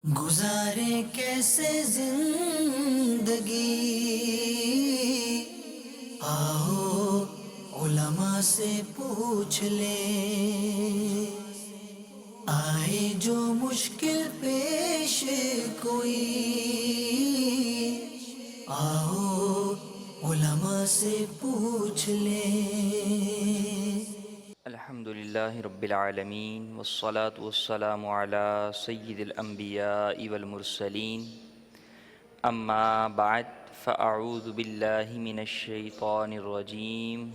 گزارے کیسے زندگی، آؤ علماء سے پوچھ لیں، آئے جو مشکل پیش کوئی، آؤ علماء سے پوچھ لیں۔ الحمد للہ رب العالمین والصلاة والسلام علی سید الانبیاء والمرسلین، اما بعد فاعوذ باللہ من الشیطان الرجیم،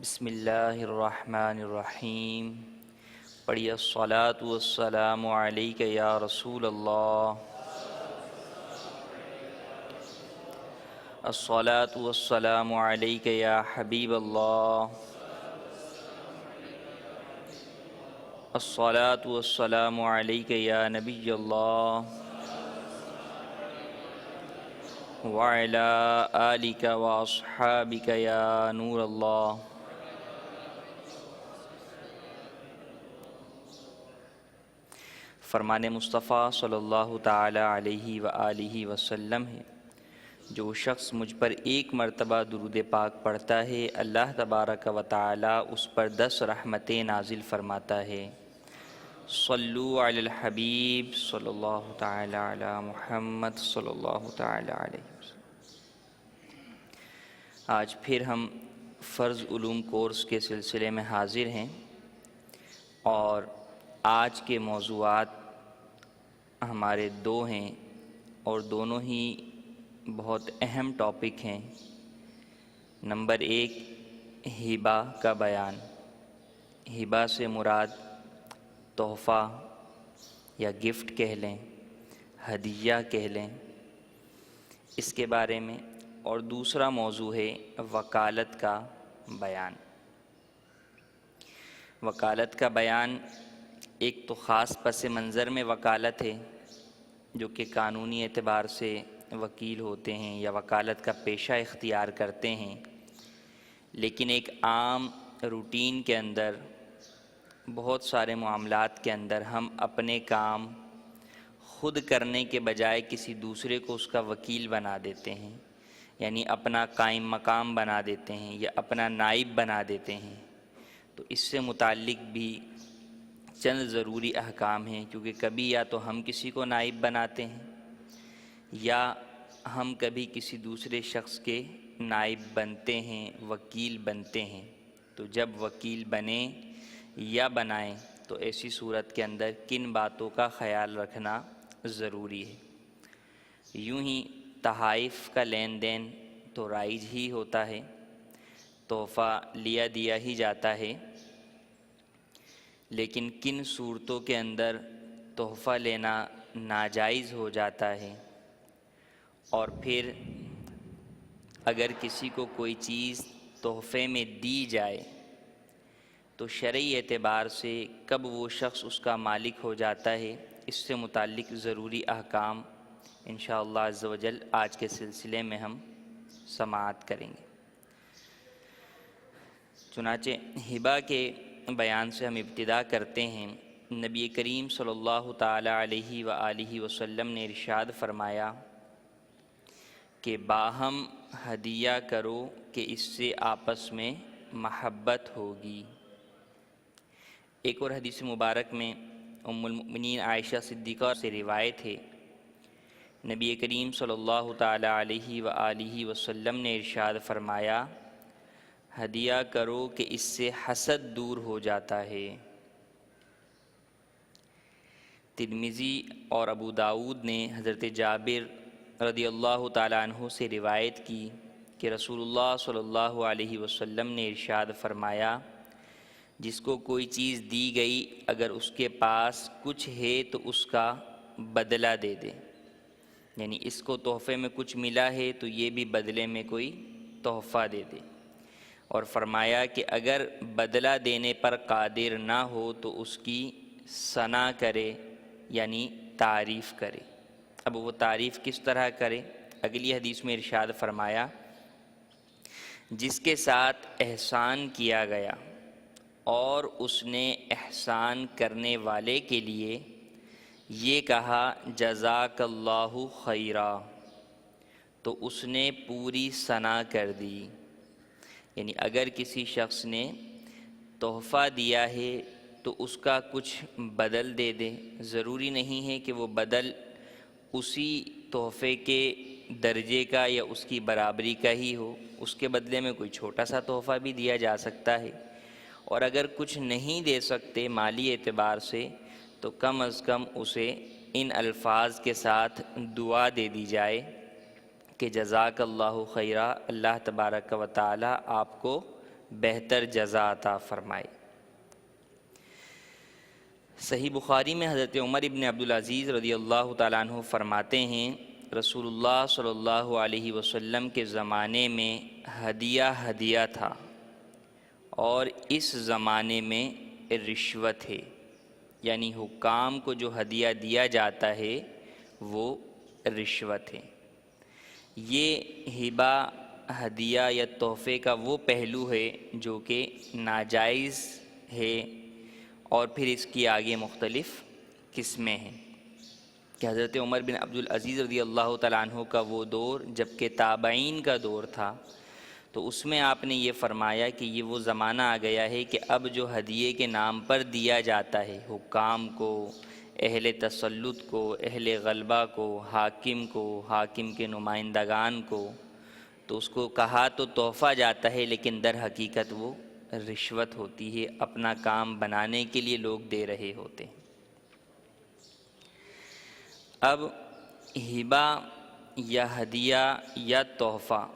بسم اللہ الرحمن الرحیم۔ پڑھیے الصلاة والسلام علیک یا رسول اللہ، الصلاة والسلام علیک یا حبیب اللہ، الصلاة والسلام علیک یا نبی اللہ، وعلی آلک واصحابک یا نور اللہ۔ فرمان مصطفیٰ صلی اللہ تعالی علیہ وآلہ وسلم ہے، جو شخص مجھ پر ایک مرتبہ درود پاک پڑھتا ہے، اللہ تبارک و تعالی اس پر 10 رحمتیں نازل فرماتا ہے۔ صلو علی الحبیب صلی اللہ تعالی علی محمد صلی اللہ تعالی علیہ وسلم۔ آج پھر ہم فرض علوم کورس کے سلسلے میں حاضر ہیں، اور آج کے موضوعات ہمارے 2 ہیں، اور دونوں ہی بہت اہم ٹاپک ہیں۔ نمبر 1، ہبہ کا بیان۔ ہبہ سے مراد تحفہ یا گفٹ کہہ لیں، ہدیہ کہہ لیں، اس کے بارے میں۔ اور دوسرا موضوع ہے وکالت کا بیان۔ وکالت کا بیان ایک تو خاص پس منظر میں وکالت ہے، جو کہ قانونی اعتبار سے وکیل ہوتے ہیں یا وکالت کا پیشہ اختیار کرتے ہیں، لیکن ایک عام روٹین کے اندر، بہت سارے معاملات کے اندر ہم اپنے کام خود کرنے کے بجائے کسی دوسرے کو اس کا وکیل بنا دیتے ہیں، یعنی اپنا قائم مقام بنا دیتے ہیں یا اپنا نائب بنا دیتے ہیں۔ تو اس سے متعلق بھی چند ضروری احکام ہیں، کیونکہ کبھی یا تو ہم کسی کو نائب بناتے ہیں یا ہم کبھی کسی دوسرے شخص کے نائب بنتے ہیں، وکیل بنتے ہیں۔ تو جب وکیل بنیں یا بنائیں تو ایسی صورت کے اندر کن باتوں کا خیال رکھنا ضروری ہے؟ یوں ہی تحائف کا لین دین تو رائج ہی ہوتا ہے، تحفہ لیا دیا ہی جاتا ہے، لیکن کن صورتوں کے اندر تحفہ لینا ناجائز ہو جاتا ہے؟ اور پھر اگر کسی کو کوئی چیز تحفے میں دی جائے تو شرعی اعتبار سے کب وہ شخص اس کا مالک ہو جاتا ہے، اس سے متعلق ضروری احکام انشاءاللہ عز و جل آج کے سلسلے میں ہم سماعت کریں گے۔ چنانچہ ہبہ کے بیان سے ہم ابتدا کرتے ہیں۔ نبی کریم صلی اللہ تعالی علیہ وآلہ وسلم نے ارشاد فرمایا کہ باہم ہدیہ کرو کہ اس سے آپس میں محبت ہوگی۔ ایک اور حدیث مبارک میں ام المؤمنین عائشہ صدیقہ سے روایت ہے، نبی کریم صلی اللہ تعالی علیہ وآلہ وسلم نے ارشاد فرمایا، ہدیہ کرو کہ اس سے حسد دور ہو جاتا ہے۔ ترمذی اور ابو داؤد نے حضرت جابر رضی اللہ تعالی عنہ سے روایت کی کہ رسول اللہ صلی اللہ علیہ وسلم نے ارشاد فرمایا، جس کو کوئی چیز دی گئی اگر اس کے پاس کچھ ہے تو اس کا بدلہ دے دے، یعنی اس کو تحفے میں کچھ ملا ہے تو یہ بھی بدلے میں کوئی تحفہ دے دے۔ اور فرمایا کہ اگر بدلہ دینے پر قادر نہ ہو تو اس کی ثنا کرے، یعنی تعریف کرے۔ اب وہ تعریف کس طرح کرے؟ اگلی حدیث میں ارشاد فرمایا، جس کے ساتھ احسان کیا گیا اور اس نے احسان کرنے والے کے لیے یہ کہا جزاک اللہ خیرا، تو اس نے پوری ثنا کر دی۔ یعنی اگر کسی شخص نے تحفہ دیا ہے تو اس کا کچھ بدل دے دے، ضروری نہیں ہے کہ وہ بدل اسی تحفے کے درجے کا یا اس کی برابری کا ہی ہو، اس کے بدلے میں کوئی چھوٹا سا تحفہ بھی دیا جا سکتا ہے۔ اور اگر کچھ نہیں دے سکتے مالی اعتبار سے تو کم از کم اسے ان الفاظ کے ساتھ دعا دے دی جائے کہ جزاک اللہ خیرا، اللہ تبارک و تعالی آپ کو بہتر جزا عطا فرمائے۔ صحیح بخاری میں حضرت عمر ابن عبدالعزیز رضی اللہ تعالیٰ عنہ فرماتے ہیں رسول اللہ صلی اللہ علیہ وسلم کے زمانے میں ہدیہ تھا، اور اس زمانے میں رشوت ہے، یعنی حکام کو جو ہدیہ دیا جاتا ہے وہ رشوت ہے۔ یہ ہبہ، ہدیہ یا تحفے کا وہ پہلو ہے جو کہ ناجائز ہے، اور پھر اس کی آگے مختلف قسمیں ہیں کہ حضرت عمر بن عبدالعزیز رضی اللہ تعالیٰ عنہ کا وہ دور جب کہ تابعین کا دور تھا، تو اس میں آپ نے یہ فرمایا کہ یہ وہ زمانہ آ گیا ہے کہ اب جو ہدیے کے نام پر دیا جاتا ہے حکام کو، اہل تسلط کو، اہل غلبہ کو، حاکم کے نمائندگان کو، تو اس کو کہا تو تحفہ جاتا ہے لیکن در حقیقت وہ رشوت ہوتی ہے، اپنا کام بنانے کے لیے لوگ دے رہے ہوتے ہیں۔ اب ہبہ یا ہدیہ یا تحفہ،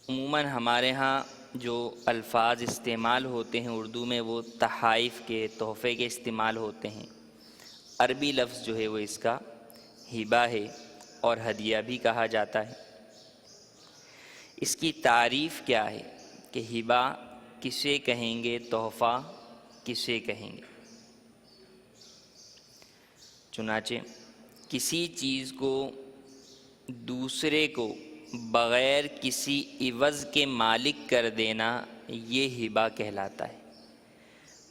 عموماً ہمارے ہاں جو الفاظ استعمال ہوتے ہیں اردو میں وہ تحائف کے، تحفے کے استعمال ہوتے ہیں۔ عربی لفظ جو ہے وہ اس کا ہبہ ہے اور ہدیہ بھی کہا جاتا ہے۔ اس کی تعریف کیا ہے کہ ہبہ کسے کہیں گے، تحفہ کسے کہیں گے؟ چنانچہ کسی چیز کو دوسرے کو بغیر کسی عوض کے مالک کر دینا یہ ہبہ کہلاتا ہے۔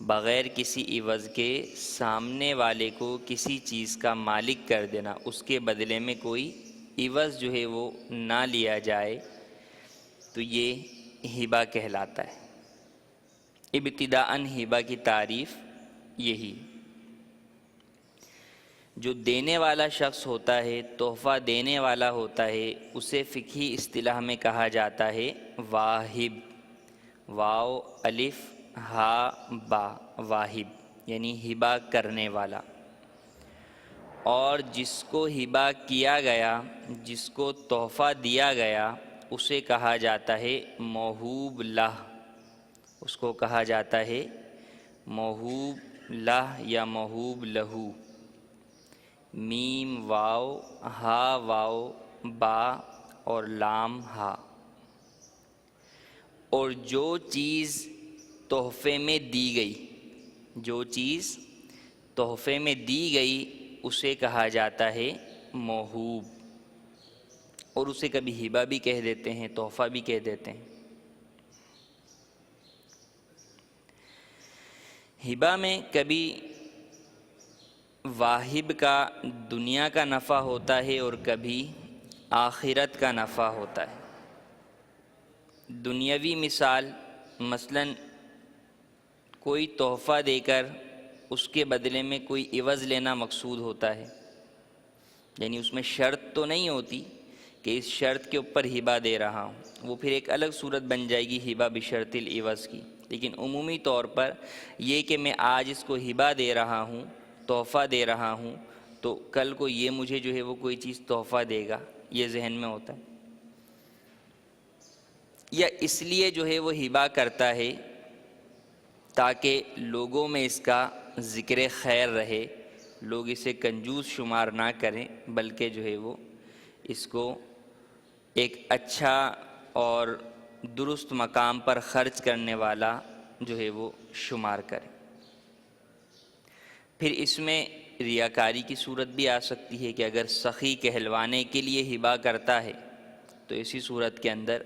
بغیر کسی عوض کے سامنے والے کو کسی چیز کا مالک کر دینا، اس کے بدلے میں کوئی عوض جو ہے وہ نہ لیا جائے، تو یہ ہبہ کہلاتا ہے۔ ابتداءً ہبہ کی تعریف یہی۔ جو دینے والا شخص ہوتا ہے، تحفہ دینے والا ہوتا ہے، اسے فقہی اصطلاح میں کہا جاتا ہے واہب، واو الف ہا با، واہب یعنی ہبہ کرنے والا۔ اور جس کو ہبہ کیا گیا، جس کو تحفہ دیا گیا، اسے کہا جاتا ہے موہوب لہ، اس کو کہا جاتا ہے موہوب لہ یا موہوب لہو۔ میم واو، ہا واو، با اور لام ہا۔ اور جو چیز تحفے میں دی گئی، جو چیز تحفے میں دی گئی اسے کہا جاتا ہے موہوب، اور اسے کبھی ہبہ بھی کہہ دیتے ہیں، تحفہ بھی کہہ دیتے ہیں۔ ہبہ میں کبھی واہب کا دنیا کا نفع ہوتا ہے اور کبھی آخرت کا نفع ہوتا ہے۔ دنیاوی مثال، مثلاً کوئی تحفہ دے کر اس کے بدلے میں کوئی عوض لینا مقصود ہوتا ہے، یعنی اس میں شرط تو نہیں ہوتی کہ اس شرط کے اوپر ہبہ دے رہا ہوں، وہ پھر ایک الگ صورت بن جائے گی ہبہ بشرط العوض کی، لیکن عمومی طور پر یہ کہ میں آج اس کو ہبہ دے رہا ہوں، تحفہ دے رہا ہوں، تو کل کو یہ مجھے جو ہے وہ کوئی چیز تحفہ دے گا، یہ ذہن میں ہوتا ہے۔ یا اس لیے جو ہے وہ ہبہ کرتا ہے تاکہ لوگوں میں اس کا ذکر خیر رہے، لوگ اسے کنجوس شمار نہ کریں، بلکہ جو ہے وہ اس کو ایک اچھا اور درست مقام پر خرچ کرنے والا جو ہے وہ شمار کریں۔ پھر اس میں ریاکاری کی صورت بھی آ سکتی ہے کہ اگر سخی کہلوانے کے لیے ہبہ کرتا ہے تو اسی صورت کے اندر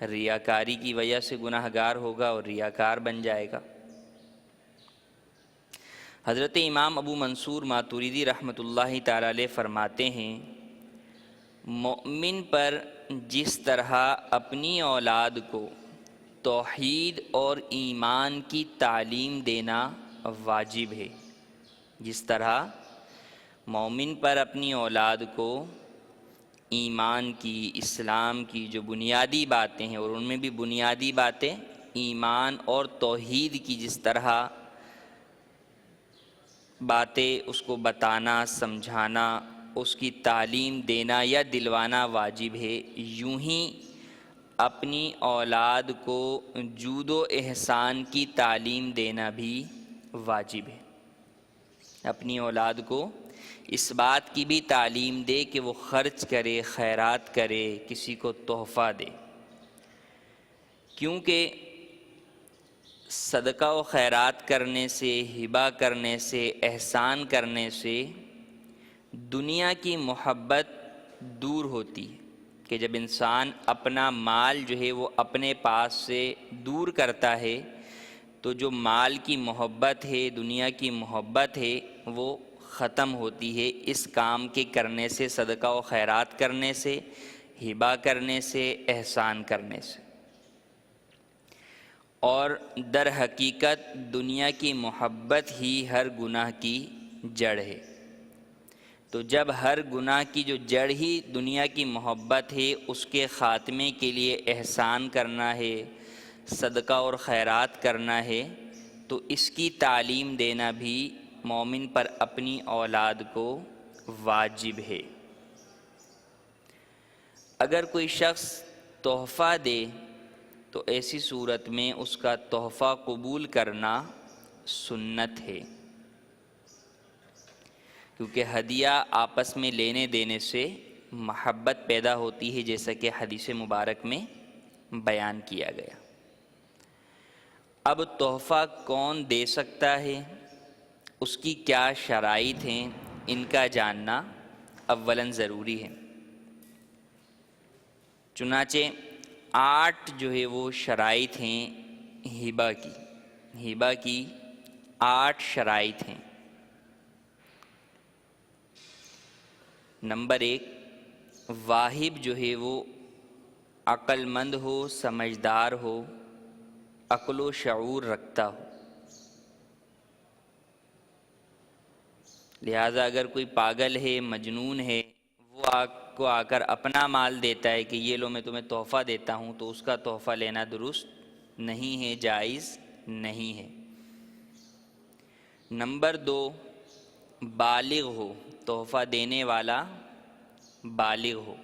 ریاکاری کی وجہ سے گناہ گار ہوگا اور ریاکار بن جائے گا۔ حضرت امام ابو منصور ماتوریدی رحمۃ اللہ تعالی علیہ فرماتے ہیں، مومن پر جس طرح اپنی اولاد کو توحید اور ایمان کی تعلیم دینا واجب ہے، جس طرح مومن پر اپنی اولاد کو ایمان کی، اسلام کی جو بنیادی باتیں ہیں، اور ان میں بھی بنیادی باتیں ایمان اور توحید کی جس طرح باتیں اس کو بتانا، سمجھانا، اس کی تعلیم دینا یا دلوانا واجب ہے، یوں ہی اپنی اولاد کو جود و احسان کی تعلیم دینا بھی واجب ہے۔ اپنی اولاد کو اس بات کی بھی تعلیم دے کہ وہ خرچ کرے، خیرات کرے، کسی کو تحفہ دے، کیونکہ صدقہ و خیرات کرنے سے، ہبہ کرنے سے، احسان کرنے سے دنیا کی محبت دور ہوتی ہے، کہ جب انسان اپنا مال جو ہے وہ اپنے پاس سے دور کرتا ہے تو جو مال کی محبت ہے، دنیا کی محبت ہے، وہ ختم ہوتی ہے اس کام کے کرنے سے، صدقہ و خیرات کرنے سے، ہبہ کرنے سے، احسان کرنے سے۔ اور در حقیقت دنیا کی محبت ہی ہر گناہ کی جڑ ہے، تو جب ہر گناہ کی جو جڑ ہی دنیا کی محبت ہے، اس کے خاتمے کے لیے احسان کرنا ہے، صدقہ اور خیرات کرنا ہے، تو اس کی تعلیم دینا بھی مومن پر اپنی اولاد کو واجب ہے۔ اگر کوئی شخص تحفہ دے تو ایسی صورت میں اس کا تحفہ قبول کرنا سنت ہے، کیونکہ ہدیہ آپس میں لینے دینے سے محبت پیدا ہوتی ہے، جیسا کہ حدیث مبارک میں بیان کیا گیا۔ اب تحفہ کون دے سکتا ہے، اس کی کیا شرائط ہیں، ان کا جاننا اولاً ضروری ہے۔ چنانچہ 8 جو ہے وہ شرائط ہیں ہبہ کی، ہبہ کی 8 شرائط ہیں۔ نمبر 1، واہب جو ہے وہ عقل مند ہو، سمجھدار ہو، عقل و شعور رکھتا ہو۔ لہٰذا اگر کوئی پاگل ہے، مجنون ہے، وہ آپ کو آ کر اپنا مال دیتا ہے کہ یہ لو میں تمہیں تحفہ دیتا ہوں، تو اس کا تحفہ لینا درست نہیں ہے، جائز نہیں ہے۔ نمبر 2، بالغ ہو، تحفہ دینے والا بالغ ہو۔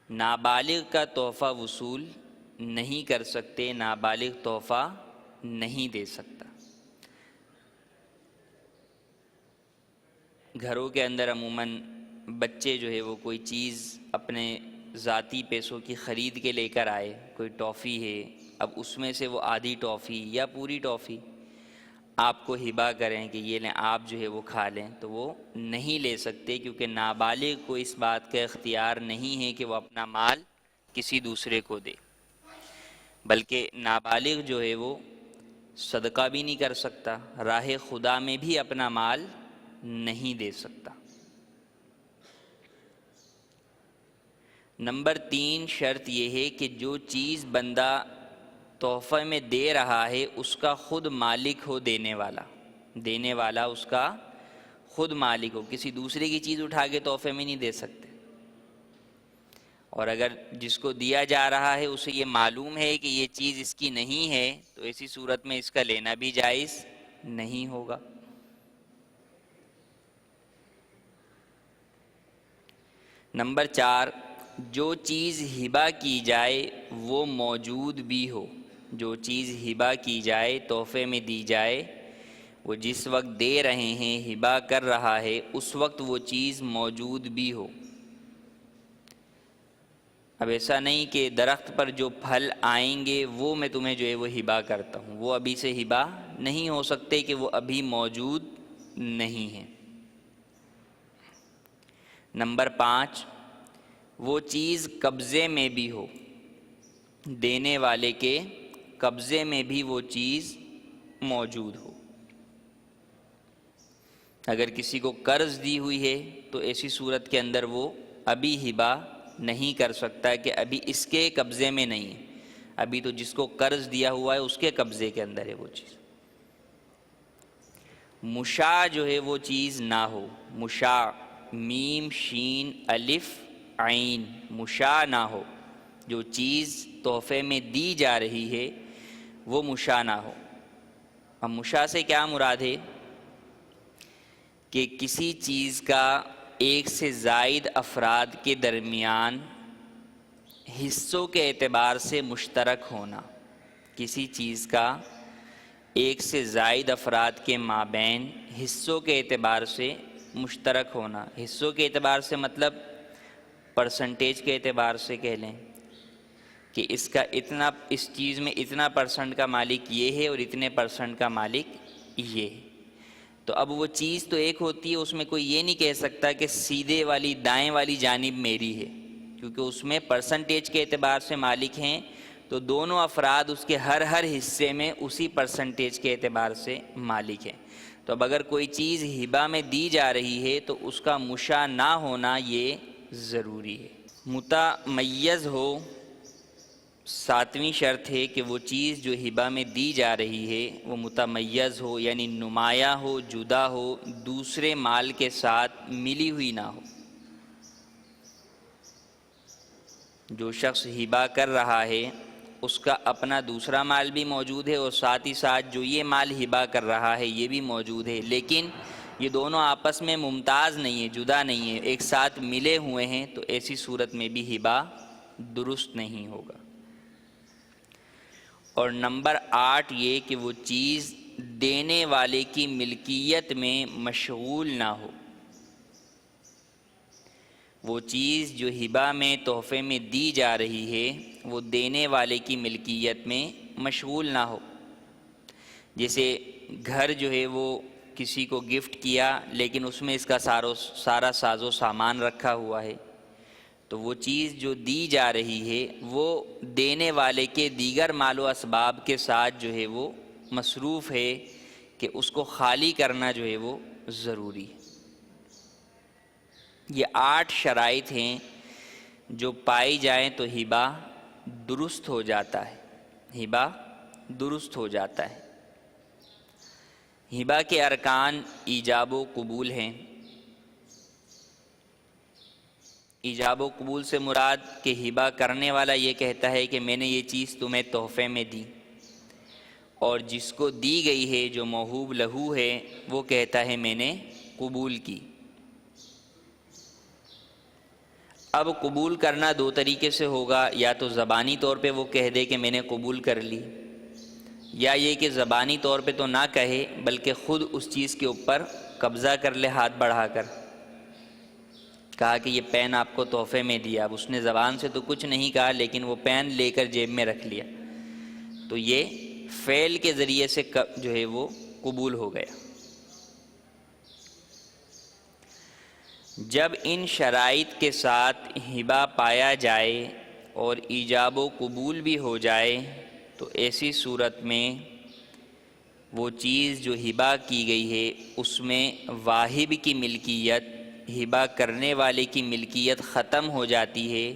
نابالغ کا تحفہ وصول نہیں کر سکتے، نابالغ تحفہ نہیں دے سکتا۔ گھروں کے اندر عموماً بچے جو ہے وہ کوئی چیز اپنے ذاتی پیسوں کی خرید کے لے کر آئے، کوئی ٹافی ہے، اب اس میں سے وہ آدھی ٹافی یا پوری ٹافی آپ کو ہبہ کریں کہ یہ لیں، آپ جو ہے وہ کھا لیں، تو وہ نہیں لے سکتے، کیونکہ نابالغ کو اس بات کا اختیار نہیں ہے کہ وہ اپنا مال کسی دوسرے کو دے، بلکہ نابالغ جو ہے وہ صدقہ بھی نہیں کر سکتا، راہ خدا میں بھی اپنا مال نہیں دے سکتا۔ نمبر 3، شرط یہ ہے کہ جو چیز بندہ تحفے میں دے رہا ہے اس کا خود مالک ہو، دینے والا اس کا خود مالک ہو، کسی دوسرے کی چیز اٹھا کے تحفے میں نہیں دے سکتے۔ اور اگر جس کو دیا جا رہا ہے اسے یہ معلوم ہے کہ یہ چیز اس کی نہیں ہے، تو ایسی صورت میں اس کا لینا بھی جائز نہیں ہوگا۔ نمبر 4، جو چیز ہبہ کی جائے وہ موجود بھی ہو، جو چیز ہبہ کی جائے، تحفے میں دی جائے، وہ جس وقت دے رہے ہیں، ہبہ کر رہا ہے، اس وقت وہ چیز موجود بھی ہو۔ اب ایسا نہیں کہ درخت پر جو پھل آئیں گے وہ میں تمہیں جو ہے وہ ہبہ کرتا ہوں، وہ ابھی سے ہبہ نہیں ہو سکتے کہ وہ ابھی موجود نہیں ہیں۔ نمبر 5، وہ چیز قبضے میں بھی ہو، دینے والے کے قبضے میں بھی وہ چیز موجود ہو۔ اگر کسی کو قرض دی ہوئی ہے تو ایسی صورت کے اندر وہ ابھی ہبہ نہیں کر سکتا کہ ابھی اس کے قبضے میں نہیں ہے، ابھی تو جس کو قرض دیا ہوا ہے اس کے قبضے کے اندر ہے وہ چیز۔ مشاع جو ہے وہ چیز نہ ہو، مشاع میم شین الف عین، مشاع نہ ہو، جو چیز تحفے میں دی جا رہی ہے وہ مشاع نہ ہو۔ اب مشاع سے کیا مراد ہے کہ کسی چیز کا ایک سے زائد افراد کے درمیان حصوں کے اعتبار سے مشترک ہونا، کسی چیز کا ایک سے زائد افراد کے مابین حصوں کے اعتبار سے مشترک ہونا۔ حصوں کے اعتبار سے مطلب پرسنٹیج کے اعتبار سے کہہ لیں کہ اس کا اتنا، اس چیز میں اتنا پرسنٹ کا مالک یہ ہے اور اتنے پرسنٹ کا مالک یہ ہے۔ تو اب وہ چیز تو ایک ہوتی ہے، اس میں کوئی یہ نہیں کہہ سکتا کہ سیدھے والی دائیں والی جانب میری ہے، کیونکہ اس میں پرسنٹیج کے اعتبار سے مالک ہیں، تو دونوں افراد اس کے ہر حصے میں اسی پرسنٹیج کے اعتبار سے مالک ہیں۔ تو اب اگر کوئی چیز ہبہ میں دی جا رہی ہے تو اس کا مشاع نہ ہونا یہ ضروری ہے۔ متمیز ہو، ساتویں شرط ہے کہ وہ چیز جو ہبہ میں دی جا رہی ہے وہ متمیز ہو، یعنی نمایاں ہو، جدا ہو، دوسرے مال کے ساتھ ملی ہوئی نہ ہو۔ جو شخص ہبہ کر رہا ہے اس کا اپنا دوسرا مال بھی موجود ہے اور ساتھ ہی ساتھ جو یہ مال ہبہ کر رہا ہے یہ بھی موجود ہے، لیکن یہ دونوں آپس میں ممتاز نہیں ہیں، جدا نہیں ہیں، ایک ساتھ ملے ہوئے ہیں، تو ایسی صورت میں بھی ہبہ درست نہیں ہوگا۔ اور نمبر 8 یہ کہ وہ چیز دینے والے کی ملکیت میں مشغول نہ ہو، وہ چیز جو ہبہ میں تحفے میں دی جا رہی ہے وہ دینے والے کی ملکیت میں مشغول نہ ہو۔ جیسے گھر جو ہے وہ کسی کو گفٹ کیا لیکن اس میں اس کا سارا ساز و سامان رکھا ہوا ہے، تو وہ چیز جو دی جا رہی ہے وہ دینے والے کے دیگر مال و اسباب کے ساتھ جو ہے وہ مصروف ہے کہ اس کو خالی کرنا جو ہے وہ ضروری ہے۔ یہ 8 شرائط ہیں جو پائی جائیں تو ہبہ درست ہو جاتا ہے، ہبہ درست ہو جاتا ہے۔ ہبہ کے ارکان ایجاب و قبول ہیں۔ ایجاب و قبول سے مراد کہ ہبہ کرنے والا یہ کہتا ہے کہ میں نے یہ چیز تمہیں تحفے میں دی، اور جس کو دی گئی ہے جو موہوب لہو ہے وہ کہتا ہے میں نے قبول کی۔ اب قبول کرنا 2 طریقے سے ہوگا، یا تو زبانی طور پہ وہ کہہ دے کہ میں نے قبول کر لی، یا یہ کہ زبانی طور پہ تو نہ کہے بلکہ خود اس چیز کے اوپر قبضہ کر لے، ہاتھ بڑھا کر کہا کہ یہ پین آپ کو تحفے میں دیا۔ اب اس نے زبان سے تو کچھ نہیں کہا لیکن وہ پین لے کر جیب میں رکھ لیا، تو یہ فعل کے ذریعے سے جو ہے وہ قبول ہو گیا۔ جب ان شرائط کے ساتھ ہبہ پایا جائے اور ایجاب و قبول بھی ہو جائے تو ایسی صورت میں وہ چیز جو ہبہ کی گئی ہے اس میں واہب کی ملکیت، ہبہ کرنے والے کی ملکیت ختم ہو جاتی ہے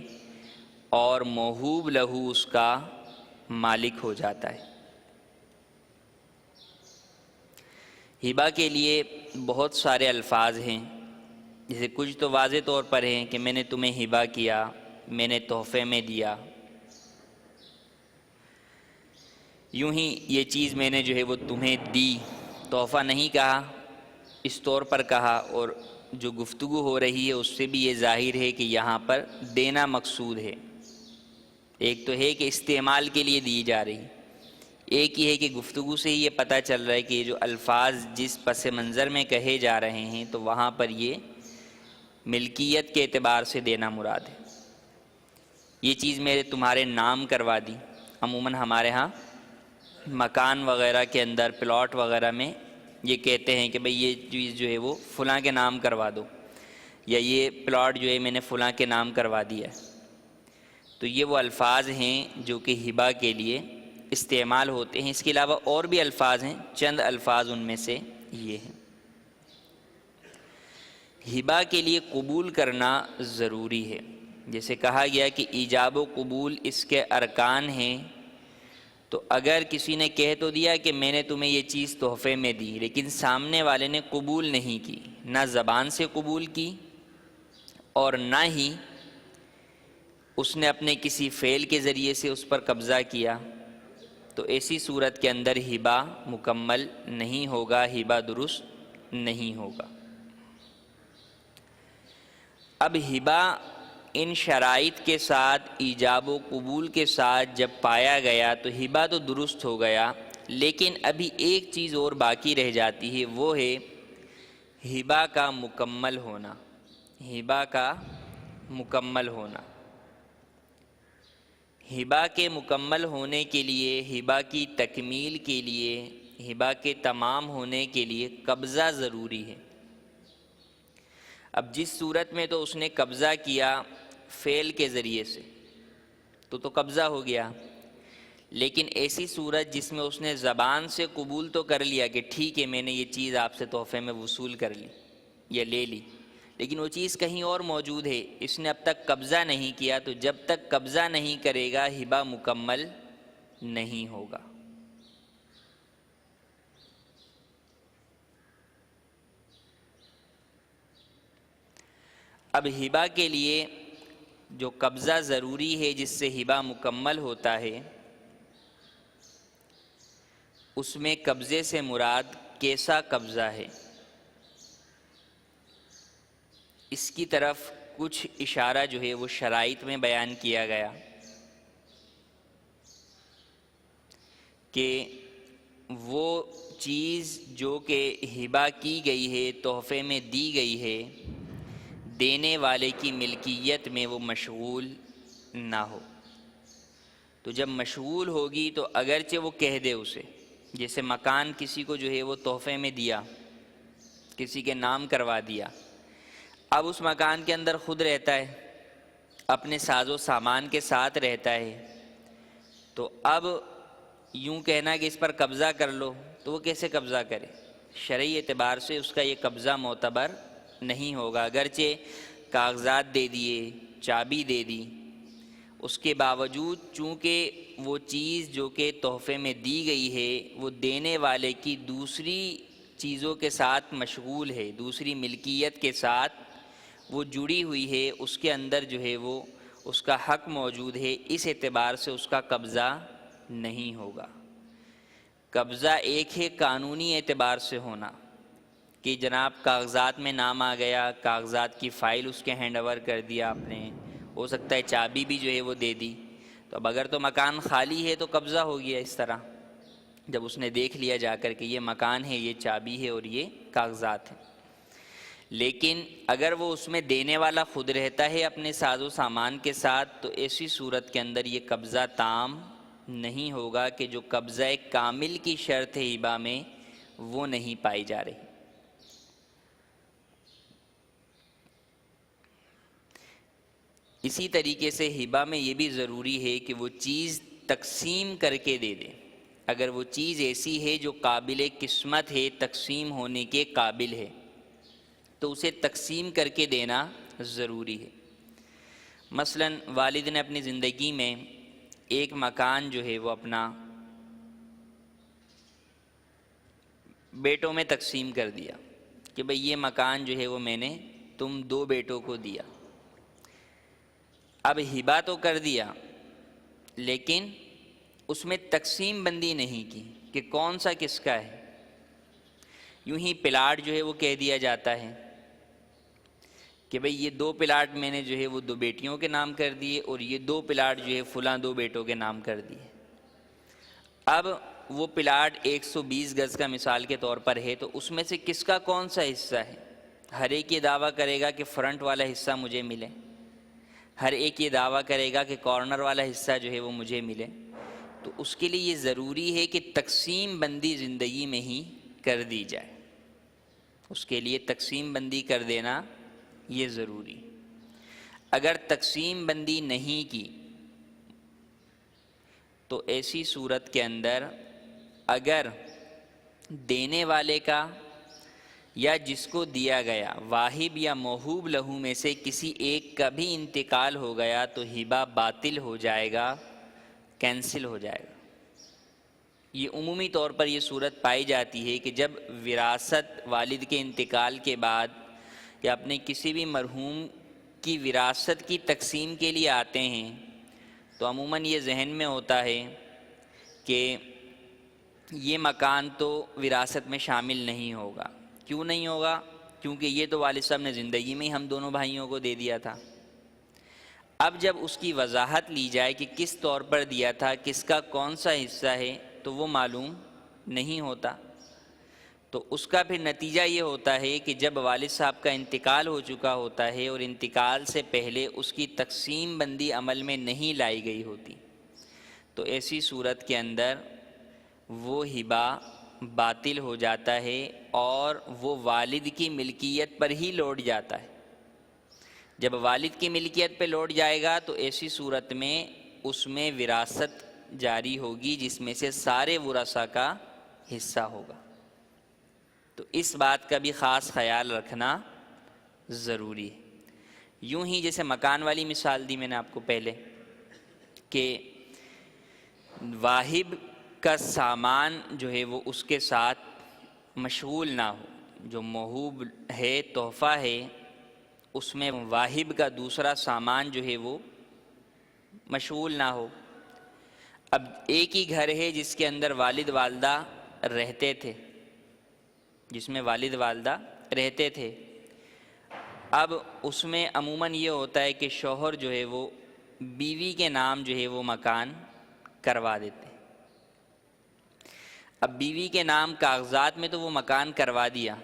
اور موہوب لہو اس کا مالک ہو جاتا ہے۔ ہبہ کے لیے بہت سارے الفاظ ہیں، جیسے کچھ تو واضح طور پر ہیں کہ میں نے تمہیں ہبہ کیا، میں نے تحفے میں دیا، یوں ہی یہ چیز میں نے جو ہے وہ تمہیں دی، تحفہ نہیں کہا، اس طور پر کہا، اور جو گفتگو ہو رہی ہے اس سے بھی یہ ظاہر ہے کہ یہاں پر دینا مقصود ہے۔ ایک تو ہے کہ استعمال کے لیے دی جا رہی، ایک یہ ہے کہ گفتگو سے ہی یہ پتہ چل رہا ہے کہ یہ جو الفاظ جس پس منظر میں کہے جا رہے ہیں تو وہاں پر یہ ملکیت کے اعتبار سے دینا مراد ہے۔ یہ چیز میرے تمہارے نام کروا دی، عموماً ہمارے ہاں مکان وغیرہ کے اندر، پلاٹ وغیرہ میں یہ کہتے ہیں کہ بھئی یہ چیز جو ہے وہ فلاں کے نام کروا دو، یا یہ پلاٹ جو ہے میں نے فلاں کے نام کروا دیا۔ تو یہ وہ الفاظ ہیں جو کہ ہبہ کے لیے استعمال ہوتے ہیں۔ اس کے علاوہ اور بھی الفاظ ہیں، چند الفاظ ان میں سے یہ ہیں۔ ہبہ کے لیے قبول کرنا ضروری ہے. جیسے کہا گیا کہ ایجاب و قبول اس کے ارکان ہیں، تو اگر کسی نے کہہ تو دیا کہ میں نے تمہیں یہ چیز تحفے میں دی، لیکن سامنے والے نے قبول نہیں کی، نہ زبان سے قبول کی اور نہ ہی اس نے اپنے کسی فعل کے ذریعے سے اس پر قبضہ کیا، تو ایسی صورت کے اندر ہبہ مکمل نہیں ہوگا، ہبہ درست نہیں ہوگا. اب ہبہ ان شرائط کے ساتھ، ایجاب و قبول کے ساتھ جب پایا گیا تو ہبہ تو درست ہو گیا، لیکن ابھی ایک چیز اور باقی رہ جاتی ہے، وہ ہے ہبہ کا مکمل ہونا. ہبہ کا مکمل ہونا. ہبہ کے مکمل ہونے کے لیے، ہبہ کی تکمیل کے لیے، ہبہ کے تمام ہونے کے لیے قبضہ ضروری ہے. اب جس صورت میں تو اس نے قبضہ کیا فعل کے ذریعے سے تو قبضہ ہو گیا، لیکن ایسی صورت جس میں اس نے زبان سے قبول تو کر لیا کہ ٹھیک ہے میں نے یہ چیز آپ سے تحفے میں وصول کر لی یا لے لی، لیکن وہ چیز کہیں اور موجود ہے، اس نے اب تک قبضہ نہیں کیا، تو جب تک قبضہ نہیں کرے گا ہبہ مکمل نہیں ہوگا. اب ہبہ کے لیے جو قبضہ ضروری ہے جس سے ہبہ مکمل ہوتا ہے، اس میں قبضے سے مراد کیسا قبضہ ہے، اس کی طرف کچھ اشارہ جو ہے وہ شرائط میں بیان کیا گیا کہ وہ چیز جو کہ ہبہ کی گئی ہے، تحفے میں دی گئی ہے، دینے والے کی ملکیت میں وہ مشغول نہ ہو. تو جب مشغول ہوگی تو اگرچہ وہ کہہ دے اسے، جیسے مکان کسی کو جو ہے وہ تحفے میں دیا، کسی کے نام کروا دیا، اب اس مکان کے اندر خود رہتا ہے، اپنے ساز و سامان کے ساتھ رہتا ہے، تو اب یوں کہنا کہ اس پر قبضہ کر لو، تو وہ کیسے قبضہ کرے؟ شرعی اعتبار سے اس کا یہ قبضہ معتبر نہیں ہوگا. اگرچہ کاغذات دے دیے، چابی دے دی، اس کے باوجود چونکہ وہ چیز جو کہ تحفے میں دی گئی ہے وہ دینے والے کی دوسری چیزوں کے ساتھ مشغول ہے، دوسری ملکیت کے ساتھ وہ جڑی ہوئی ہے، اس کے اندر جو ہے وہ اس کا حق موجود ہے، اس اعتبار سے اس کا قبضہ نہیں ہوگا. قبضہ ایک ہے قانونی اعتبار سے ہونا کہ جناب کاغذات میں نام آ گیا، کاغذات کی فائل اس کے ہینڈ اوور کر دیا آپ نے، ہو سکتا ہے چابی بھی جو ہے وہ دے دی، تو اب اگر تو مکان خالی ہے تو قبضہ ہو گیا. اس طرح جب اس نے دیکھ لیا جا کر کہ یہ مکان ہے، یہ چابی ہے اور یہ کاغذات ہیں. لیکن اگر وہ اس میں دینے والا خود رہتا ہے اپنے ساز و سامان کے ساتھ، تو ایسی صورت کے اندر یہ قبضہ تام نہیں ہوگا کہ جو قبضہ کامل کی شرط ہے ہبہ میں وہ نہیں پائی جا رہی. اسی طریقے سے ہبہ میں یہ بھی ضروری ہے کہ وہ چیز تقسیم کر کے دے دے. اگر وہ چیز ایسی ہے جو قابل قسمت ہے، تقسیم ہونے کے قابل ہے، تو اسے تقسیم کر کے دینا ضروری ہے. مثلا والد نے اپنی زندگی میں ایک مکان جو ہے وہ اپنا بیٹوں میں تقسیم کر دیا کہ بھئی یہ مکان جو ہے وہ میں نے تم 2 بیٹوں کو دیا. اب ہبہ تو کر دیا لیکن اس میں تقسیم بندی نہیں کی کہ کون سا کس کا ہے. یوں ہی پلاٹ جو ہے وہ کہہ دیا جاتا ہے کہ بھئی یہ 2 پلاٹ میں نے جو ہے وہ 2 بیٹیوں کے نام کر دیے اور یہ 2 پلاٹ جو ہے فلاں 2 بیٹوں کے نام کر دیے. اب وہ پلاٹ 120 گز کا مثال کے طور پر ہے، تو اس میں سے کس کا کون سا حصہ ہے؟ ہر ایک یہ دعویٰ کرے گا کہ فرنٹ والا حصہ مجھے ملے، ہر ایک یہ دعویٰ کرے گا کہ کارنر والا حصہ جو ہے وہ مجھے ملے. تو اس کے لیے یہ ضروری ہے کہ تقسیم بندی زندگی میں ہی کر دی جائے. اس کے لیے تقسیم بندی کر دینا یہ ضروری. اگر تقسیم بندی نہیں کی تو ایسی صورت کے اندر اگر دینے والے کا یا جس کو دیا گیا واہب یا موہوب لہو میں سے کسی ایک کا بھی انتقال ہو گیا تو ہبہ باطل ہو جائے گا، کینسل ہو جائے گا۔ یہ عمومی طور پر یہ صورت پائی جاتی ہے کہ جب وراثت والد کے انتقال کے بعد یا اپنے کسی بھی مرحوم کی وراثت کی تقسیم کے لیے آتے ہیں تو عموماً یہ ذہن میں ہوتا ہے کہ یہ مکان تو وراثت میں شامل نہیں ہوگا۔ کیوں نہیں ہوگا؟ کیونکہ یہ تو والد صاحب نے زندگی میں ہی ہم دونوں بھائیوں کو دے دیا تھا۔ اب جب اس کی وضاحت لی جائے کہ کس طور پر دیا تھا، کس کا کون سا حصہ ہے، تو وہ معلوم نہیں ہوتا۔ تو اس کا پھر نتیجہ یہ ہوتا ہے کہ جب والد صاحب کا انتقال ہو چکا ہوتا ہے اور انتقال سے پہلے اس کی تقسیم بندی عمل میں نہیں لائی گئی ہوتی، تو ایسی صورت کے اندر وہ ہبہ باطل ہو جاتا ہے اور وہ والد کی ملکیت پر ہی لوٹ جاتا ہے۔ جب والد کی ملکیت پہ لوٹ جائے گا تو ایسی صورت میں اس میں وراثت جاری ہوگی جس میں سے سارے ورثاء کا حصہ ہوگا۔ تو اس بات کا بھی خاص خیال رکھنا ضروری ہے۔ یوں ہی جیسے مکان والی مثال دی میں نے آپ کو پہلے کہ واہب کا سامان جو ہے وہ اس کے ساتھ مشغول نہ ہو، جو موہوب ہے، تحفہ ہے، اس میں واہب کا دوسرا سامان جو ہے وہ مشغول نہ ہو۔ اب ایک ہی گھر ہے جس کے اندر والد والدہ رہتے تھے، جس میں والد والدہ رہتے تھے۔ اب اس میں عموماً یہ ہوتا ہے کہ شوہر جو ہے وہ بیوی کے نام جو ہے وہ مکان کروا دیتے ہیں۔ اب بیوی کے نام کاغذات میں تو وہ مکان کروا دیا،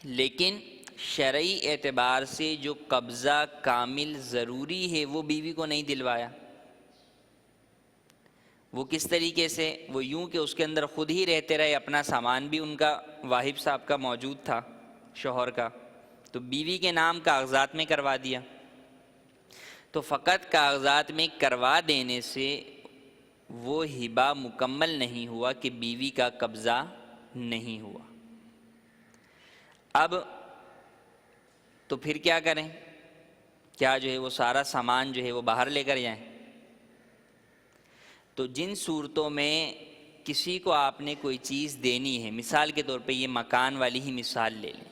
لیکن شرعی اعتبار سے جو قبضہ کامل ضروری ہے وہ بیوی کو نہیں دلوایا۔ وہ کس طریقے سے؟ وہ یوں کہ اس کے اندر خود ہی رہتے رہے، اپنا سامان بھی ان کا واہب صاحب کا موجود تھا، شوہر کا، تو بیوی کے نام کاغذات میں کروا دیا۔ تو فقط کاغذات میں کروا دینے سے وہ ہبہ مکمل نہیں ہوا کہ بیوی کا قبضہ نہیں ہوا۔ اب تو پھر کیا کریں؟ کیا جو ہے وہ سارا سامان جو ہے وہ باہر لے کر جائیں؟ تو جن صورتوں میں کسی کو آپ نے کوئی چیز دینی ہے، مثال کے طور پہ یہ مکان والی ہی مثال لے لیں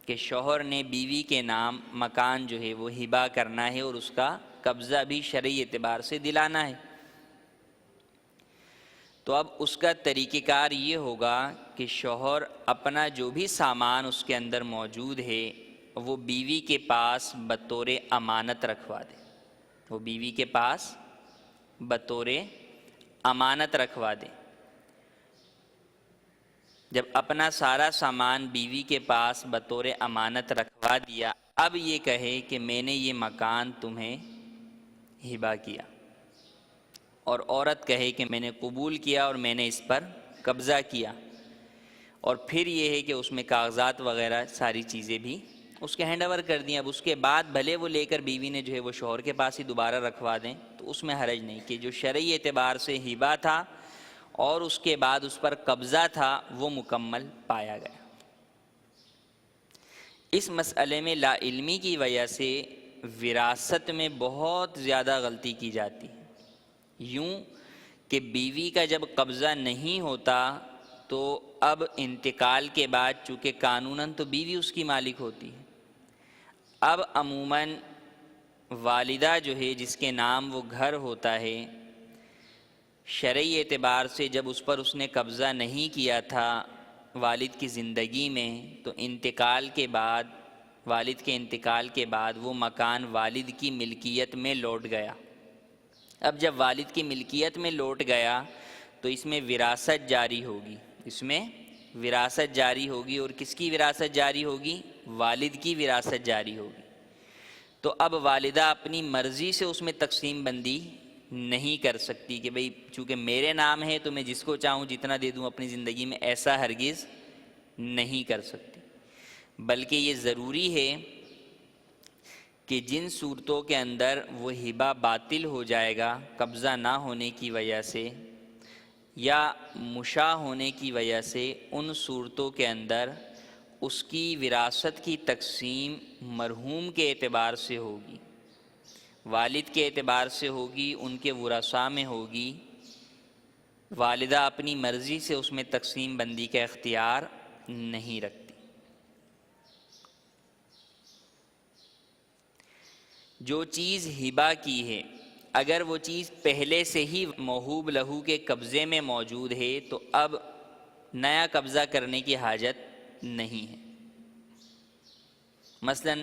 کہ شوہر نے بیوی کے نام مکان جو ہے وہ ہبہ کرنا ہے اور اس کا قبضہ بھی شرعی اعتبار سے دلانا ہے، تو اب اس کا طریقہ کار یہ ہوگا کہ شوہر اپنا جو بھی سامان اس کے اندر موجود ہے وہ بیوی کے پاس بطور امانت رکھوا دے، وہ بیوی کے پاس بطور امانت رکھوا دے۔ جب اپنا سارا سامان بیوی کے پاس بطور امانت رکھوا دیا، اب یہ کہے کہ میں نے یہ مکان تمہیں ہبہ کیا، اور عورت کہے کہ میں نے قبول کیا اور میں نے اس پر قبضہ کیا، اور پھر یہ ہے کہ اس میں کاغذات وغیرہ ساری چیزیں بھی اس کے ہینڈ اوور کر دیں۔ اب اس کے بعد بھلے وہ لے کر بیوی نے جو ہے وہ شوہر کے پاس ہی دوبارہ رکھوا دیں تو اس میں حرج نہیں، کہ جو شرعی اعتبار سے ہبہ تھا اور اس کے بعد اس پر قبضہ تھا وہ مکمل پایا گیا۔ اس مسئلے میں لا علمی کی وجہ سے وراثت میں بہت زیادہ غلطی کی جاتی ہے، یوں کہ بیوی کا جب قبضہ نہیں ہوتا تو اب انتقال کے بعد چونکہ قانوناً تو بیوی اس کی مالک ہوتی ہے، اب عموماً والدہ جو ہے جس کے نام وہ گھر ہوتا ہے، شرعی اعتبار سے جب اس پر اس نے قبضہ نہیں کیا تھا والد کی زندگی میں، تو انتقال کے بعد، والد کے انتقال کے بعد وہ مکان والد کی ملکیت میں لوٹ گیا۔ اب جب والد کی ملکیت میں لوٹ گیا تو اس میں وراثت جاری ہوگی، اس میں وراثت جاری ہوگی، اور کس کی وراثت جاری ہوگی؟ والد کی وراثت جاری ہوگی۔ تو اب والدہ اپنی مرضی سے اس میں تقسیم بندی نہیں کر سکتی کہ بھئی چونکہ میرے نام ہے تو میں جس کو چاہوں جتنا دے دوں اپنی زندگی میں، ایسا ہرگز نہیں کر سکتی، بلکہ یہ ضروری ہے کہ جن صورتوں کے اندر وہ ہبہ باطل ہو جائے گا قبضہ نہ ہونے کی وجہ سے یا مشاع ہونے کی وجہ سے، ان صورتوں کے اندر اس کی وراثت کی تقسیم مرحوم کے اعتبار سے ہوگی، والد کے اعتبار سے ہوگی، ان کے ورثاء میں ہوگی۔ والدہ اپنی مرضی سے اس میں تقسیم بندی کا اختیار نہیں رکھتی۔ جو چیز ہبہ کی ہے، اگر وہ چیز پہلے سے ہی موہوب لہو کے قبضے میں موجود ہے تو اب نیا قبضہ کرنے کی حاجت نہیں ہے۔ مثلا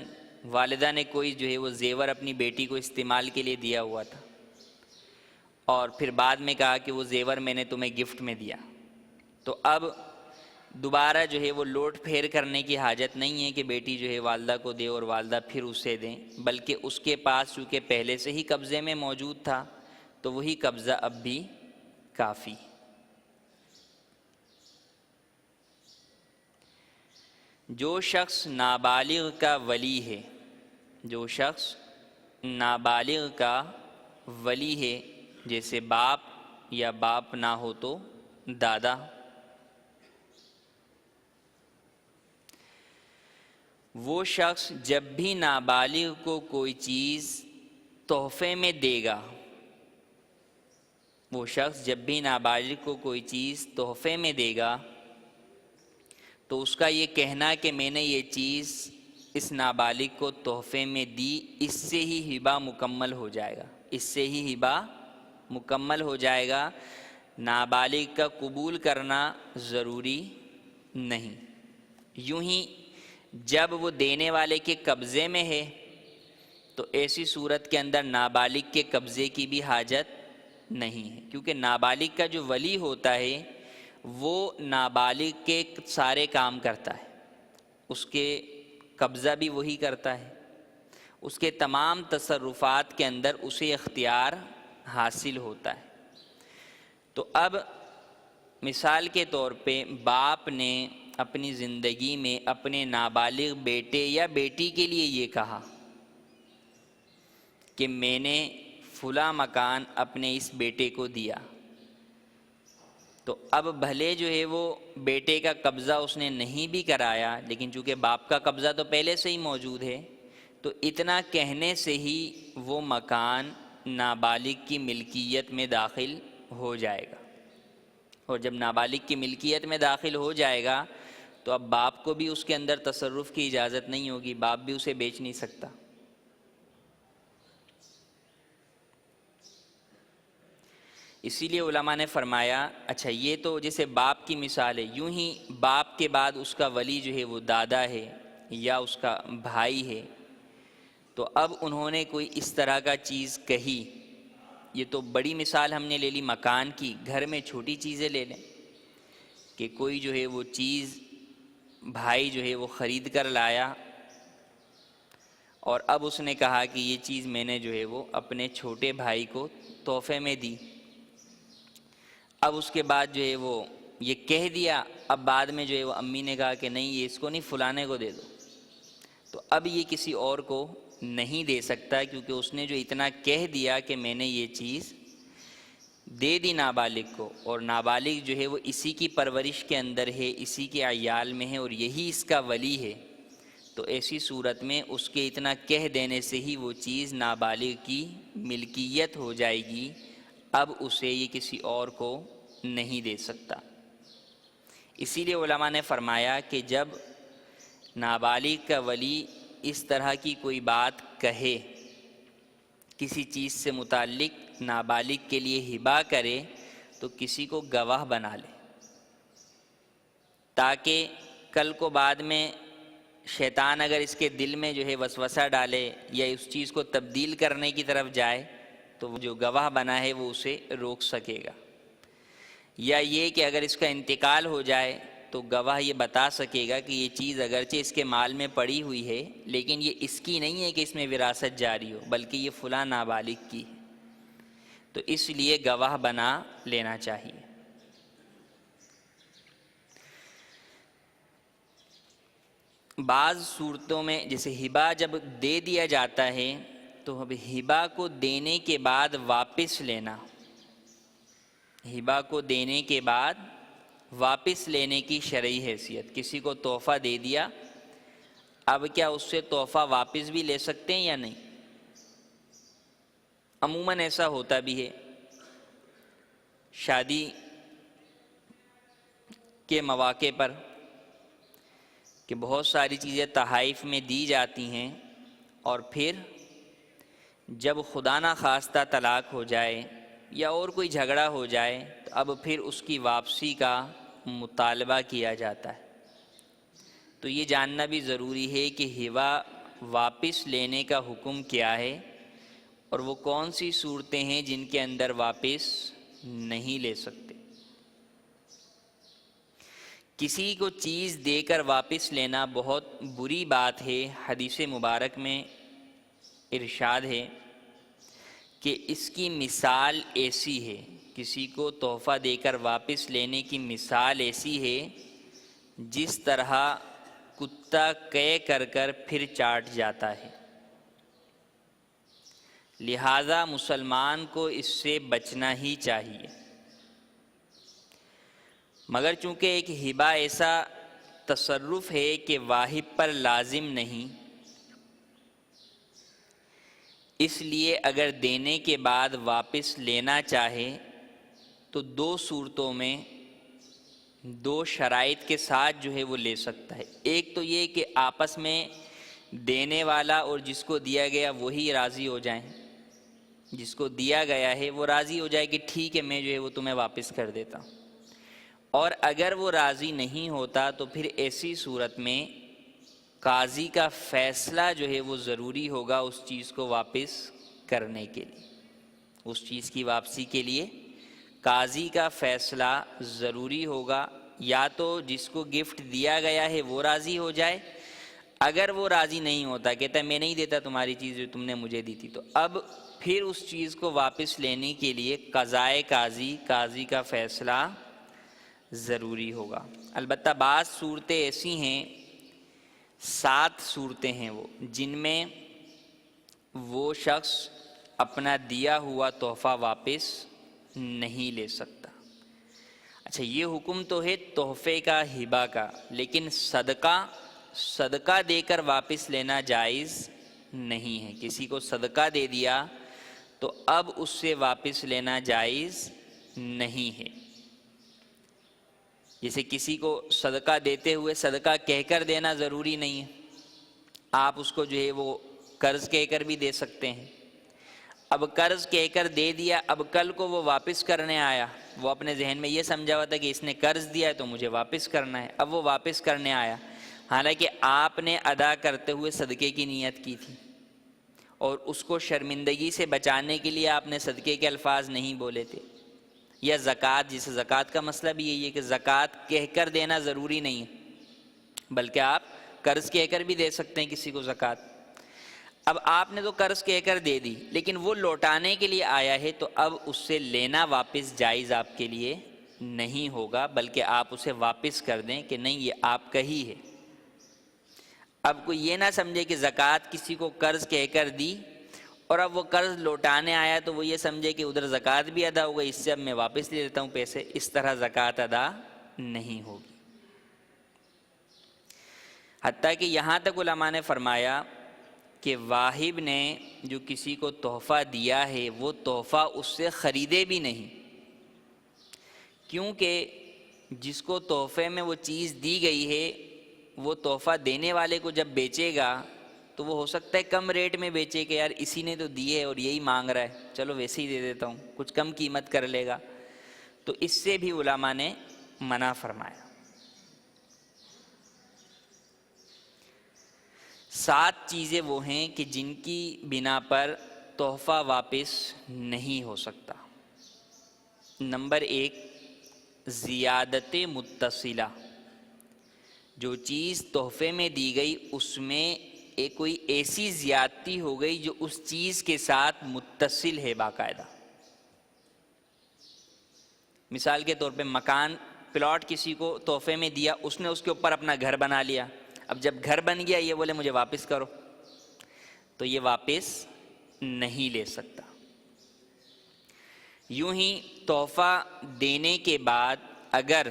والدہ نے کوئی جو ہے وہ زیور اپنی بیٹی کو استعمال کے لیے دیا ہوا تھا، اور پھر بعد میں کہا کہ وہ زیور میں نے تمہیں گفٹ میں دیا، تو اب دوبارہ جو ہے وہ لوٹ پھیر کرنے کی حاجت نہیں ہے کہ بیٹی جو ہے والدہ کو دے اور والدہ پھر اسے دیں، بلکہ اس کے پاس چونکہ پہلے سے ہی قبضے میں موجود تھا تو وہی قبضہ اب بھی کافی۔ جو شخص نابالغ کا ولی ہے، جو شخص نابالغ کا ولی ہے، جیسے باپ یا باپ نہ ہو تو دادا، وہ شخص جب بھی نابالغ کو کوئی چیز تحفے میں دے گا، وہ شخص جب بھی نابالغ کو کوئی چیز تحفے میں دے گا تو اس کا یہ کہنا کہ میں نے یہ چیز اس نابالغ کو تحفے میں دی، اس سے ہی ہبہ مکمل ہو جائے گا، اس سے ہی ہبہ مکمل ہو جائے گا۔ نابالغ کا قبول کرنا ضروری نہیں۔ یوں ہی جب وہ دینے والے کے قبضے میں ہے تو ایسی صورت کے اندر نابالغ کے قبضے کی بھی حاجت نہیں ہے، کیونکہ نابالغ کا جو ولی ہوتا ہے وہ نابالغ کے سارے کام کرتا ہے، اس کے قبضہ بھی وہی کرتا ہے، اس کے تمام تصرفات کے اندر اسے اختیار حاصل ہوتا ہے۔ تو اب مثال کے طور پہ باپ نے اپنی زندگی میں اپنے نابالغ بیٹے یا بیٹی کے لیے یہ کہا کہ میں نے فلاں مکان اپنے اس بیٹے کو دیا، تو اب بھلے جو ہے وہ بیٹے کا قبضہ اس نے نہیں بھی کرایا، لیکن چونکہ باپ کا قبضہ تو پہلے سے ہی موجود ہے تو اتنا کہنے سے ہی وہ مکان نابالغ کی ملکیت میں داخل ہو جائے گا، اور جب نابالغ کی ملکیت میں داخل ہو جائے گا تو اب باپ کو بھی اس کے اندر تصرف کی اجازت نہیں ہوگی، باپ بھی اسے بیچ نہیں سکتا۔ اسی لیے علماء نے فرمایا اچھا یہ تو جیسے باپ کی مثال ہے، یوں ہی باپ کے بعد اس کا ولی جو ہے وہ دادا ہے یا اس کا بھائی ہے، تو اب انہوں نے کوئی اس طرح کا چیز کہی، یہ تو بڑی مثال ہم نے لے لی مکان کی، گھر میں چھوٹی چیزیں لے لیں کہ کوئی جو ہے وہ چیز بھائی جو ہے وہ خرید کر لایا اور اب اس نے کہا کہ یہ چیز میں نے جو ہے وہ اپنے چھوٹے بھائی کو تحفے میں دی، اب اس کے بعد جو ہے وہ یہ کہہ دیا، اب بعد میں جو ہے وہ امی نے کہا کہ نہیں یہ اس کو نہیں فلانے کو دے دو، تو اب یہ کسی اور کو نہیں دے سکتا، کیونکہ اس نے جو اتنا کہہ دیا کہ میں نے یہ چیز دے دی نابالغ کو، اور نابالغ جو ہے وہ اسی کی پرورش کے اندر ہے، اسی کے عیال میں ہے اور یہی اس کا ولی ہے، تو ایسی صورت میں اس کے اتنا کہہ دینے سے ہی وہ چیز نابالغ کی ملکیت ہو جائے گی، اب اسے یہ کسی اور کو نہیں دے سکتا۔ اسی لیے علماء نے فرمایا کہ جب نابالغ کا ولی اس طرح کی کوئی بات کہے، کسی چیز سے متعلق نابالغ کے لیے ہبہ کرے تو کسی کو گواہ بنا لے، تاکہ کل کو بعد میں شیطان اگر اس کے دل میں جو ہے وسوسہ ڈالے یا اس چیز کو تبدیل کرنے کی طرف جائے تو وہ جو گواہ بنا ہے وہ اسے روک سکے گا، یا یہ کہ اگر اس کا انتقال ہو جائے تو گواہ یہ بتا سکے گا کہ یہ چیز اگرچہ اس کے مال میں پڑی ہوئی ہے لیکن یہ اس کی نہیں ہے کہ اس میں وراثت جاری ہو، بلکہ یہ فلاں نابالغ کی ہے، تو اس لیے گواہ بنا لینا چاہیے۔ بعض صورتوں میں جیسے ہبہ جب دے دیا جاتا ہے تو اب ہبہ کو دینے کے بعد واپس لینا، ہبہ کو دینے کے بعد واپس لینے کی شرعی حیثیت، کسی کو تحفہ دے دیا، اب کیا اس سے تحفہ واپس بھی لے سکتے ہیں یا نہیں؟ عموماً ایسا ہوتا بھی ہے، شادی کے مواقع پر کہ بہت ساری چیزیں تحائف میں دی جاتی ہیں، اور پھر جب خدا نخواستہ طلاق ہو جائے یا اور کوئی جھگڑا ہو جائے تو اب پھر اس کی واپسی کا مطالبہ کیا جاتا ہے۔ تو یہ جاننا بھی ضروری ہے کہ ہبہ واپس لینے کا حکم کیا ہے، اور وہ کون سی صورتیں ہیں جن کے اندر واپس نہیں لے سکتے۔ کسی کو چیز دے کر واپس لینا بہت بری بات ہے۔ حدیث مبارک میں ارشاد ہے کہ اس کی مثال ایسی ہے، کسی کو تحفہ دے کر واپس لینے کی مثال ایسی ہے جس طرح کتا قے کر کر پھر چاٹ جاتا ہے۔ لہذا مسلمان کو اس سے بچنا ہی چاہیے، مگر چونکہ ایک ہبہ ایسا تصرف ہے کہ واہب پر لازم نہیں، اس لیے اگر دینے کے بعد واپس لینا چاہے تو دو صورتوں میں دو شرائط کے ساتھ جو ہے وہ لے سکتا ہے۔ ایک تو یہ کہ آپس میں دینے والا اور جس کو دیا گیا وہی راضی ہو جائیں، جس کو دیا گیا ہے وہ راضی ہو جائے کہ ٹھیک ہے میں جو ہے وہ تمہیں واپس کر دیتا ہوں، اور اگر وہ راضی نہیں ہوتا تو پھر ایسی صورت میں قاضی کا فیصلہ جو ہے وہ ضروری ہوگا اس چیز کو واپس کرنے کے لیے۔ اس چیز کی واپسی کے لیے قاضی کا فیصلہ ضروری ہوگا، یا تو جس کو گفٹ دیا گیا ہے وہ راضی ہو جائے، اگر وہ راضی نہیں ہوتا، کہتا ہے میں نہیں دیتا تمہاری چیز جو تم نے مجھے دی تھی، تو اب پھر اس چیز کو واپس لینے کے لیے قضائے قاضی کا فیصلہ ضروری ہوگا۔ البتہ بعض صورتیں ایسی ہیں، 7 صورتیں ہیں وہ، جن میں وہ شخص اپنا دیا ہوا تحفہ واپس نہیں لے سکتا۔ اچھا، یہ حکم تو ہے تحفے کا، ہبہ کا، لیکن صدقہ دے کر واپس لینا جائز نہیں ہے۔ کسی کو صدقہ دے دیا تو اب اس سے واپس لینا جائز نہیں ہے۔ جیسے کسی کو صدقہ دیتے ہوئے صدقہ کہہ کر دینا ضروری نہیں ہے، آپ اس کو جو ہے وہ قرض کہہ کر بھی دے سکتے ہیں۔ اب قرض کہہ کر دے دیا، اب کل کو وہ واپس کرنے آیا، وہ اپنے ذہن میں یہ سمجھا ہوا تھا کہ اس نے قرض دیا ہے تو مجھے واپس کرنا ہے، اب وہ واپس کرنے آیا، حالانکہ آپ نے ادا کرتے ہوئے صدقے کی نیت کی تھی، اور اس کو شرمندگی سے بچانے کے لیے آپ نے صدقے کے الفاظ نہیں بولے تھے۔ یا زکوٰۃ، جسے زکوٰۃ کا مسئلہ بھی یہی ہے کہ زکوٰۃ کہہ کر دینا ضروری نہیں ہے، بلکہ آپ قرض کہہ کر بھی دے سکتے ہیں کسی کو زکوٰۃ۔ اب آپ نے تو قرض کہہ کر دے دی، لیکن وہ لوٹانے کے لیے آیا ہے تو اب اس سے لینا واپس جائز آپ کے لیے نہیں ہوگا، بلکہ آپ اسے واپس کر دیں کہ نہیں یہ آپ کا ہی ہے۔ اب کوئی یہ نہ سمجھے کہ زکوٰۃ کسی کو قرض کہہ کر دی اور اب وہ قرض لوٹانے آیا تو وہ یہ سمجھے کہ ادھر زکوٰۃ بھی ادا ہو گئی، اس سے اب میں واپس لے لیتا ہوں پیسے، اس طرح زکوٰۃ ادا نہیں ہوگی۔ حتیٰ کہ یہاں تک علماء نے فرمایا کہ واہب نے جو کسی کو تحفہ دیا ہے وہ تحفہ اس سے خریدے بھی نہیں، کیونکہ جس کو تحفے میں وہ چیز دی گئی ہے وہ تحفہ دینے والے کو جب بیچے گا تو وہ ہو سکتا ہے کم ریٹ میں بیچے کہ یار اسی نے تو دی ہے اور یہی مانگ رہا ہے، چلو ویسے ہی دے دیتا ہوں، کچھ کم قیمت کر لے گا، تو اس سے بھی علماء نے منع فرمایا۔ 7 چیزیں وہ ہیں کہ جن کی بنا پر تحفہ واپس نہیں ہو سکتا۔ نمبر 1، زیادت متصلہ، جو چیز تحفے میں دی گئی اس میں ایک کوئی ایسی زیادتی ہو گئی جو اس چیز کے ساتھ متصل ہے باقاعدہ۔ مثال کے طور پہ مکان، پلاٹ کسی کو تحفے میں دیا، اس نے اس کے اوپر اپنا گھر بنا لیا، اب جب گھر بن گیا یہ بولے مجھے واپس کرو، تو یہ واپس نہیں لے سکتا۔ یوں ہی تحفہ دینے کے بعد اگر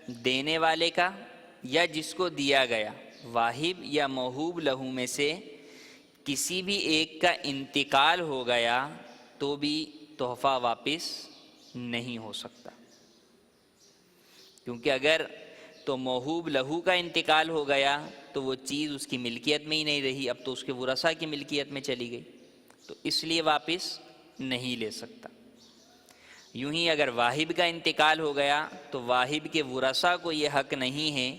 دینے والے کا یا جس کو دیا گیا، واہب یا موہوب لہو میں سے کسی بھی ایک کا انتقال ہو گیا تو بھی تحفہ واپس نہیں ہو سکتا، کیونکہ اگر تو موہوب لہو کا انتقال ہو گیا تو وہ چیز اس کی ملکیت میں ہی نہیں رہی، اب تو اس کے ورثاء کی ملکیت میں چلی گئی، تو اس لیے واپس نہیں لے سکتا۔ یوں ہی اگر واہب کا انتقال ہو گیا تو واہب کے ورثاء کو یہ حق نہیں ہے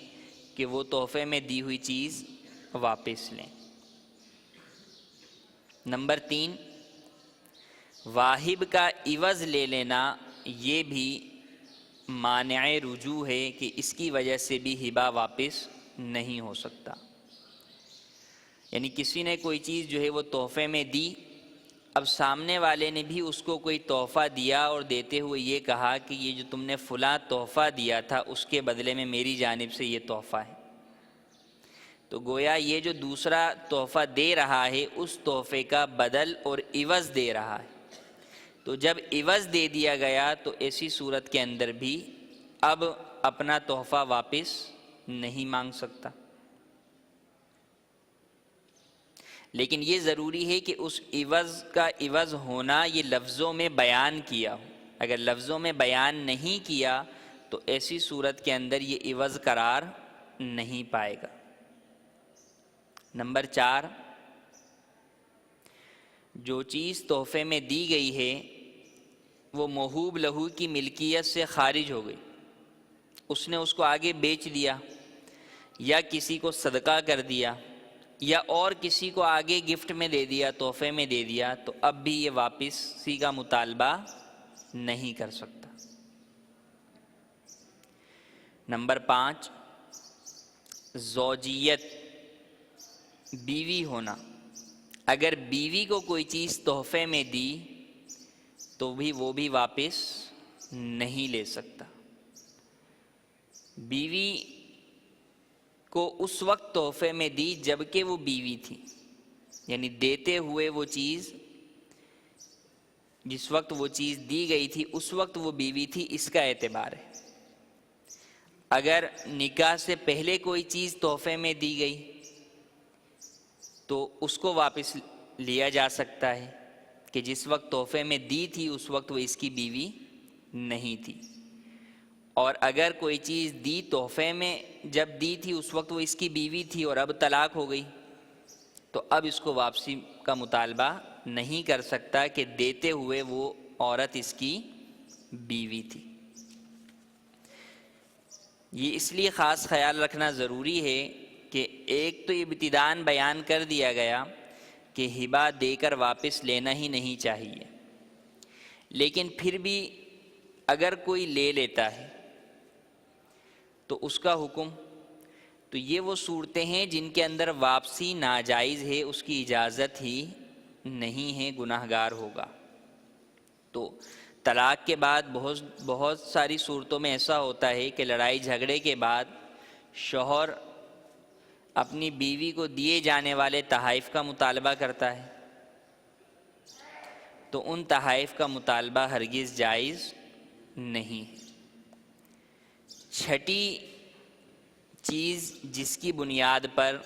کہ وہ تحفے میں دی ہوئی چیز واپس لیں۔ نمبر 3، واہب کا عوض لے لینا یہ بھی مانع رجوع ہے کہ اس کی وجہ سے بھی ہبہ واپس نہیں ہو سکتا۔ یعنی کسی نے کوئی چیز جو ہے وہ تحفے میں دی، اب سامنے والے نے بھی اس کو کوئی تحفہ دیا اور دیتے ہوئے یہ کہا کہ یہ جو تم نے فلاں تحفہ دیا تھا اس کے بدلے میں میری جانب سے یہ تحفہ ہے، تو گویا یہ جو دوسرا تحفہ دے رہا ہے اس تحفے کا بدل اور عوض دے رہا ہے، تو جب عوض دے دیا گیا تو ایسی صورت کے اندر بھی اب اپنا تحفہ واپس نہیں مانگ سکتا۔ لیکن یہ ضروری ہے کہ اس عوض کا عوض ہونا یہ لفظوں میں بیان کیا ہو، اگر لفظوں میں بیان نہیں کیا تو ایسی صورت کے اندر یہ عوض قرار نہیں پائے گا۔ نمبر 4، جو چیز تحفے میں دی گئی ہے وہ موہوب لہو کی ملکیت سے خارج ہو گئی، اس نے اس کو آگے بیچ دیا یا کسی کو صدقہ کر دیا یا اور کسی کو آگے گفٹ میں دے دیا، تحفے میں دے دیا، تو اب بھی یہ واپسی کا مطالبہ نہیں کر سکتا۔ نمبر 5، زوجیت، بیوی ہونا، اگر بیوی کو کوئی چیز تحفے میں دی تو بھی وہ بھی واپس نہیں لے سکتا۔ بیوی کو اس وقت تحفے میں دی جب کہ وہ بیوی تھی، یعنی دیتے ہوئے وہ چیز جس وقت وہ چیز دی گئی تھی اس وقت وہ بیوی تھی، اس کا اعتبار ہے۔ اگر نکاح سے پہلے کوئی چیز تحفے میں دی گئی تو اس کو واپس لیا جا سکتا ہے کہ جس وقت تحفے میں دی تھی اس وقت وہ اس کی بیوی نہیں تھی، اور اگر کوئی چیز دی تحفے میں جب دی تھی اس وقت وہ اس کی بیوی تھی اور اب طلاق ہو گئی تو اب اس کو واپسی کا مطالبہ نہیں کر سکتا کہ دیتے ہوئے وہ عورت اس کی بیوی تھی۔ یہ اس لیے خاص خیال رکھنا ضروری ہے کہ ایک تو ابتداءً بیان کر دیا گیا کہ ہبہ دے کر واپس لینا ہی نہیں چاہیے، لیکن پھر بھی اگر کوئی لے لیتا ہے تو اس کا حکم، تو یہ وہ صورتیں ہیں جن کے اندر واپسی ناجائز ہے، اس کی اجازت ہی نہیں ہے، گناہگار ہوگا۔ تو طلاق کے بعد بہت ساری صورتوں میں ایسا ہوتا ہے کہ لڑائی جھگڑے کے بعد شوہر اپنی بیوی کو دیے جانے والے تحائف کا مطالبہ کرتا ہے، تو ان تحائف کا مطالبہ ہرگز جائز نہیں ہے۔ چھٹی چیز جس کی بنیاد پر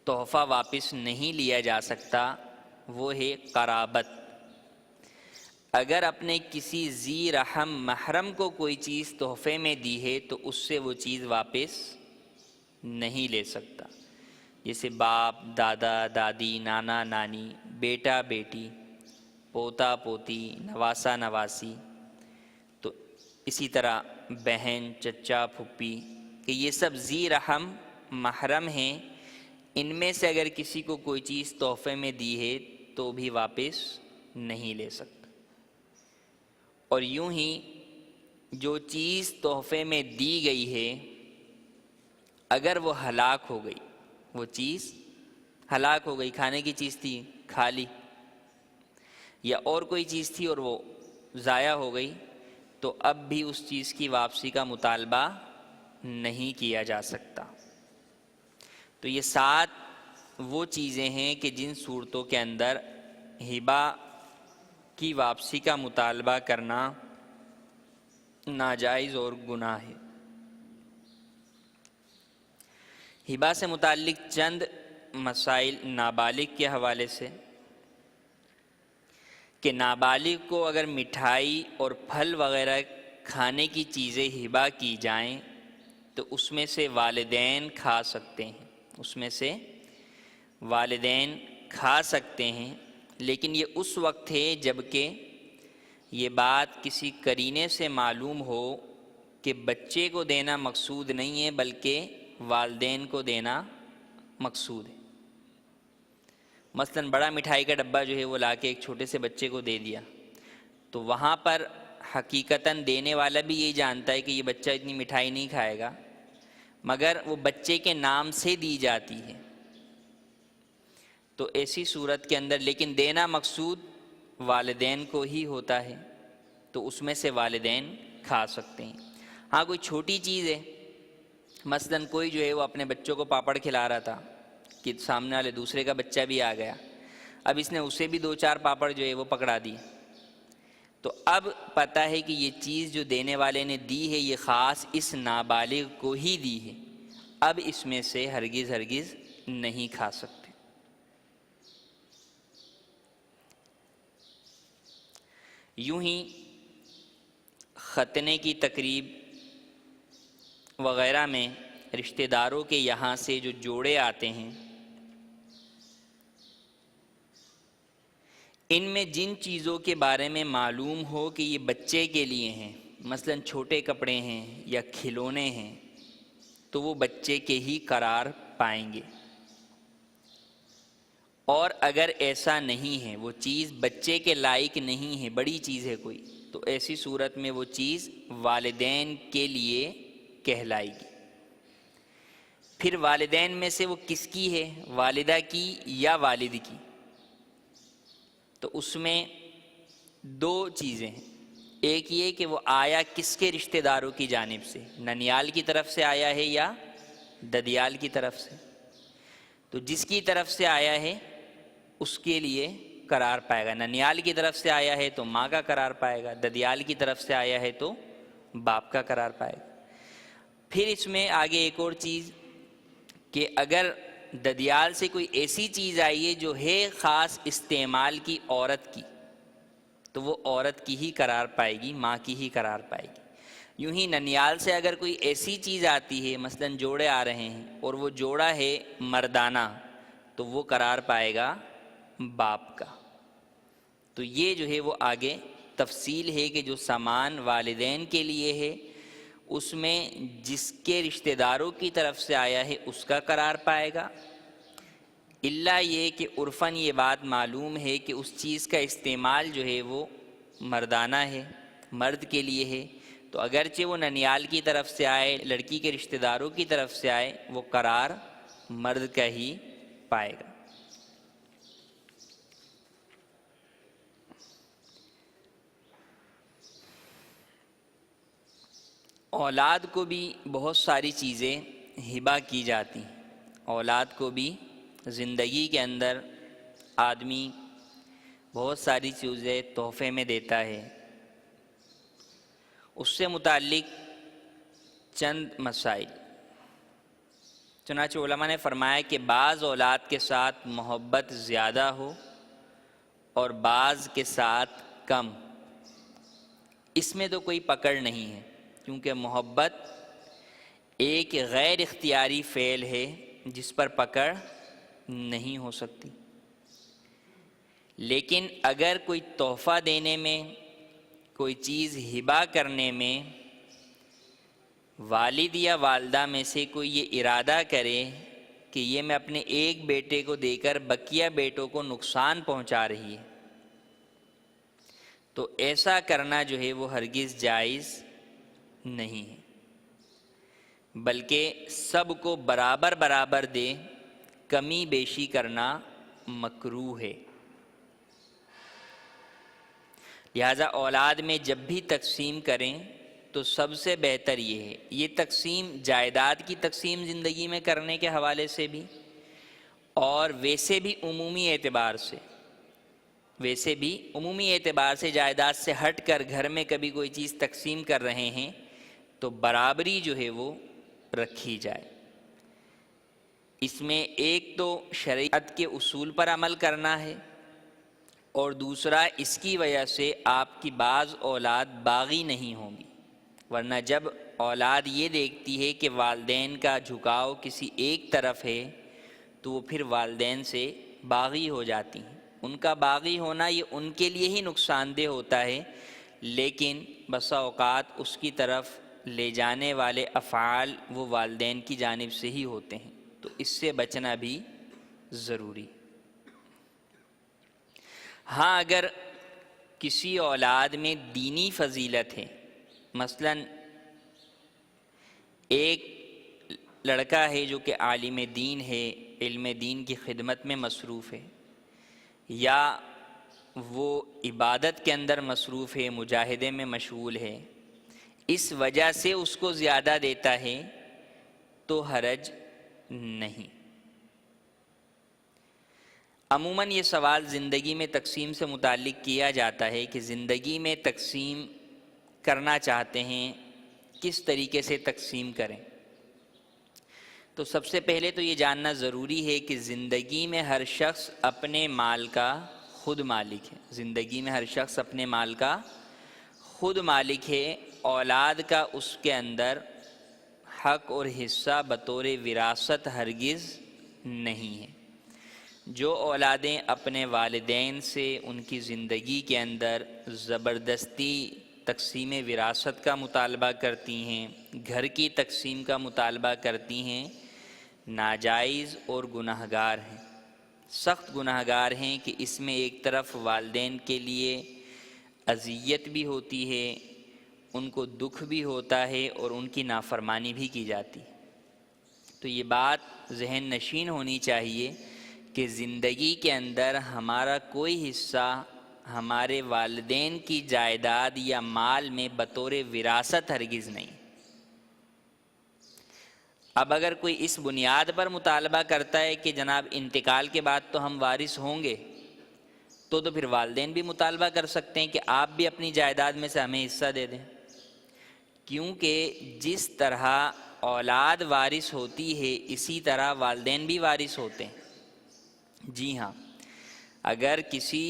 تحفہ واپس نہیں لیا جا سکتا وہ ہے قرابت۔ اگر اپنے کسی ذی رحم محرم کو کوئی چیز تحفے میں دی ہے تو اس سے وہ چیز واپس نہیں لے سکتا، جیسے باپ، دادا، دادی، نانا، نانی، بیٹا، بیٹی، پوتا، پوتی، نواسا، نواسی، تو اسی طرح بہن، چچا، پھپھی، کہ یہ سب ذی رحم محرم ہیں، ان میں سے اگر کسی کو کوئی چیز تحفے میں دی ہے تو بھی واپس نہیں لے سکتا۔ اور یوں ہی جو چیز تحفے میں دی گئی ہے اگر وہ ہلاک ہو گئی، وہ چیز ہلاک ہو گئی، کھانے کی چیز تھی کھا لی، یا اور کوئی چیز تھی اور وہ ضائع ہو گئی، تو اب بھی اس چیز کی واپسی کا مطالبہ نہیں کیا جا سکتا۔ تو یہ 7 وہ چیزیں ہیں کہ جن صورتوں کے اندر ہبہ کی واپسی کا مطالبہ کرنا ناجائز اور گناہ ہے۔ ہبا سے متعلق چند مسائل نابالغ کے حوالے سے کہ نابالغ کو اگر مٹھائی اور پھل وغیرہ کھانے کی چیزیں ہبا کی جائیں تو اس میں سے والدین کھا سکتے ہیں، اس میں سے والدین کھا سکتے ہیں، لیکن یہ اس وقت ہے جب کہ یہ بات کسی قرینے سے معلوم ہو کہ بچے کو دینا مقصود نہیں ہے بلکہ والدین کو دینا مقصود ہے۔ مثلاً بڑا مٹھائی کا ڈبہ جو ہے وہ لا کے ایک چھوٹے سے بچے کو دے دیا، تو وہاں پر حقیقتاً دینے والا بھی یہی جانتا ہے کہ یہ بچہ اتنی مٹھائی نہیں کھائے گا، مگر وہ بچے کے نام سے دی جاتی ہے، تو ایسی صورت کے اندر لیکن دینا مقصود والدین کو ہی ہوتا ہے، تو اس میں سے والدین کھا سکتے ہیں۔ ہاں کوئی چھوٹی چیز ہے، مثلاً کوئی جو ہے وہ اپنے بچوں کو پاپڑ کھلا رہا تھا کہ سامنے والے دوسرے کا بچہ بھی آ گیا، اب اس نے اسے بھی 2-4 پاپڑ جو ہے وہ پکڑا دی، تو اب پتہ ہے کہ یہ چیز جو دینے والے نے دی ہے یہ خاص اس نابالغ کو ہی دی ہے، اب اس میں سے ہرگز نہیں کھا سکتے۔ یوں ہی ختنے کی تقریب وغیرہ میں رشتہ داروں کے یہاں سے جو جوڑے آتے ہیں، ان میں جن چیزوں کے بارے میں معلوم ہو کہ یہ بچے کے لیے ہیں، مثلاً چھوٹے کپڑے ہیں یا کھلونے ہیں، تو وہ بچے کے ہی قرار پائیں گے، اور اگر ایسا نہیں ہے، وہ چیز بچے کے لائق نہیں ہے، بڑی چیز ہے کوئی، تو ایسی صورت میں وہ چیز والدین کے لیے کہلائے گی۔ پھر والدین میں سے وہ کس کی ہے، والدہ کی یا والد کی؟ تو اس میں 2 چیزیں ہیں، ایک یہ کہ وہ آیا کس کے رشتہ داروں کی جانب سے، ننیال کی طرف سے آیا ہے یا ددیال کی طرف سے؟ تو جس کی طرف سے آیا ہے اس کے لیے قرار پائے گا، ننیال کی طرف سے آیا ہے تو ماں کا قرار پائے گا، ددیال کی طرف سے آیا ہے تو باپ کا قرار پائے گا۔ پھر اس میں آگے ایک اور چیز کہ اگر ددیال سے کوئی ایسی چیز آئی ہے جو ہے خاص استعمال کی عورت کی، تو وہ عورت کی ہی قرار پائے گی، ماں کی ہی قرار پائے گی۔ یوں ہی ننیال سے اگر کوئی ایسی چیز آتی ہے، مثلاً جوڑے آ رہے ہیں اور وہ جوڑا ہے مردانہ، تو وہ قرار پائے گا باپ کا۔ تو یہ جو ہے وہ آگے تفصیل ہے کہ جو سامان والدین کے لیے ہے اس میں جس کے رشتہ داروں کی طرف سے آیا ہے اس کا قرار پائے گا، الا یہ کہ عرفاً یہ بات معلوم ہے کہ اس چیز کا استعمال جو ہے وہ مردانہ ہے، مرد کے لیے ہے، تو اگرچہ وہ ننیال کی طرف سے آئے، لڑکی کے رشتہ داروں کی طرف سے آئے، وہ قرار مرد کا ہی پائے گا۔ اولاد کو بھی بہت ساری چیزیں ہبہ کی جاتی ہیں، اولاد کو بھی زندگی کے اندر آدمی بہت ساری چیزیں تحفے میں دیتا ہے، اس سے متعلق چند مسائل۔ چنانچہ علماء نے فرمایا کہ بعض اولاد کے ساتھ محبت زیادہ ہو اور بعض کے ساتھ کم، اس میں تو کوئی پکڑ نہیں ہے، کیونکہ محبت ایک غیر اختیاری فعل ہے جس پر پکڑ نہیں ہو سکتی، لیکن اگر کوئی تحفہ دینے میں، کوئی چیز ہبہ کرنے میں والد یا والدہ میں سے کوئی یہ ارادہ کرے کہ یہ میں اپنے ایک بیٹے کو دے کر بقیہ بیٹوں کو نقصان پہنچا رہی ہے، تو ایسا کرنا جو ہے وہ ہرگز جائز نہیں ہے، بلکہ سب کو برابر برابر دے، کمی بیشی کرنا مکروہ ہے۔ لہذا اولاد میں جب بھی تقسیم کریں تو سب سے بہتر یہ ہے، یہ تقسیم جائیداد کی تقسیم زندگی میں کرنے کے حوالے سے بھی اور ویسے بھی عمومی اعتبار سے جائیداد سے ہٹ کر گھر میں کبھی کوئی چیز تقسیم کر رہے ہیں تو برابری جو ہے وہ رکھی جائے۔ اس میں ایک تو شریعت کے اصول پر عمل کرنا ہے، اور دوسرا اس کی وجہ سے آپ کی بعض اولاد باغی نہیں ہوں گی، ورنہ جب اولاد یہ دیکھتی ہے کہ والدین کا جھکاؤ کسی ایک طرف ہے تو وہ پھر والدین سے باغی ہو جاتی ہیں۔ ان کا باغی ہونا یہ ان کے لیے ہی نقصان دہ ہوتا ہے، لیکن بسا اوقات اس کی طرف لے جانے والے افعال وہ والدین کی جانب سے ہی ہوتے ہیں، تو اس سے بچنا بھی ضروری۔ ہاں اگر کسی اولاد میں دینی فضیلت ہے، مثلا ایک لڑکا ہے جو کہ عالم دین ہے، علم دین کی خدمت میں مصروف ہے، یا وہ عبادت کے اندر مصروف ہے، مجاہدے میں مشغول ہے، اس وجہ سے اس کو زیادہ دیتا ہے تو حرج نہیں۔ عموماً یہ سوال زندگی میں تقسیم سے متعلق کیا جاتا ہے کہ زندگی میں تقسیم کرنا چاہتے ہیں، کس طریقے سے تقسیم کریں؟ تو سب سے پہلے تو یہ جاننا ضروری ہے کہ زندگی میں ہر شخص اپنے مال کا خود مالک ہے۔ زندگی میں ہر شخص اپنے مال کا خود مالک ہے، اولاد کا اس کے اندر حق اور حصہ بطور وراثت ہرگز نہیں ہے۔ جو اولادیں اپنے والدین سے ان کی زندگی کے اندر زبردستی تقسیم وراثت کا مطالبہ کرتی ہیں، گھر کی تقسیم کا مطالبہ کرتی ہیں، ناجائز اور گناہگار ہیں، سخت گناہگار ہیں کہ اس میں ایک طرف والدین کے لیے اذیت بھی ہوتی ہے، ان کو دکھ بھی ہوتا ہے اور ان کی نافرمانی بھی کی جاتی ہے۔ تو یہ بات ذہن نشین ہونی چاہیے کہ زندگی کے اندر ہمارا کوئی حصہ ہمارے والدین کی جائیداد یا مال میں بطور وراثت ہرگز نہیں۔ اب اگر کوئی اس بنیاد پر مطالبہ کرتا ہے کہ جناب انتقال کے بعد تو ہم وارث ہوں گے، تو پھر والدین بھی مطالبہ کر سکتے ہیں کہ آپ بھی اپنی جائیداد میں سے ہمیں حصہ دے دیں، کیونکہ جس طرح اولاد وارث ہوتی ہے اسی طرح والدین بھی وارث ہوتے ہیں۔ جی ہاں، اگر کسی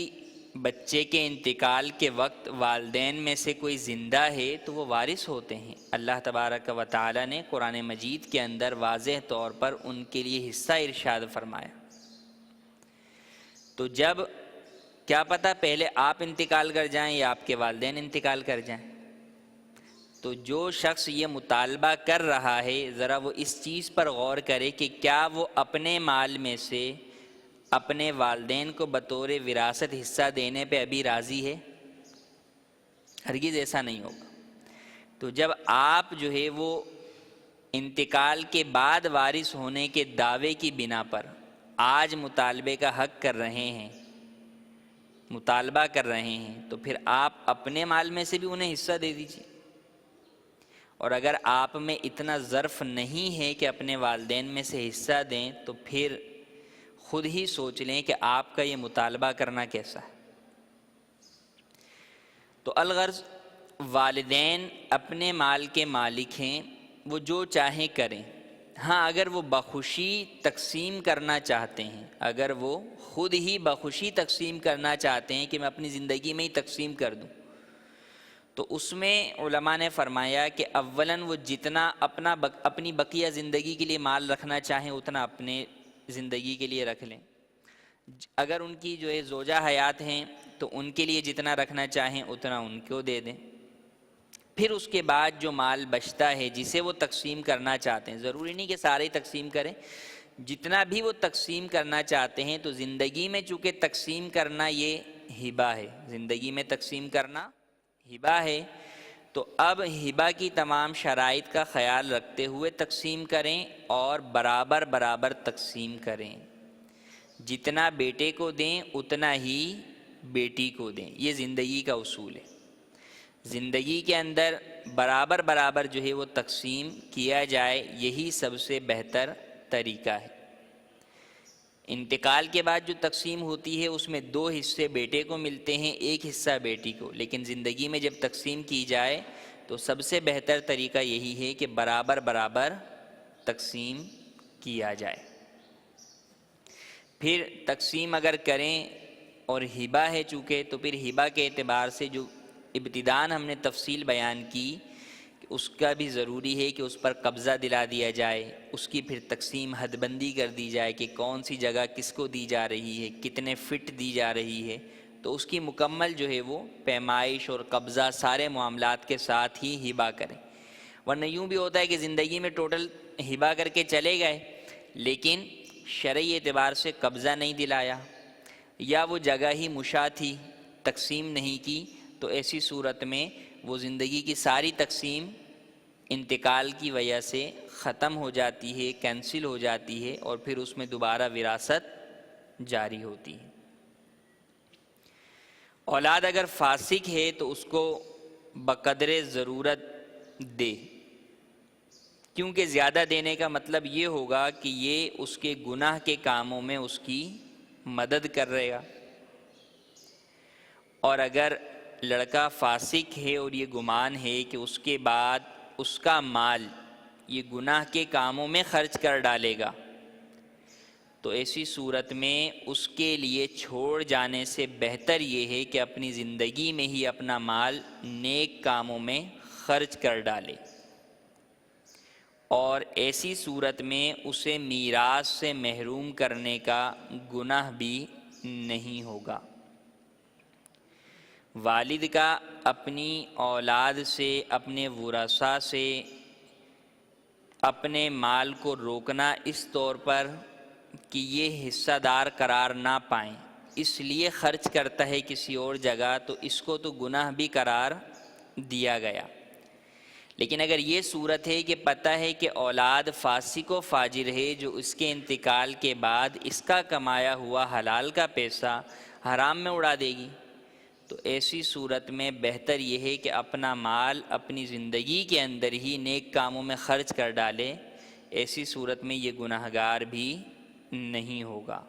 بچے کے انتقال کے وقت والدین میں سے کوئی زندہ ہے تو وہ وارث ہوتے ہیں۔ اللہ تبارک و تعالی نے قرآن مجید کے اندر واضح طور پر ان کے لیے حصہ ارشاد فرمایا۔ تو جب کیا پتہ پہلے آپ انتقال کر جائیں یا آپ کے والدین انتقال کر جائیں، تو جو شخص یہ مطالبہ کر رہا ہے ذرا وہ اس چیز پر غور کرے کہ کیا وہ اپنے مال میں سے اپنے والدین کو بطور وراثت حصہ دینے پہ ابھی راضی ہے؟ ہرگز ایسا نہیں ہوگا۔ تو جب آپ جو ہے وہ انتقال کے بعد وارث ہونے کے دعوے کی بنا پر آج مطالبے کا حق کر رہے ہیں، مطالبہ کر رہے ہیں، تو پھر آپ اپنے مال میں سے بھی انہیں حصہ دے دیجیے۔ اور اگر آپ میں اتنا ظرف نہیں ہے کہ اپنے والدین میں سے حصہ دیں تو پھر خود ہی سوچ لیں کہ آپ کا یہ مطالبہ کرنا کیسا ہے۔ تو الغرض والدین اپنے مال کے مالک ہیں، وہ جو چاہیں کریں۔ ہاں اگر وہ بخوشی تقسیم کرنا چاہتے ہیں، اگر وہ خود ہی بخوشی تقسیم کرنا چاہتے ہیں کہ میں اپنی زندگی میں ہی تقسیم کر دوں، تو اس میں علماء نے فرمایا کہ اولاً وہ جتنا اپنی بقیہ زندگی کے لیے مال رکھنا چاہیں اتنا اپنے زندگی کے لیے رکھ لیں۔ اگر ان کی جو ہے زوجہ حیات ہیں تو ان کے لیے جتنا رکھنا چاہیں اتنا ان کو دے دیں۔ پھر اس کے بعد جو مال بچتا ہے جسے وہ تقسیم کرنا چاہتے ہیں، ضروری نہیں کہ سارے تقسیم کریں، جتنا بھی وہ تقسیم کرنا چاہتے ہیں، تو زندگی میں چونکہ تقسیم کرنا یہ ہبہ ہے، زندگی میں تقسیم کرنا ہبہ ہے، تو اب ہبہ کی تمام شرائط کا خیال رکھتے ہوئے تقسیم کریں اور برابر برابر تقسیم کریں۔ جتنا بیٹے کو دیں اتنا ہی بیٹی کو دیں، یہ زندگی کا اصول ہے۔ زندگی کے اندر برابر برابر جو ہے وہ تقسیم کیا جائے، یہی سب سے بہتر طریقہ ہے۔ انتقال کے بعد جو تقسیم ہوتی ہے اس میں 2 حصے بیٹے کو ملتے ہیں، 1 حصہ بیٹی کو، لیکن زندگی میں جب تقسیم کی جائے تو سب سے بہتر طریقہ یہی ہے کہ برابر برابر تقسیم کیا جائے۔ پھر تقسیم اگر کریں اور ہبہ ہے چونکہ، تو پھر ہبہ کے اعتبار سے جو ابتداً ہم نے تفصیل بیان کی کہ اس کا بھی ضروری ہے کہ اس پر قبضہ دلا دیا جائے، اس کی پھر تقسیم حد بندی کر دی جائے کہ کون سی جگہ کس کو دی جا رہی ہے، کتنے فٹ دی جا رہی ہے، تو اس کی مکمل جو ہے وہ پیمائش اور قبضہ سارے معاملات کے ساتھ ہی ہبہ کریں۔ ورنہ یوں بھی ہوتا ہے کہ زندگی میں ٹوٹل ہبہ کر کے چلے گئے لیکن شرعی اعتبار سے قبضہ نہیں دلایا، یا وہ جگہ ہی مشاع تھی، تقسیم نہیں کی، تو ایسی صورت میں وہ زندگی کی ساری تقسیم انتقال کی وجہ سے ختم ہو جاتی ہے، کینسل ہو جاتی ہے، اور پھر اس میں دوبارہ وراثت جاری ہوتی ہے۔ اولاد اگر فاسق ہے تو اس کو بقدر ضرورت دے، کیونکہ زیادہ دینے کا مطلب یہ ہوگا کہ یہ اس کے گناہ کے کاموں میں اس کی مدد کر رہے گا، اور اگر لڑکا فاسق ہے اور یہ گمان ہے کہ اس کے بعد اس کا مال یہ گناہ کے کاموں میں خرچ کر ڈالے گا، تو ایسی صورت میں اس کے لیے چھوڑ جانے سے بہتر یہ ہے کہ اپنی زندگی میں ہی اپنا مال نیک کاموں میں خرچ کر ڈالے، اور ایسی صورت میں اسے میراث سے محروم کرنے کا گناہ بھی نہیں ہوگا۔ والد کا اپنی اولاد سے، اپنے ورثاء سے اپنے مال کو روکنا اس طور پر کہ یہ حصہ دار قرار نہ پائیں، اس لیے خرچ کرتا ہے کسی اور جگہ، تو اس کو تو گناہ بھی قرار دیا گیا۔ لیکن اگر یہ صورت ہے کہ پتہ ہے کہ اولاد فاسق و فاجر ہے جو اس کے انتقال کے بعد اس کا کمایا ہوا حلال کا پیسہ حرام میں اڑا دے گی، تو ایسی صورت میں بہتر یہ ہے کہ اپنا مال اپنی زندگی کے اندر ہی نیک کاموں میں خرچ کر ڈالے، ایسی صورت میں یہ گناہگار بھی نہیں ہوگا۔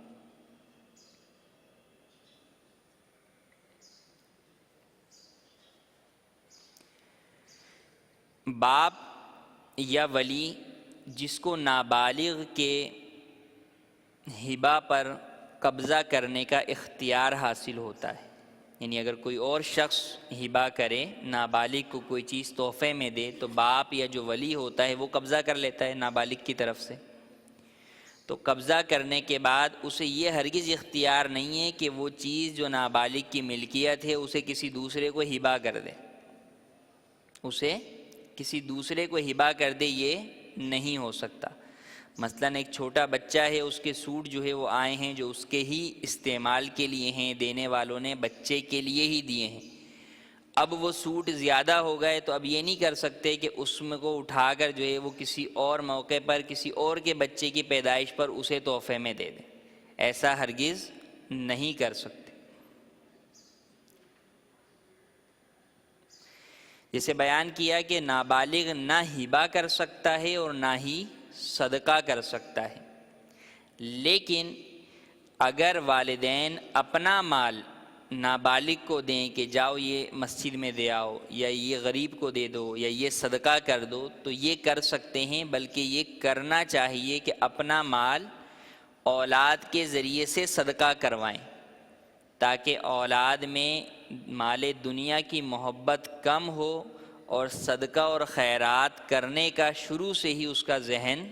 باپ یا ولی جس کو نابالغ کے ہبہ پر قبضہ کرنے کا اختیار حاصل ہوتا ہے، یعنی اگر کوئی اور شخص ہبہ کرے، نابالغ کو کوئی چیز تحفے میں دے، تو باپ یا جو ولی ہوتا ہے وہ قبضہ کر لیتا ہے نابالغ کی طرف سے۔ تو قبضہ کرنے کے بعد اسے یہ ہرگز اختیار نہیں ہے کہ وہ چیز جو نابالغ کی ملکیت ہے اسے کسی دوسرے کو ہبہ کر دے، اسے کسی دوسرے کو ہبہ کر دے، یہ نہیں ہو سکتا۔ مثلاً ایک چھوٹا بچہ ہے، اس کے سوٹ جو ہے وہ آئے ہیں جو اس کے ہی استعمال کے لیے ہیں، دینے والوں نے بچے کے لیے ہی دیے ہیں، اب وہ سوٹ زیادہ ہو گئے تو اب یہ نہیں کر سکتے کہ اس میں کو اٹھا کر جو ہے وہ کسی اور موقع پر کسی اور کے بچے کی پیدائش پر اسے تحفے میں دے دیں، ایسا ہرگز نہیں کر سکتے۔ جسے بیان کیا کہ نابالغ نہ ہبہ کر سکتا ہے اور نہ ہی صدقہ کر سکتا ہے، لیکن اگر والدین اپنا مال نابالغ کو دیں کہ جاؤ یہ مسجد میں دے آؤ، یا یہ غریب کو دے دو، یا یہ صدقہ کر دو، تو یہ کر سکتے ہیں، بلکہ یہ کرنا چاہیے کہ اپنا مال اولاد کے ذریعے سے صدقہ کروائیں، تاکہ اولاد میں مال دنیا کی محبت کم ہو اور صدقہ اور خیرات کرنے کا شروع سے ہی اس کا ذہن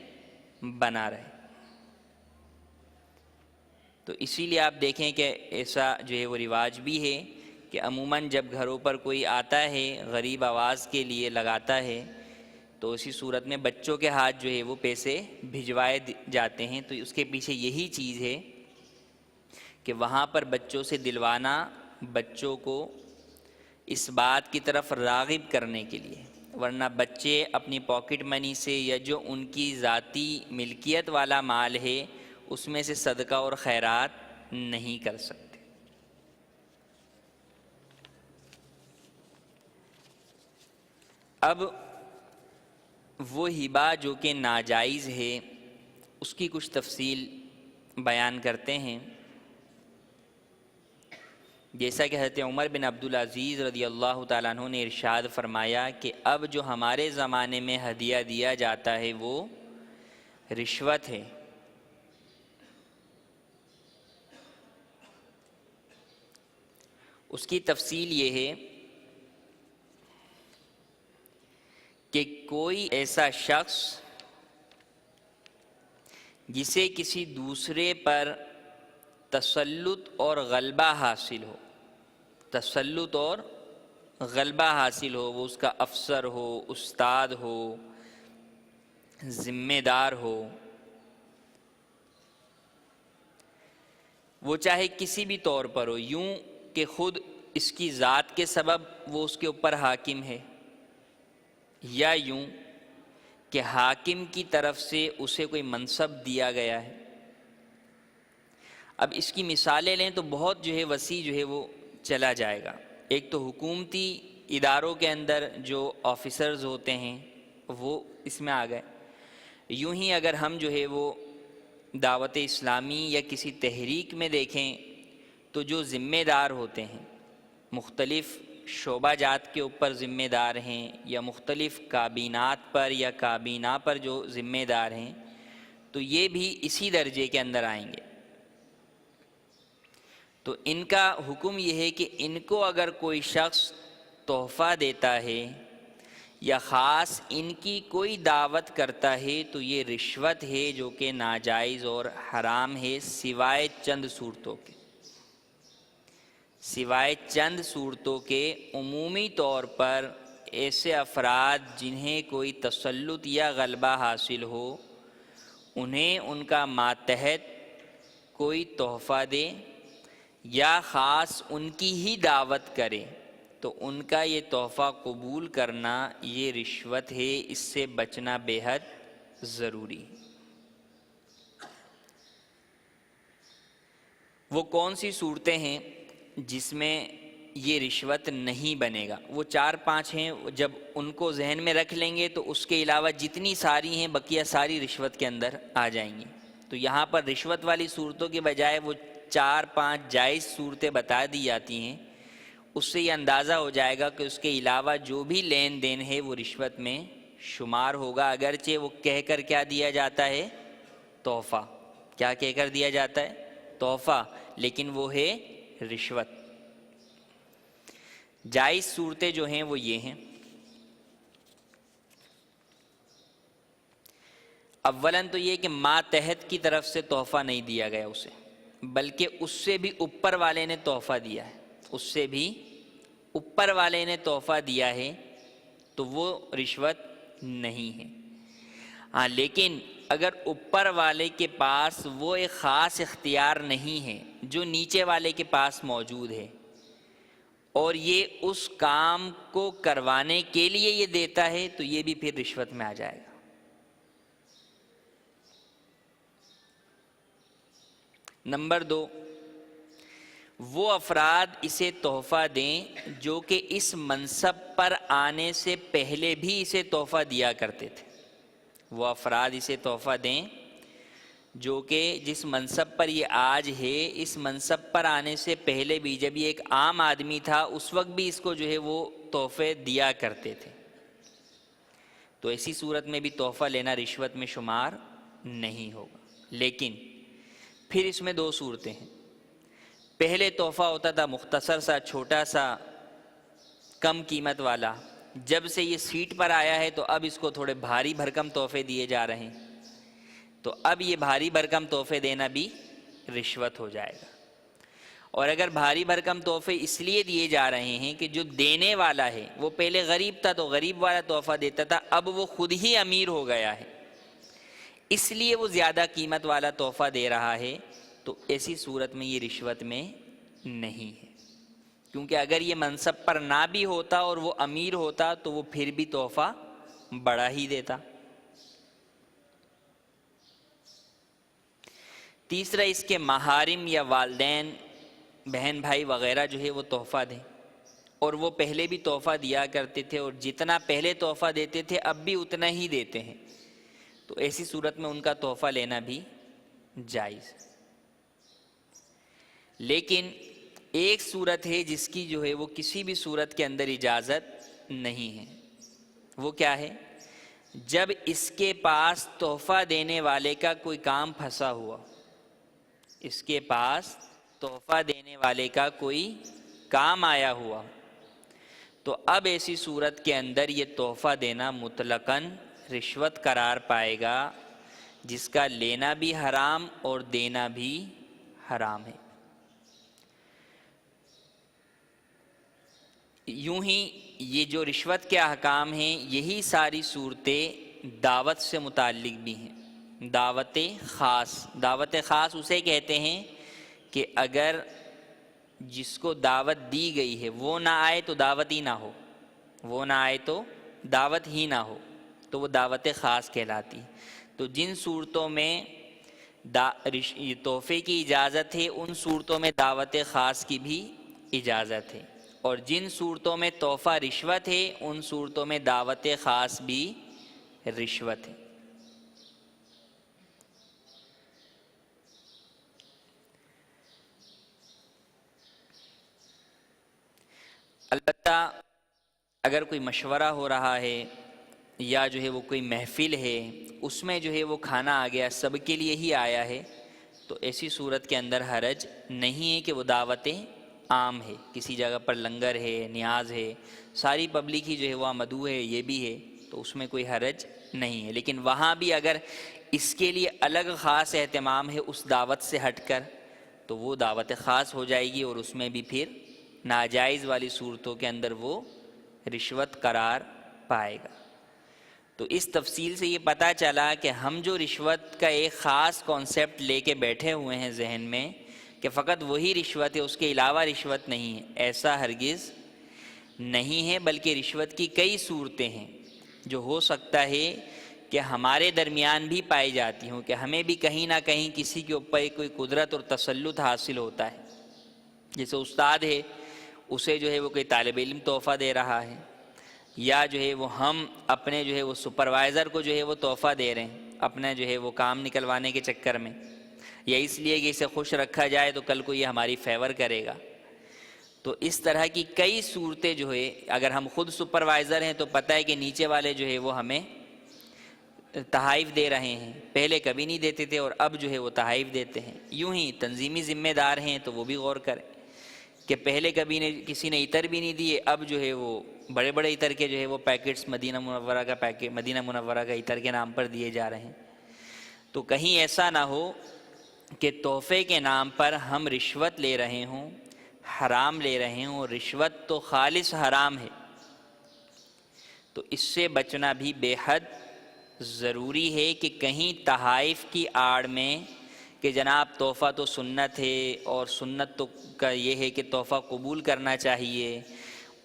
بنا رہے۔ تو اسی لیے آپ دیکھیں کہ ایسا جو ہے وہ رواج بھی ہے کہ عموماً جب گھروں پر کوئی آتا ہے غریب آواز کے لیے لگاتا ہے، تو اسی صورت میں بچوں کے ہاتھ جو ہے وہ پیسے بھجوائے جاتے ہیں، تو اس کے پیچھے یہی چیز ہے کہ وہاں پر بچوں سے دلوانا، بچوں کو اس بات کی طرف راغب کرنے کے لیے، ورنہ بچے اپنی پاکٹ منی سے یا جو ان کی ذاتی ملکیت والا مال ہے اس میں سے صدقہ اور خیرات نہیں کر سکتے۔ اب وہ ہبہ جو کہ ناجائز ہے اس کی کچھ تفصیل بیان کرتے ہیں۔ جیسا کہ حضرت عمر بن عبدالعزیز رضی اللہ تعالیٰ عنہ نے ارشاد فرمایا کہ اب جو ہمارے زمانے میں ہدیہ دیا جاتا ہے وہ رشوت ہے، اس کی تفصیل یہ ہے کہ کوئی ایسا شخص جسے کسی دوسرے پر تسلط اور غلبہ حاصل ہو، تسلط اور غلبہ حاصل ہو، وہ اس کا افسر ہو، استاد ہو، ذمہ دار ہو، وہ چاہے کسی بھی طور پر ہو، یوں کہ خود اس کی ذات کے سبب وہ اس کے اوپر حاکم ہے، یا یوں کہ حاکم کی طرف سے اسے کوئی منصب دیا گیا ہے۔ اب اس کی مثالیں لیں تو بہت وسیع وہ چلا جائے گا۔ ایک تو حکومتی اداروں کے اندر جو آفیسرز ہوتے ہیں وہ اس میں آ گئے۔ یوں ہی اگر ہم وہ دعوت اسلامی یا کسی تحریک میں دیکھیں تو جو ذمہ دار ہوتے ہیں، مختلف شعبہ جات کے اوپر ذمہ دار ہیں، یا مختلف کابینات پر یا کابینہ پر جو ذمہ دار ہیں، تو یہ بھی اسی درجے کے اندر آئیں گے۔ تو ان کا حکم یہ ہے کہ ان کو اگر کوئی شخص تحفہ دیتا ہے یا خاص ان کی کوئی دعوت کرتا ہے تو یہ رشوت ہے جو کہ ناجائز اور حرام ہے، سوائے چند صورتوں کے، سوائے چند صورتوں کے۔ عمومی طور پر ایسے افراد جنہیں کوئی تسلط یا غلبہ حاصل ہو، انہیں ان کا ماتحت کوئی تحفہ دے یا خاص ان کی ہی دعوت کرے تو ان کا یہ تحفہ قبول کرنا یہ رشوت ہے، اس سے بچنا بے حد ضروری ہے۔ وہ کون سی صورتیں ہیں جس میں یہ رشوت نہیں بنے گا؟ وہ 4-5 ہیں، جب ان کو ذہن میں رکھ لیں گے تو اس کے علاوہ جتنی ساری ہیں بقیہ ساری رشوت کے اندر آ جائیں گی۔ تو یہاں پر رشوت والی صورتوں کے بجائے وہ 4-5 جائز صورتیں بتا دی جاتی ہیں، اس سے یہ اندازہ ہو جائے گا کہ اس کے علاوہ جو بھی لین دین ہے وہ رشوت میں شمار ہوگا، اگرچہ وہ کہہ کر کیا دیا جاتا ہے؟ تحفہ۔ کیا کہہ کر دیا جاتا ہے؟ تحفہ، لیکن وہ ہے رشوت۔ جائز صورتیں جو ہیں وہ یہ ہیں۔ اولاً تو یہ کہ ماتحت کی طرف سے تحفہ نہیں دیا گیا اسے، بلکہ اس سے بھی اوپر والے نے تحفہ دیا ہے، اس سے بھی اوپر والے نے تحفہ دیا ہے تو وہ رشوت نہیں ہے۔ ہاں، لیکن اگر اوپر والے کے پاس وہ ایک خاص اختیار نہیں ہے جو نیچے والے کے پاس موجود ہے، اور یہ اس کام کو کروانے کے لیے یہ دیتا ہے تو یہ بھی پھر رشوت میں آ جائے گا۔ نمبر 2، وہ افراد اسے تحفہ دیں جو کہ اس منصب پر آنے سے پہلے بھی اسے تحفہ دیا کرتے تھے۔ وہ افراد اسے تحفہ دیں جو کہ جس منصب پر یہ آج ہے، اس منصب پر آنے سے پہلے بھی جب یہ ایک عام آدمی تھا اس وقت بھی اس کو وہ تحفے دیا کرتے تھے، تو ایسی صورت میں بھی تحفہ لینا رشوت میں شمار نہیں ہوگا۔ لیکن پھر اس میں 2 صورتیں ہیں۔ پہلے تحفہ ہوتا تھا مختصر سا، چھوٹا سا، کم قیمت والا، جب سے یہ سیٹ پر آیا ہے تو اب اس کو تھوڑے بھاری بھرکم تحفے دیے جا رہے ہیں، تو اب یہ بھاری بھرکم تحفے دینا بھی رشوت ہو جائے گا۔ اور اگر بھاری بھرکم تحفے اس لیے دیے جا رہے ہیں کہ جو دینے والا ہے وہ پہلے غریب تھا تو غریب والا تحفہ دیتا تھا، اب وہ خود ہی امیر ہو گیا ہے، اس لیے وہ زیادہ قیمت والا تحفہ دے رہا ہے، تو ایسی صورت میں یہ رشوت میں نہیں ہے، کیونکہ اگر یہ منصب پر نہ بھی ہوتا اور وہ امیر ہوتا تو وہ پھر بھی تحفہ بڑا ہی دیتا۔ تیسرا، اس کے محارم یا والدین، بہن بھائی وغیرہ وہ تحفہ دیں، اور وہ پہلے بھی تحفہ دیا کرتے تھے اور جتنا پہلے تحفہ دیتے تھے اب بھی اتنا ہی دیتے ہیں، تو ایسی صورت میں ان کا تحفہ لینا بھی جائز ہے۔ لیکن ایک صورت ہے جس کی وہ کسی بھی صورت کے اندر اجازت نہیں ہے، وہ کیا ہے؟ جب اس کے پاس تحفہ دینے والے کا کوئی کام پھنسا ہوا، اس کے پاس تحفہ دینے والے کا کوئی کام آیا ہوا، تو اب ایسی صورت کے اندر یہ تحفہ دینا مطلقاً رشوت قرار پائے گا، جس کا لینا بھی حرام اور دینا بھی حرام ہے۔ یوں ہی یہ جو رشوت کے احکام ہیں، یہی ساری صورتیں دعوت سے متعلق بھی ہیں۔ دعوت خاص اسے کہتے ہیں کہ اگر جس کو دعوت دی گئی ہے وہ نہ آئے تو دعوت ہی نہ ہو، وہ نہ آئے تو دعوت ہی نہ ہو، تو وہ دعوت خاص کہلاتی۔ تو جن صورتوں میں تحفے کی اجازت ہے، ان صورتوں میں دعوت خاص کی بھی اجازت ہے، اور جن صورتوں میں تحفہ رشوت ہے، ان صورتوں میں دعوت خاص بھی رشوت ہے۔ البتہ اگر کوئی مشورہ ہو رہا ہے یا جو ہے وہ کوئی محفل ہے، اس میں جو ہے وہ کھانا آ گیا، سب کے لیے ہی آیا ہے، تو ایسی صورت کے اندر حرج نہیں ہے کہ وہ دعوتیں عام ہے، کسی جگہ پر لنگر ہے، نیاز ہے، ساری پبلک ہی جو ہے وہ مدعو ہے، یہ بھی ہے، تو اس میں کوئی حرج نہیں ہے۔ لیکن وہاں بھی اگر اس کے لیے الگ خاص اہتمام ہے اس دعوت سے ہٹ کر، تو وہ دعوت خاص ہو جائے گی، اور اس میں بھی پھر ناجائز والی صورتوں کے اندر وہ رشوت قرار پائے گا۔ تو اس تفصیل سے یہ پتہ چلا کہ ہم جو رشوت کا ایک خاص کانسیپٹ لے کے بیٹھے ہوئے ہیں ذہن میں کہ فقط وہی رشوت ہے، اس کے علاوہ رشوت نہیں ہے، ایسا ہرگز نہیں ہے، بلکہ رشوت کی کئی صورتیں ہیں جو ہو سکتا ہے کہ ہمارے درمیان بھی پائی جاتی ہوں، کہ ہمیں بھی کہیں نہ کہیں کسی کے اوپر کوئی قدرت اور تسلط حاصل ہوتا ہے۔ جیسے استاد ہے، اسے جو ہے وہ کوئی طالب علم تحفہ دے رہا ہے، یا جو ہے وہ ہم اپنے جو ہے وہ سپروائزر کو جو ہے وہ تحفہ دے رہے ہیں اپنا جو ہے وہ کام نکلوانے کے چکر میں، یا اس لیے کہ اسے خوش رکھا جائے تو کل کو یہ ہماری فیور کرے گا۔ تو اس طرح کی کئی صورتیں جو ہے، اگر ہم خود سپروائزر ہیں تو پتہ ہے کہ نیچے والے جو ہے وہ ہمیں تحائف دے رہے ہیں، پہلے کبھی نہیں دیتے تھے اور اب جو ہے وہ تحائف دیتے ہیں۔ یوں ہی تنظیمی ذمہ دار ہیں تو وہ بھی غور کریں کہ پہلے کبھی کسی نے عطر بھی نہیں دیے، اب جو ہے وہ بڑے بڑے عطر کے جو ہے وہ پیکٹس مدینہ منورہ کا عطر کے نام پر دیے جا رہے ہیں۔ تو کہیں ایسا نہ ہو کہ تحفے کے نام پر ہم رشوت لے رہے ہوں، حرام لے رہے ہوں، اور رشوت تو خالص حرام ہے، تو اس سے بچنا بھی بے حد ضروری ہے کہ کہیں تحائف کی آڑ میں کہ جناب تحفہ تو سنت ہے اور سنت تو کا یہ ہے کہ تحفہ قبول کرنا چاہیے،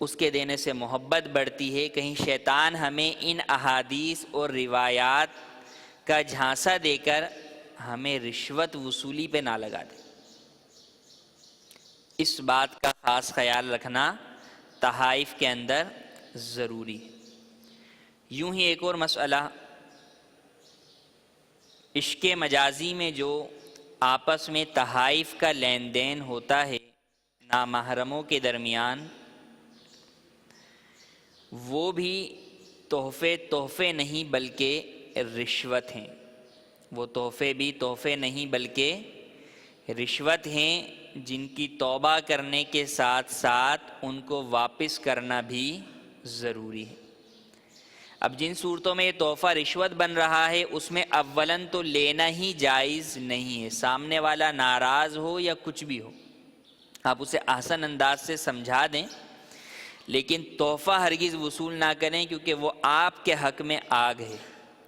اس کے دینے سے محبت بڑھتی ہے، کہیں شیطان ہمیں ان احادیث اور روایات کا جھانسا دے کر ہمیں رشوت وصولی پہ نہ لگا دے۔ اس بات کا خاص خیال رکھنا تحائف کے اندر ضروری ہے۔ یوں ہی ایک اور مسئلہ، عشق مجازی میں جو آپس میں تحائف کا لین دین ہوتا ہے نامحرموں کے درمیان، وہ بھی تحفے نہیں بلکہ رشوت ہیں، وہ تحفے بھی تحفے نہیں بلکہ رشوت ہیں، جن کی توبہ کرنے کے ساتھ ساتھ ان کو واپس کرنا بھی ضروری ہے۔ اب جن صورتوں میں یہ تحفہ رشوت بن رہا ہے، اس میں اولاً تو لینا ہی جائز نہیں ہے، سامنے والا ناراض ہو یا کچھ بھی ہو، آپ اسے احسن انداز سے سمجھا دیں، لیکن تحفہ ہرگز وصول نہ کریں، کیونکہ وہ آپ کے حق میں آگ ہے،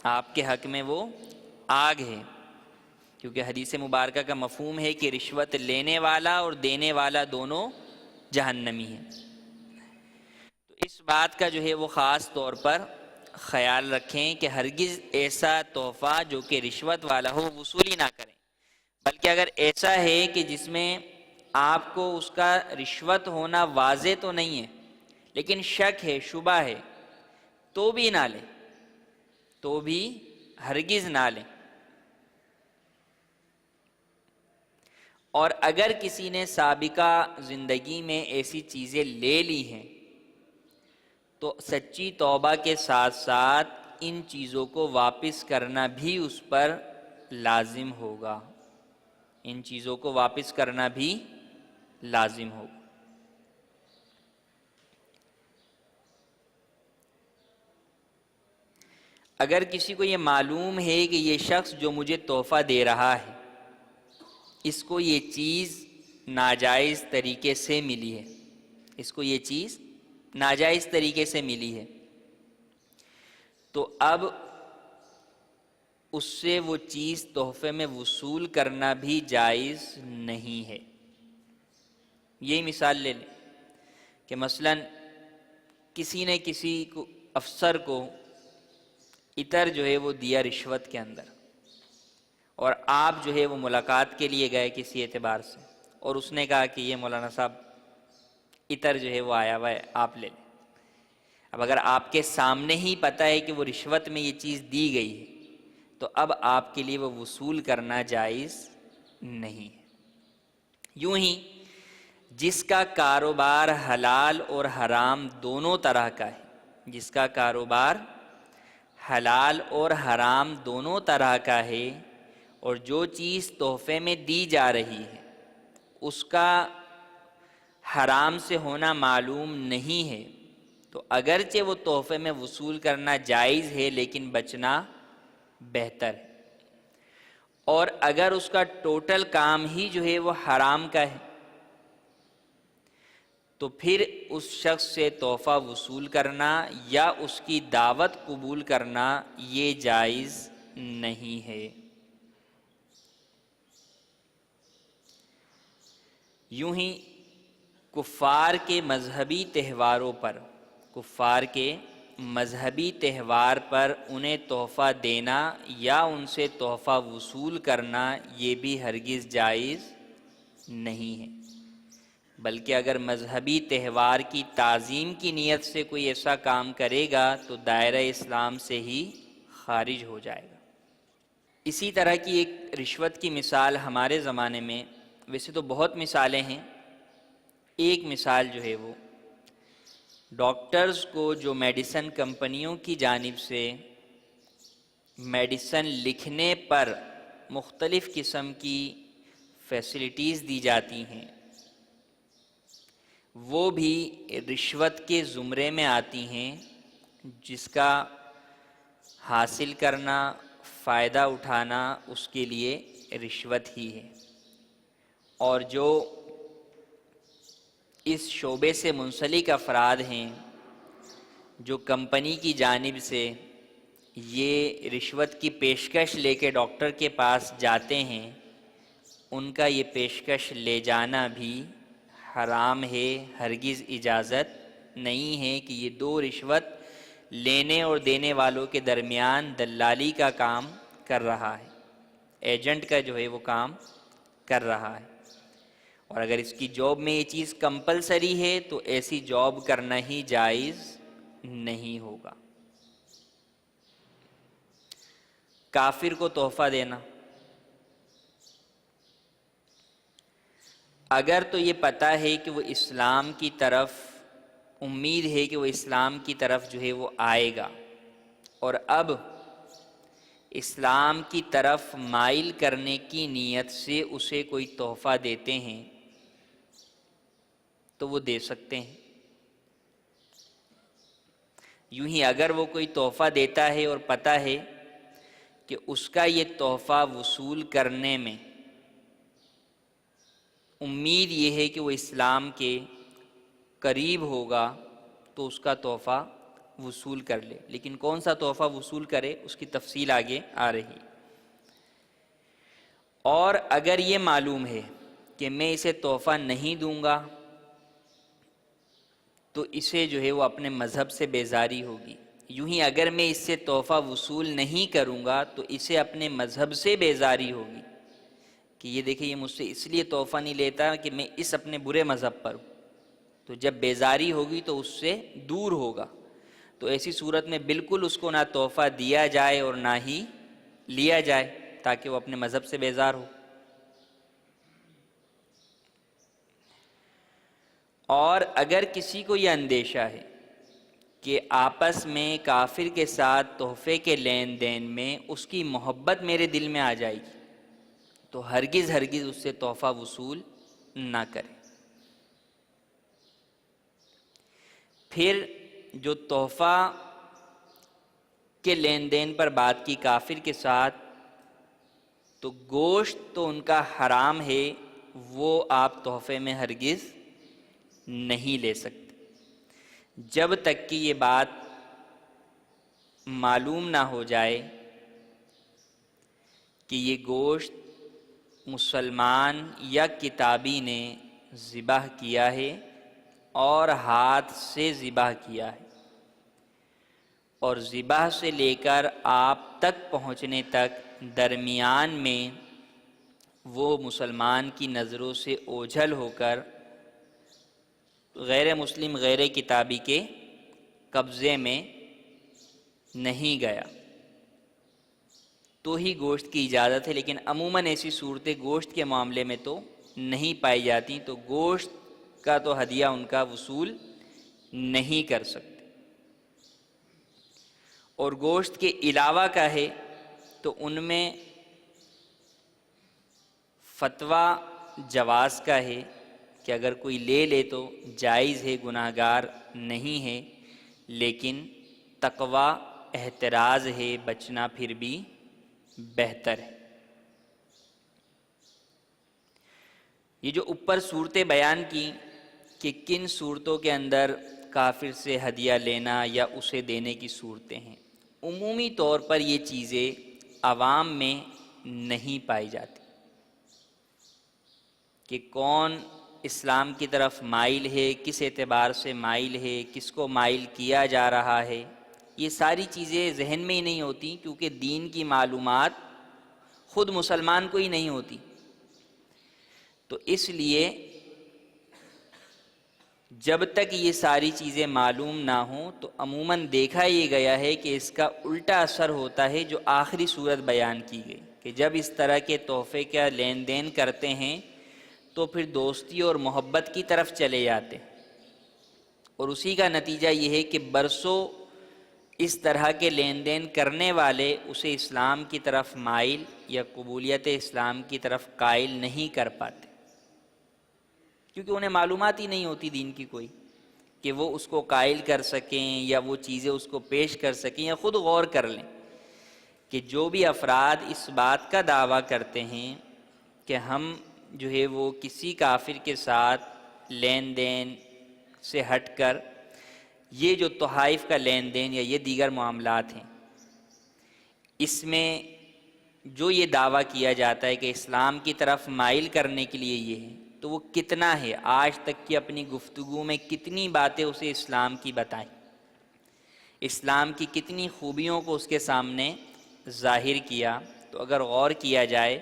آپ کے حق میں وہ آگ ہے، کیونکہ حدیث مبارکہ کا مفہوم ہے کہ رشوت لینے والا اور دینے والا دونوں جہنمی ہیں۔ تو اس بات کا جو ہے وہ خاص طور پر خیال رکھیں کہ ہرگز ایسا تحفہ جو کہ رشوت والا ہو وصولی نہ کریں، بلکہ اگر ایسا ہے کہ جس میں آپ کو اس کا رشوت ہونا واضح تو نہیں ہے لیکن شک ہے، شبہ ہے، تو بھی نہ لیں، تو بھی ہرگز نہ لیں۔ اور اگر کسی نے سابقہ زندگی میں ایسی چیزیں لے لی ہیں تو سچی توبہ کے ساتھ ساتھ ان چیزوں کو واپس کرنا بھی اس پر لازم ہوگا، ان چیزوں کو واپس کرنا بھی لازم ہوگا۔ اگر کسی کو یہ معلوم ہے کہ یہ شخص جو مجھے تحفہ دے رہا ہے اس کو یہ چیز ناجائز طریقے سے ملی ہے، اس کو یہ چیز ناجائز طریقے سے ملی ہے، تو اب اس سے وہ چیز تحفے میں وصول کرنا بھی جائز نہیں ہے۔ یہی مثال لے لیں کہ مثلا کسی نے کسی کو افسر کو عطر جو ہے وہ دیا رشوت کے اندر، اور آپ جو ہے وہ ملاقات کے لیے گئے کسی اعتبار سے، اور اس نے کہا کہ یہ مولانا صاحب عطر جو ہے وہ آیا ہوا ہے، آپ لے لیں۔ اب اگر آپ کے سامنے ہی پتہ ہے کہ وہ رشوت میں یہ چیز دی گئی ہے تو اب آپ کے لیے وہ وصول کرنا جائز نہیں ہے۔ یوں ہی جس کا کاروبار حلال اور حرام دونوں طرح کا ہے، جس کا کاروبار حلال اور حرام دونوں طرح کا ہے اور جو چیز تحفے میں دی جا رہی ہے اس کا حرام سے ہونا معلوم نہیں ہے، تو اگرچہ وہ تحفے میں وصول کرنا جائز ہے لیکن بچنا بہتر ہے۔ اور اگر اس کا ٹوٹل کام ہی جو ہے وہ حرام کا ہے تو پھر اس شخص سے تحفہ وصول کرنا یا اس کی دعوت قبول کرنا یہ جائز نہیں ہے۔ یوں ہی کفار کے مذہبی تہواروں پر، کفار کے مذہبی تہوار پر انہیں تحفہ دینا یا ان سے تحفہ وصول کرنا یہ بھی ہرگز جائز نہیں ہے، بلکہ اگر مذہبی تہوار کی تعظیم کی نیت سے کوئی ایسا کام کرے گا تو دائرہ اسلام سے ہی خارج ہو جائے گا۔ اسی طرح کی ایک رشوت کی مثال ہمارے زمانے میں، ویسے تو بہت مثالیں ہیں، ایک مثال جو ہے وہ ڈاکٹرز کو جو میڈیسن کمپنیوں کی جانب سے میڈیسن لکھنے پر مختلف قسم کی فیسلٹیز دی جاتی ہیں وہ بھی رشوت کے زمرے میں آتی ہیں، جس کا حاصل کرنا، فائدہ اٹھانا اس کے لیے رشوت ہی ہے۔ اور جو اس شعبے سے منسلک افراد ہیں جو کمپنی کی جانب سے یہ رشوت کی پیشکش لے کے ڈاکٹر کے پاس جاتے ہیں، ان کا یہ پیشکش لے جانا بھی حرام ہے، ہرگز اجازت نہیں ہے کہ یہ دو رشوت لینے اور دینے والوں کے درمیان دلالی کا کام کر رہا ہے، ایجنٹ کا جو ہے وہ کام کر رہا ہے۔ اور اگر اس کی جاب میں یہ چیز کمپلسری ہے تو ایسی جاب کرنا ہی جائز نہیں ہوگا۔ کافر کو تحفہ دینا، اگر تو یہ پتہ ہے کہ وہ اسلام کی طرف، امید ہے کہ وہ اسلام کی طرف جو ہے وہ آئے گا، اور اب اسلام کی طرف مائل کرنے کی نیت سے اسے کوئی تحفہ دیتے ہیں تو وہ دے سکتے ہیں۔ یوں ہی اگر وہ کوئی تحفہ دیتا ہے اور پتہ ہے کہ اس کا یہ تحفہ وصول کرنے میں امید یہ ہے کہ وہ اسلام کے قریب ہوگا تو اس کا تحفہ وصول کر لے، لیکن کون سا تحفہ وصول کرے اس کی تفصیل آگے آ رہی۔ اور اگر یہ معلوم ہے کہ میں اسے تحفہ نہیں دوں گا تو اسے جو ہے وہ اپنے مذہب سے بیزاری ہوگی۔ یوں ہی اگر میں اس سے تحفہ وصول نہیں کروں گا تو اسے اپنے مذہب سے بیزاری ہوگی کہ یہ دیکھیں یہ مجھ سے اس لیے تحفہ نہیں لیتا کہ میں اس اپنے برے مذہب پر ہوں، تو جب بیزاری ہوگی تو اس سے دور ہوگا، تو ایسی صورت میں بالکل اس کو نہ تحفہ دیا جائے اور نہ ہی لیا جائے تاکہ وہ اپنے مذہب سے بیزار ہو۔ اور اگر کسی کو یہ اندیشہ ہے کہ آپس میں کافر کے ساتھ تحفے کے لین دین میں اس کی محبت میرے دل میں آ جائے گی تو ہرگز ہرگز اس سے تحفہ وصول نہ کرے۔ پھر جو تحفہ کے لین دین پر بات کی کافر کے ساتھ، تو گوشت تو ان کا حرام ہے، وہ آپ تحفے میں ہرگز نہیں لے سکتے جب تک کہ یہ بات معلوم نہ ہو جائے کہ یہ گوشت مسلمان یا کتابی نے ذبح کیا ہے اور ہاتھ سے ذبح کیا ہے، اور ذبح سے لے کر آپ تک پہنچنے تک درمیان میں وہ مسلمان کی نظروں سے اوجھل ہو کر غیر مسلم غیر کتابی کے قبضے میں نہیں گیا، تو ہی گوشت کی اجازت ہے۔ لیکن عموماً ایسی صورتیں گوشت کے معاملے میں تو نہیں پائی جاتی، تو گوشت کا تو ہدیہ ان کا وصول نہیں کر سکتے۔ اور گوشت کے علاوہ کا ہے تو ان میں فتویٰ جواز کا ہے کہ اگر کوئی لے لے تو جائز ہے، گناہ گار نہیں ہے، لیکن تقوی احتراز ہے، بچنا پھر بھی بہتر ہے۔ یہ جو اوپر صورتیں بیان کی کہ کن صورتوں کے اندر کافر سے ہدیہ لینا یا اسے دینے کی صورتیں ہیں، عمومی طور پر یہ چیزیں عوام میں نہیں پائی جاتی کہ کون اسلام کی طرف مائل ہے، کس اعتبار سے مائل ہے، کس کو مائل کیا جا رہا ہے، یہ ساری چیزیں ذہن میں ہی نہیں ہوتی، کیونکہ دین کی معلومات خود مسلمان کو ہی نہیں ہوتی۔ تو اس لیے جب تک یہ ساری چیزیں معلوم نہ ہوں تو عموماً دیکھا یہ گیا ہے کہ اس کا الٹا اثر ہوتا ہے جو آخری صورت بیان کی گئی، کہ جب اس طرح کے تحفے کا لین دین کرتے ہیں تو پھر دوستی اور محبت کی طرف چلے جاتے ہیں، اور اسی کا نتیجہ یہ ہے کہ برسوں اس طرح کے لین دین کرنے والے اسے اسلام کی طرف مائل یا قبولیت اسلام کی طرف قائل نہیں کر پاتے، کیونکہ انہیں معلومات ہی نہیں ہوتی دین کی کوئی کہ وہ اس کو قائل کر سکیں یا وہ چیزیں اس کو پیش کر سکیں یا خود غور کر لیں کہ جو بھی افراد اس بات کا دعویٰ کرتے ہیں کہ ہم جو ہے وہ کسی کافر کے ساتھ لین دین سے ہٹ کر یہ جو تحائف کا لین دین یا یہ دیگر معاملات ہیں، اس میں جو یہ دعویٰ کیا جاتا ہے کہ اسلام کی طرف مائل کرنے کے لیے یہ ہے، تو وہ کتنا ہے، آج تک کی اپنی گفتگو میں کتنی باتیں اسے اسلام کی بتائیں، اسلام کی کتنی خوبیوں کو اس کے سامنے ظاہر کیا، تو اگر غور کیا جائے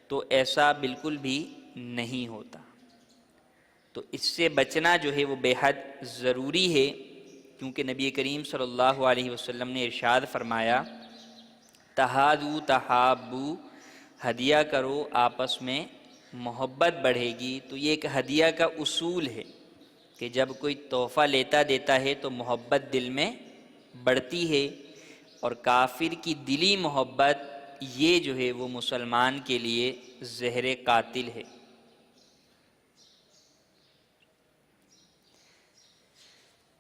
تو ایسا بالکل بھی نہیں ہوتا۔ تو اس سے بچنا جو ہے وہ بے حد ضروری ہے، کیونکہ نبی کریم صلی اللہ علیہ وسلم نے ارشاد فرمایا تہادو تحابو، ہدیہ کرو آپس میں محبت بڑھے گی۔ تو یہ ایک ہدیہ کا اصول ہے کہ جب کوئی تحفہ لیتا دیتا ہے تو محبت دل میں بڑھتی ہے، اور کافر کی دلی محبت یہ جو ہے وہ مسلمان کے لیے زہر قاتل ہے۔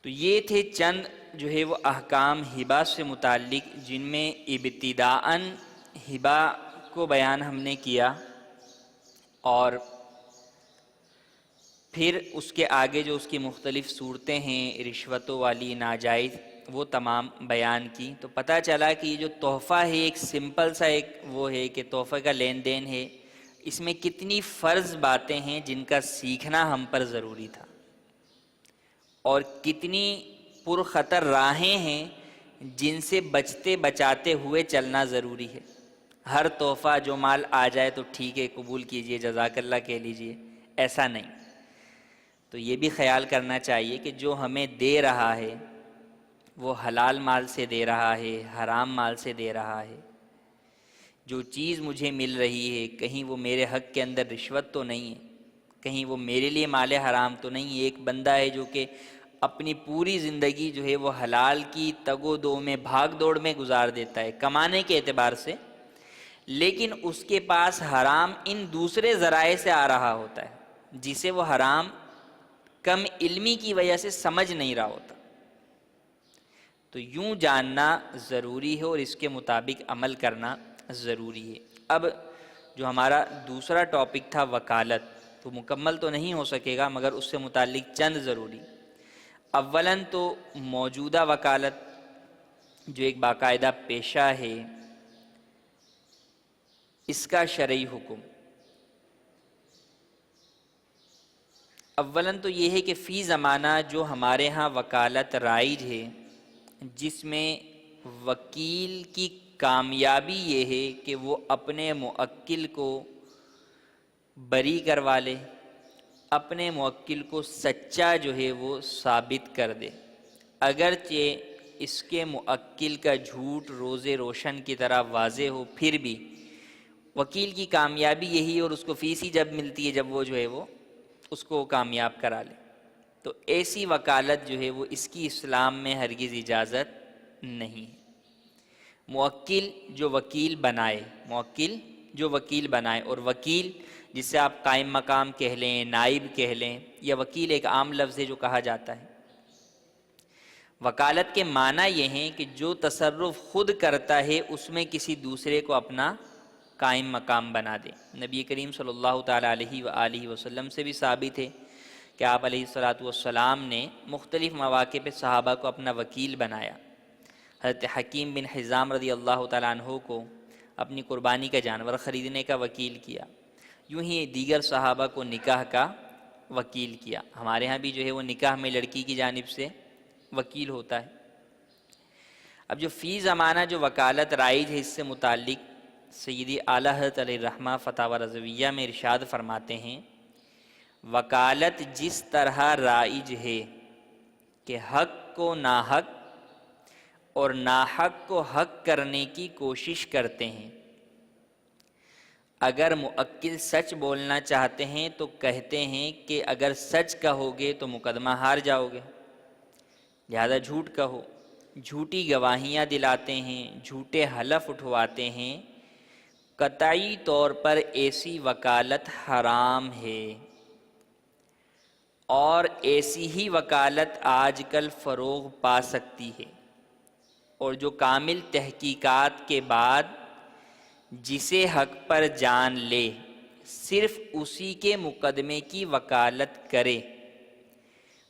تو یہ تھے چند جو ہے وہ احکام ہبہ سے متعلق، جن میں ابتداءً ہبہ کو بیان ہم نے کیا، اور پھر اس کے آگے جو اس کی مختلف صورتیں ہیں رشوتوں والی، ناجائز، وہ تمام بیان کی۔ تو پتہ چلا کہ یہ جو تحفہ ہے ایک سمپل سا ایک وہ ہے کہ تحفے کا لین دین ہے، اس میں کتنی فرض باتیں ہیں جن کا سیکھنا ہم پر ضروری تھا، اور کتنی پرخطر راہیں ہیں جن سے بچتے بچاتے ہوئے چلنا ضروری ہے۔ ہر تحفہ جو مال آ جائے تو ٹھیک ہے قبول کیجئے، جزاک اللہ کہہ لیجئے، ایسا نہیں۔ تو یہ بھی خیال کرنا چاہیے کہ جو ہمیں دے رہا ہے وہ حلال مال سے دے رہا ہے، حرام مال سے دے رہا ہے۔ جو چیز مجھے مل رہی ہے کہیں وہ میرے حق کے اندر رشوت تو نہیں ہے، کہیں وہ میرے لیے مال حرام تو نہیں ہے۔ ایک بندہ ہے جو کہ اپنی پوری زندگی جو ہے وہ حلال کی تگ و دو میں، بھاگ دوڑ میں گزار دیتا ہے کمانے کے اعتبار سے، لیکن اس کے پاس حرام ان دوسرے ذرائع سے آ رہا ہوتا ہے جسے وہ حرام کم علمی کی وجہ سے سمجھ نہیں رہا ہوتا۔ تو یوں جاننا ضروری ہے اور اس کے مطابق عمل کرنا ضروری ہے۔ اب جو ہمارا دوسرا ٹاپک تھا وکالت، تو مکمل تو نہیں ہو سکے گا مگر اس سے متعلق چند ضروری۔ اولاً تو موجودہ وکالت جو ایک باقاعدہ پیشہ ہے، اس کا شرعی حکم۔ اولاً تو یہ ہے کہ فی زمانہ جو ہمارے ہاں وکالت رائج ہے، جس میں وکیل کی کامیابی یہ ہے کہ وہ اپنے موکل کو بری کروا لے، اپنے موکل کو سچا جو ہے وہ ثابت کر دے، اگرچہ اس کے موکل کا جھوٹ روز روشن کی طرح واضح ہو، پھر بھی وکیل کی کامیابی یہی، اور اس کو فیس ہی جب ملتی ہے جب وہ جو ہے وہ اس کو کامیاب کرا لے۔ تو ایسی وکالت جو ہے وہ اس کی اسلام میں ہرگز اجازت نہیں ہے۔ موکل جو وکیل بنائے، موکل جو وکیل بنائے، اور وکیل جس سے آپ قائم مقام کہہ لیں، نائب کہہ لیں، یا وکیل ایک عام لفظ ہے جو کہا جاتا ہے۔ وکالت کے معنی یہ ہیں کہ جو تصرف خود کرتا ہے اس میں کسی دوسرے کو اپنا قائم مقام بنا دے۔ نبی کریم صلی اللہ تعالیٰ علیہ وآلہ وسلم سے بھی ثابت ہے کہ آپ علیہ الصلاۃ والسلام نے مختلف مواقع پہ صحابہ کو اپنا وکیل بنایا۔ حضرت حکیم بن حزام رضی اللہ تعالیٰ عنہ کو اپنی قربانی کا جانور خریدنے کا وکیل کیا، یوں ہی دیگر صحابہ کو نکاح کا وکیل کیا۔ ہمارے ہاں بھی جو ہے وہ نکاح میں لڑکی کی جانب سے وکیل ہوتا ہے۔ اب جو فی زمانہ جو وکالت رائج ہے، اس سے متعلق سیدی اعلیٰ حضرت علیہ الرحمہ فتاوی رضویہ میں ارشاد فرماتے ہیں، وکالت جس طرح رائج ہے کہ حق کو ناحق اور ناحق کو حق کرنے کی کوشش کرتے ہیں۔ اگر موکل سچ بولنا چاہتے ہیں تو کہتے ہیں کہ اگر سچ کہو گے تو مقدمہ ہار جاؤ گے، لہذا جھوٹ کہو۔ جھوٹی گواہیاں دلاتے ہیں، جھوٹے حلف اٹھواتے ہیں۔ قطعی طور پر ایسی وکالت حرام ہے، اور ایسی ہی وکالت آج کل فروغ پا سکتی ہے، اور جو کامل تحقیقات کے بعد جسے حق پر جان لے صرف اسی کے مقدمے کی وکالت کرے،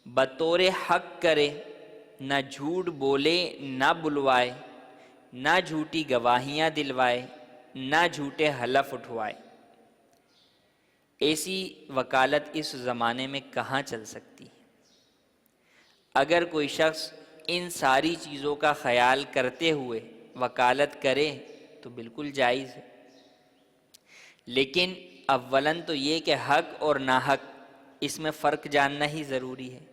بطور حق کرے، نہ جھوٹ بولے نہ بلوائے، نہ جھوٹی گواہیاں دلوائے، نہ جھوٹے حلف اٹھوائے۔ ایسی وکالت اس زمانے میں کہاں چل سکتی ہے؟ اگر کوئی شخص ان ساری چیزوں کا خیال کرتے ہوئے وکالت کرے تو بالکل جائز ہے، لیکن اولاً تو یہ کہ حق اور ناحق اس میں فرق جاننا ہی ضروری ہے۔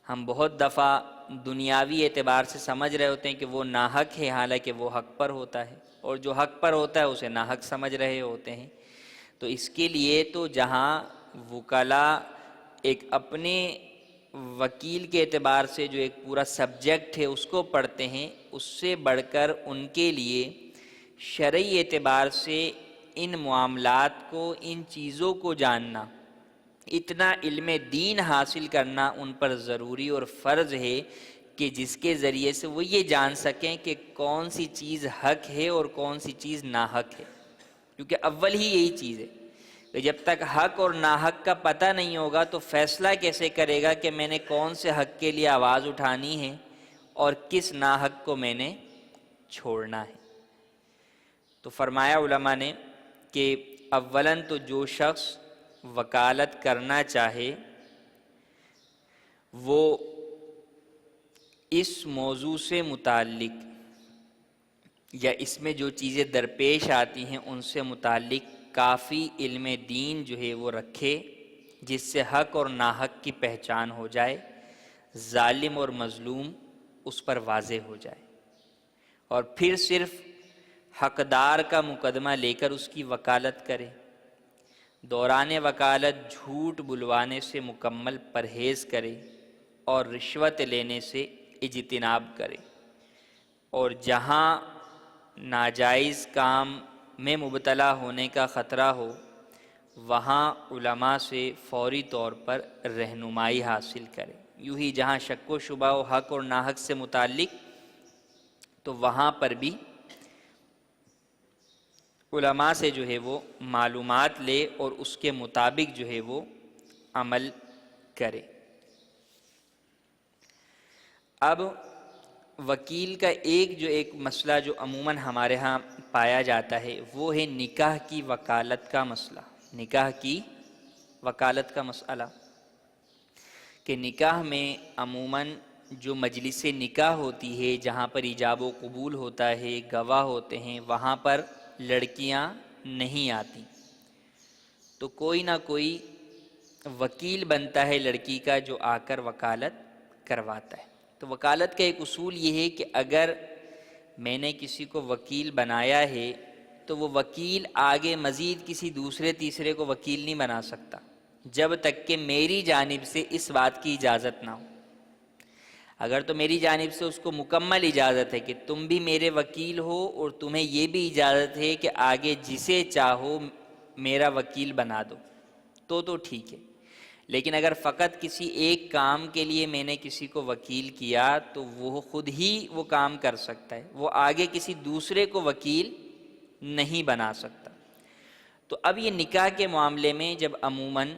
ہم بہت دفعہ دنیاوی اعتبار سے سمجھ رہے ہوتے ہیں کہ وہ ناحق ہے، حالانکہ وہ حق پر ہوتا ہے، اور جو حق پر ہوتا ہے اسے ناحق سمجھ رہے ہوتے ہیں۔ تو اس کے لیے تو جہاں وکلاء ایک اپنے وکیل کے اعتبار سے جو ایک پورا سبجیکٹ ہے اس کو پڑھتے ہیں، اس سے بڑھ کر ان کے لیے شرعی اعتبار سے ان معاملات کو، ان چیزوں کو جاننا، اتنا علم دین حاصل کرنا ان پر ضروری اور فرض ہے کہ جس کے ذریعے سے وہ یہ جان سکیں کہ کون سی چیز حق ہے اور کون سی چیز ناحق ہے، کیونکہ اول ہی یہی چیز ہے کہ جب تک حق اور ناحق کا پتہ نہیں ہوگا تو فیصلہ کیسے کرے گا کہ میں نے کون سے حق کے لیے آواز اٹھانی ہے اور کس ناحق کو میں نے چھوڑنا ہے۔ تو فرمایا علماء نے کہ اولاً تو جو شخص وکالت کرنا چاہے وہ اس موضوع سے متعلق یا اس میں جو چیزیں درپیش آتی ہیں ان سے متعلق کافی علم دین جو ہے وہ رکھے، جس سے حق اور ناحق کی پہچان ہو جائے، ظالم اور مظلوم اس پر واضح ہو جائے، اور پھر صرف حقدار کا مقدمہ لے کر اس کی وکالت کرے۔ دوران وکالت جھوٹ بلوانے سے مکمل پرہیز کرے اور رشوت لینے سے اجتناب کرے، اور جہاں ناجائز کام میں مبتلا ہونے کا خطرہ ہو وہاں علماء سے فوری طور پر رہنمائی حاصل کرے۔ یوں ہی جہاں شک و شبہ و حق اور ناحق سے متعلق تو وہاں پر بھی علماء سے جو ہے وہ معلومات لے اور اس کے مطابق جو ہے وہ عمل کرے۔ اب وکیل کا ایک مسئلہ جو عموماً ہمارے ہاں پایا جاتا ہے وہ ہے نکاح کی وکالت کا مسئلہ۔ نکاح کی وکالت کا مسئلہ کہ نکاح میں عموماً جو مجلس نکاح ہوتی ہے، جہاں پر ایجاب و قبول ہوتا ہے، گواہ ہوتے ہیں، وہاں پر لڑکیاں نہیں آتی، تو کوئی نہ کوئی وکیل بنتا ہے لڑکی کا جو آ کر وکالت کرواتا ہے۔ تو وکالت کا ایک اصول یہ ہے کہ اگر میں نے کسی کو وکیل بنایا ہے تو وہ وکیل آگے مزید کسی دوسرے تیسرے کو وکیل نہیں بنا سکتا جب تک کہ میری جانب سے اس بات کی اجازت نہ ہو۔ اگر تو میری جانب سے اس کو مکمل اجازت ہے کہ تم بھی میرے وکیل ہو اور تمہیں یہ بھی اجازت ہے کہ آگے جسے چاہو میرا وکیل بنا دو، تو ٹھیک ہے۔ لیکن اگر فقط کسی ایک کام کے لیے میں نے کسی کو وکیل کیا تو وہ خود ہی وہ کام کر سکتا ہے، وہ آگے کسی دوسرے کو وکیل نہیں بنا سکتا۔ تو اب یہ نکاح کے معاملے میں جب عموماً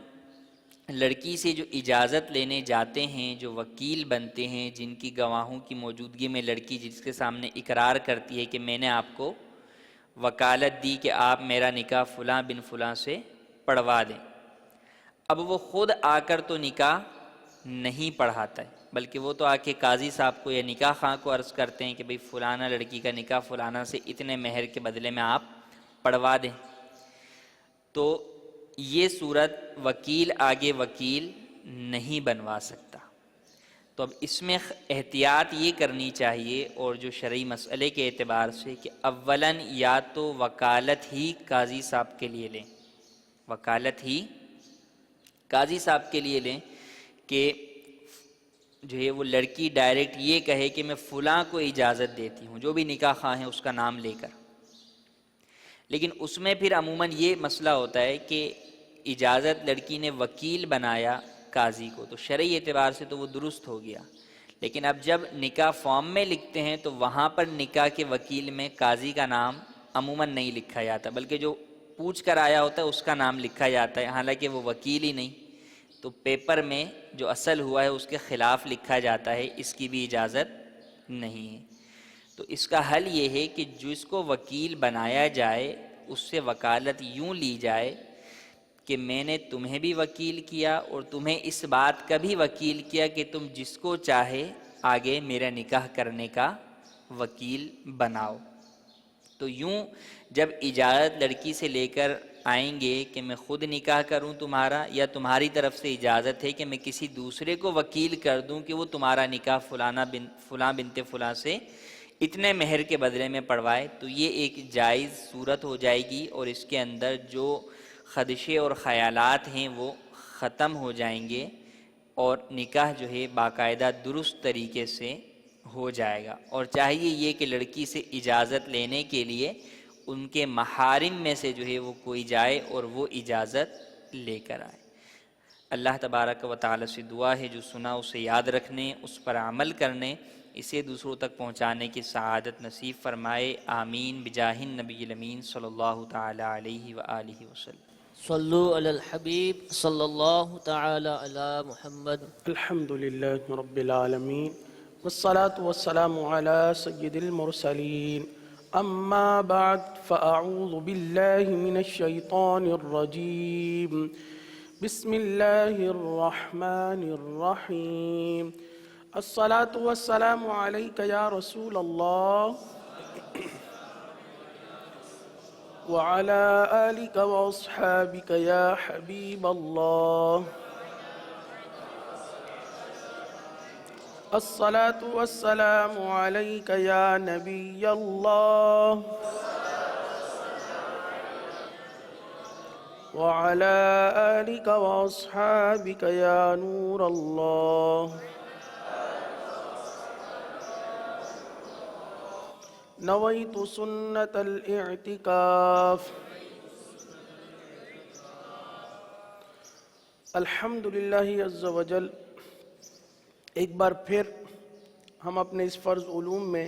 لڑکی سے جو اجازت لینے جاتے ہیں، جو وکیل بنتے ہیں، جن کی گواہوں کی موجودگی میں لڑکی جس کے سامنے اقرار کرتی ہے کہ میں نے آپ کو وکالت دی کہ آپ میرا نکاح فلاں بن فلاں سے پڑھوا دیں، اب وہ خود آ کر تو نکاح نہیں پڑھاتا ہے، بلکہ وہ تو آ کے قاضی صاحب کو یا نکاح خواں کو عرض کرتے ہیں کہ بھئی فلانا لڑکی کا نکاح فلانا سے اتنے مہر کے بدلے میں آپ پڑھوا دیں۔ تو یہ صورت وکیل آگے وکیل نہیں بنوا سکتا۔ تو اب اس میں احتیاط یہ کرنی چاہیے، اور جو شرعی مسئلے کے اعتبار سے، کہ اولاً یا تو وکالت ہی قاضی صاحب کے لیے لیں، وکالت ہی قاضی صاحب کے لیے لیں کہ جو ہے وہ لڑکی ڈائریکٹ یہ کہے کہ میں فلاں کو اجازت دیتی ہوں، جو بھی نکاح خواہ ہیں اس کا نام لے کر۔ لیکن اس میں پھر عموماً یہ مسئلہ ہوتا ہے کہ اجازت لڑکی نے وکیل بنایا قاضی کو، تو شرعی اعتبار سے تو وہ درست ہو گیا، لیکن اب جب نکاح فارم میں لکھتے ہیں تو وہاں پر نکاح کے وکیل میں قاضی کا نام عموماً نہیں لکھا جاتا، بلکہ جو پوچھ کر آیا ہوتا ہے اس کا نام لکھا جاتا ہے، حالانکہ وہ وکیل ہی نہیں، تو پیپر میں جو اصل ہوا ہے اس کے خلاف لکھا جاتا ہے، اس کی بھی اجازت نہیں ہے۔ تو اس کا حل یہ ہے کہ جس کو وکیل بنایا جائے اس سے وکالت یوں لی جائے کہ میں نے تمہیں بھی وکیل کیا اور تمہیں اس بات کا بھی وکیل کیا کہ تم جس کو چاہے آگے میرا نکاح کرنے کا وکیل بناؤ۔ تو یوں جب اجازت لڑکی سے لے کر آئیں گے کہ میں خود نکاح کروں تمہارا، یا تمہاری طرف سے اجازت ہے کہ میں کسی دوسرے کو وکیل کر دوں کہ وہ تمہارا نکاح فلاں بنت فلاں سے اتنے مہر کے بدلے میں پڑھوائے، تو یہ ایک جائز صورت ہو جائے گی، اور اس کے اندر جو خدشے اور خیالات ہیں وہ ختم ہو جائیں گے، اور نکاح جو ہے باقاعدہ درست طریقے سے ہو جائے گا۔ اور چاہیے یہ کہ لڑکی سے اجازت لینے کے لیے ان کے محارم میں سے جو ہے وہ کوئی جائے اور وہ اجازت لے کر آئے۔ اللہ تبارک و تعالی سے دعا ہے جو سنا اسے یاد رکھنے، اس پر عمل کرنے، اسے دوسروں تک پہنچانے کی سعادت نصیب فرمائے۔ آمین بجاہ النبی الامین صلی اللہ تعالی علیہ وآلہ وسلم۔ صلو علی الحبیب صلی اللہ تعالی علی محمد۔ الحمد للہ رب العالمین والصلاة والسلام على سید المرسلین، اما بعد فاعوذ باللہ من الشیطان الرجیم، بسم اللہ الرحمن الرحیم، الصلاة والسلام علیک یا رسول اللہ وعلى آلك وأصحابك يا حبيب الله، الصلاة والسلام عليك يا نبي الله وعلى آلك وأصحابك يا نور الله، نويت سنة الاعتكاف۔ الحمدللہ عز وجل، ایک بار پھر ہم اپنے اس فرض علوم میں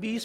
20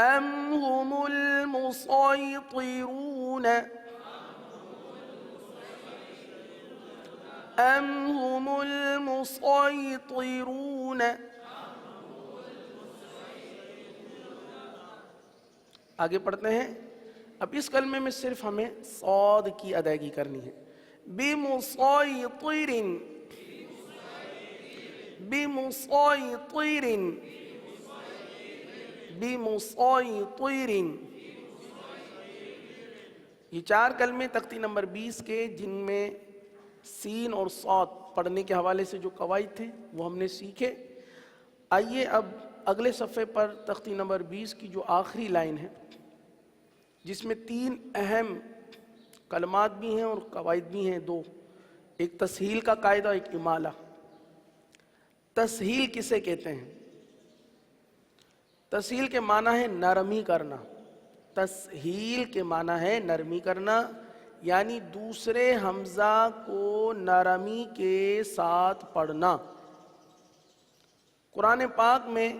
أم هم المسيطرون أم هم المسيطرون. آگے پڑھتے ہیں. اب اس کلمے میں صرف ہمیں صاد کی ادائیگی کرنی ہے. بمسيطر بمسيطر بمسيطر. یہ چار کلمے تختی نمبر 20 کے جن میں سین اور صاد پڑھنے کے حوالے سے جو قواعد تھے وہ ہم نے سیکھے. آئیے اب اگلے صفحے پر تختی نمبر 20 کی جو آخری لائن ہے جس میں 3 اہم کلمات بھی ہیں اور قواعد بھی ہیں 2. ایک تسہیل کا قاعدہ، ایک امالہ. تسہیل کسے کہتے ہیں؟ تسہیل کے معنی ہے نرمی کرنا. تسہیل کے معنی ہے نرمی کرنا، یعنی دوسرے حمزہ کو نرمی کے ساتھ پڑھنا. قرآن پاک میں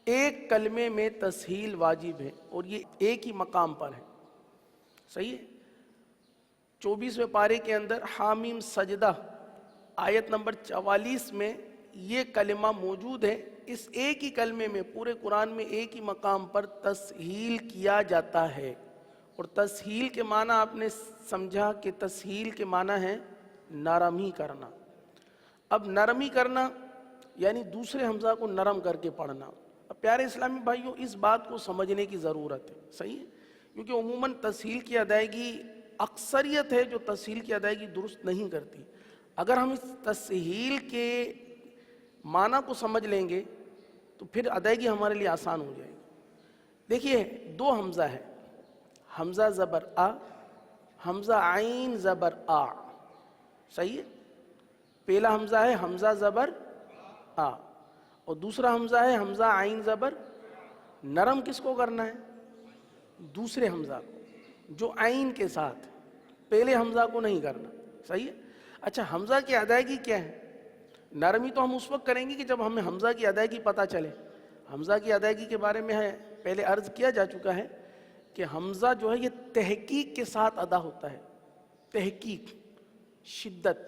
ایک کلمے میں تسہیل واجب ہے اور یہ ایک ہی مقام پر ہے. صحیح ہے؟ 24ویں پارے کے اندر حامیم سجدہ آیت نمبر 44 میں یہ کلمہ موجود ہے. اس ایک ہی کلمے میں پورے قرآن میں ایک ہی مقام پر تسہیل کیا جاتا ہے. اور تسہیل کے معنی آپ نے سمجھا کہ تسہیل کے معنی ہے نرمی کرنا. اب نرمی کرنا یعنی دوسرے حمزہ کو نرم کر کے پڑھنا. اب پیارے اسلامی بھائیوں اس بات کو سمجھنے کی ضرورت ہے. صحیح ہے؟ کیونکہ عموماً تسہیل کی ادائیگی اکثریت ہے جو تسہیل کی ادائیگی درست نہیں کرتی. اگر ہم اس تسہیل کے معنی کو سمجھ لیں گے تو پھر ادائیگی ہمارے لیے آسان ہو جائے گی. دیکھیے 2 حمزہ ہے، حمزہ زبر آ، حمزہ عین زبر آ. صحیح ہے؟ پہلا حمزہ ہے حمزہ زبر آ اور دوسرا حمزہ ہے حمزہ عین زبر. نرم کس کو کرنا ہے؟ دوسرے حمزہ کو جو عین کے ساتھ، پہلے حمزہ کو نہیں کرنا. صحیح ہے؟ اچھا حمزہ کی ادائیگی کیا ہے؟ نرمی تو ہم اس وقت کریں گے کہ جب ہمیں حمزہ کی ادائیگی پتہ چلے. حمزہ کی ادائیگی کے بارے میں ہے پہلے عرض کیا جا چکا ہے کہ حمزہ جو ہے یہ تحقیق کے ساتھ ادا ہوتا ہے. تحقیق، شدت.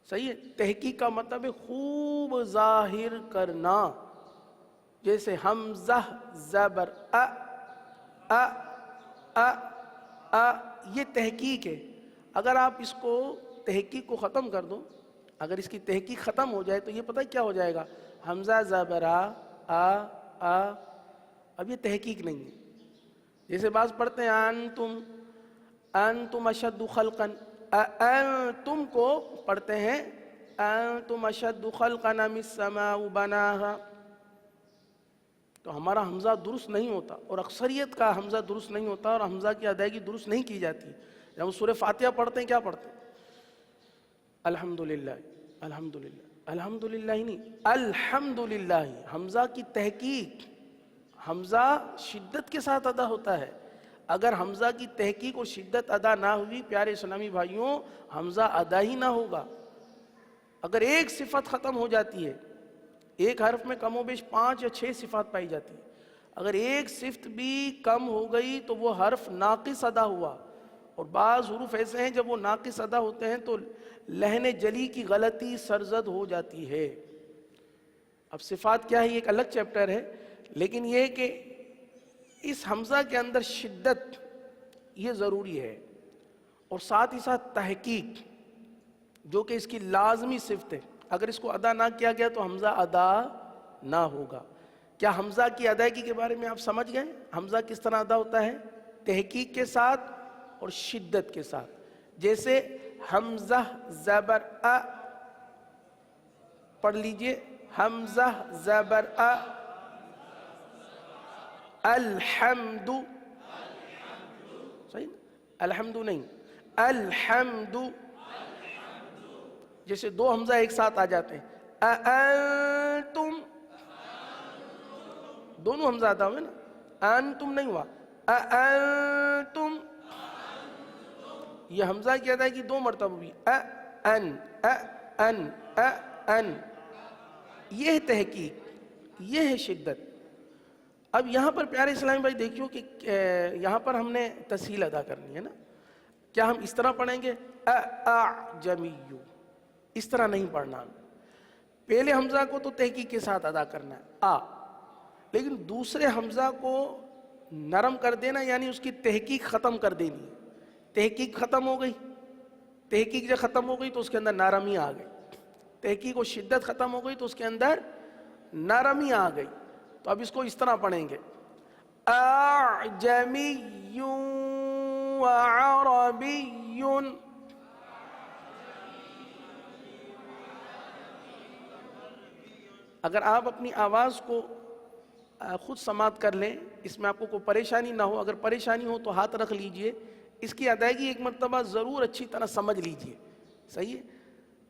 صحیح ہے؟ تحقیق کا مطلب ہے خوب ظاہر کرنا. جیسے حمزہ زبر ا ا ا ا، یہ تحقیق ہے. اگر آپ اس کو تحقیق کو ختم کر دو، اگر اس کی تحقیق ختم ہو جائے تو یہ پتہ کیا ہو جائے گا؟ حمزہ زبر آ آ آ. اب یہ تحقیق نہیں ہے. جیسے بعض پڑھتے ہیں انتم اشد خلقا، انتم کو پڑھتے ہیں انتم اشد خلقا ام السماء بناها. تو ہمارا حمزہ درست نہیں ہوتا اور اکثریت کا حمزہ درست نہیں ہوتا اور حمزہ کی ادائیگی درست نہیں کی جاتی. جب ہم سورہ فاتحہ پڑھتے ہیں کیا پڑھتے ہیں؟ الحمدللہ الحمدللہ. الحمدللہ ہی نہیں، الحمدللہ. حمزہ کی تحقیق، حمزہ شدت کے ساتھ ادا ہوتا ہے. اگر حمزہ کی تحقیق اور شدت ادا نہ ہوئی پیارے اسلامی بھائیوں، حمزہ ادا ہی نہ ہوگا. اگر ایک صفت ختم ہو جاتی ہے، ایک حرف میں کم و بیش 5 یا 6 صفات پائی جاتی ہے، اگر ایک صفت بھی کم ہو گئی تو وہ حرف ناقص ادا ہوا. اور بعض حروف ایسے ہیں جب وہ ناقص ادا ہوتے ہیں تو لحن جلی کی غلطی سرزد ہو جاتی ہے. اب صفات کیا ہے یہ ایک الگ چیپٹر ہے، لیکن یہ کہ اس حمزہ کے اندر شدت یہ ضروری ہے اور ساتھ ہی ساتھ تحقیق جو کہ اس کی لازمی صفت ہے. اگر اس کو ادا نہ کیا گیا تو حمزہ ادا نہ ہوگا. کیا حمزہ کی ادائیگی کے بارے میں آپ سمجھ گئے؟ حمزہ کس طرح ادا ہوتا ہے؟ تحقیق کے ساتھ اور شدت کے ساتھ. جیسے حمزہ زبر ا پڑھ لیجئے، حمزہ زبر ا، الحمد. صحیح؟ الحمد نہیں، الحمد. جیسے 2 حمزہ ایک ساتھ آ جاتے ہیں، انتم، دونوں حمزہ ادا ہوئے نا، انتم نہیں ہوا، انتم. یہ حمزہ کی ادائیگی 2 مرتبہ ہوئی، ان ان ان. یہ ہے تحقیق، یہ ہے شدت. اب یہاں پر پیارے اسلامی بھائی دیکھیو کہ یہاں پر ہم نے تسہیل ادا کرنی ہے نا. کیا ہم اس طرح پڑھیں گے اعجمیو؟ اس طرح نہیں پڑھنا. پہلے حمزہ کو تو تحقیق کے ساتھ ادا کرنا ہے لیکن دوسرے حمزہ کو نرم کر دینا، یعنی اس کی تحقیق ختم کر دینی. تحقیق ختم ہو گئی، تحقیق جب ختم ہو گئی تو اس کے اندر نرمی آ گئی. تحقیق و شدت ختم ہو گئی تو اس کے اندر نرمی آ گئی. تو اب اس کو اس طرح پڑھیں گے اعجمی وعربی. اگر آپ اپنی آواز کو خود سماعت کر لیں، اس میں آپ کو کوئی پریشانی نہ ہو. اگر پریشانی ہو تو ہاتھ رکھ لیجئے، اس کی ادائیگی ایک مرتبہ ضرور اچھی طرح سمجھ لیجئے. صحیح ہے؟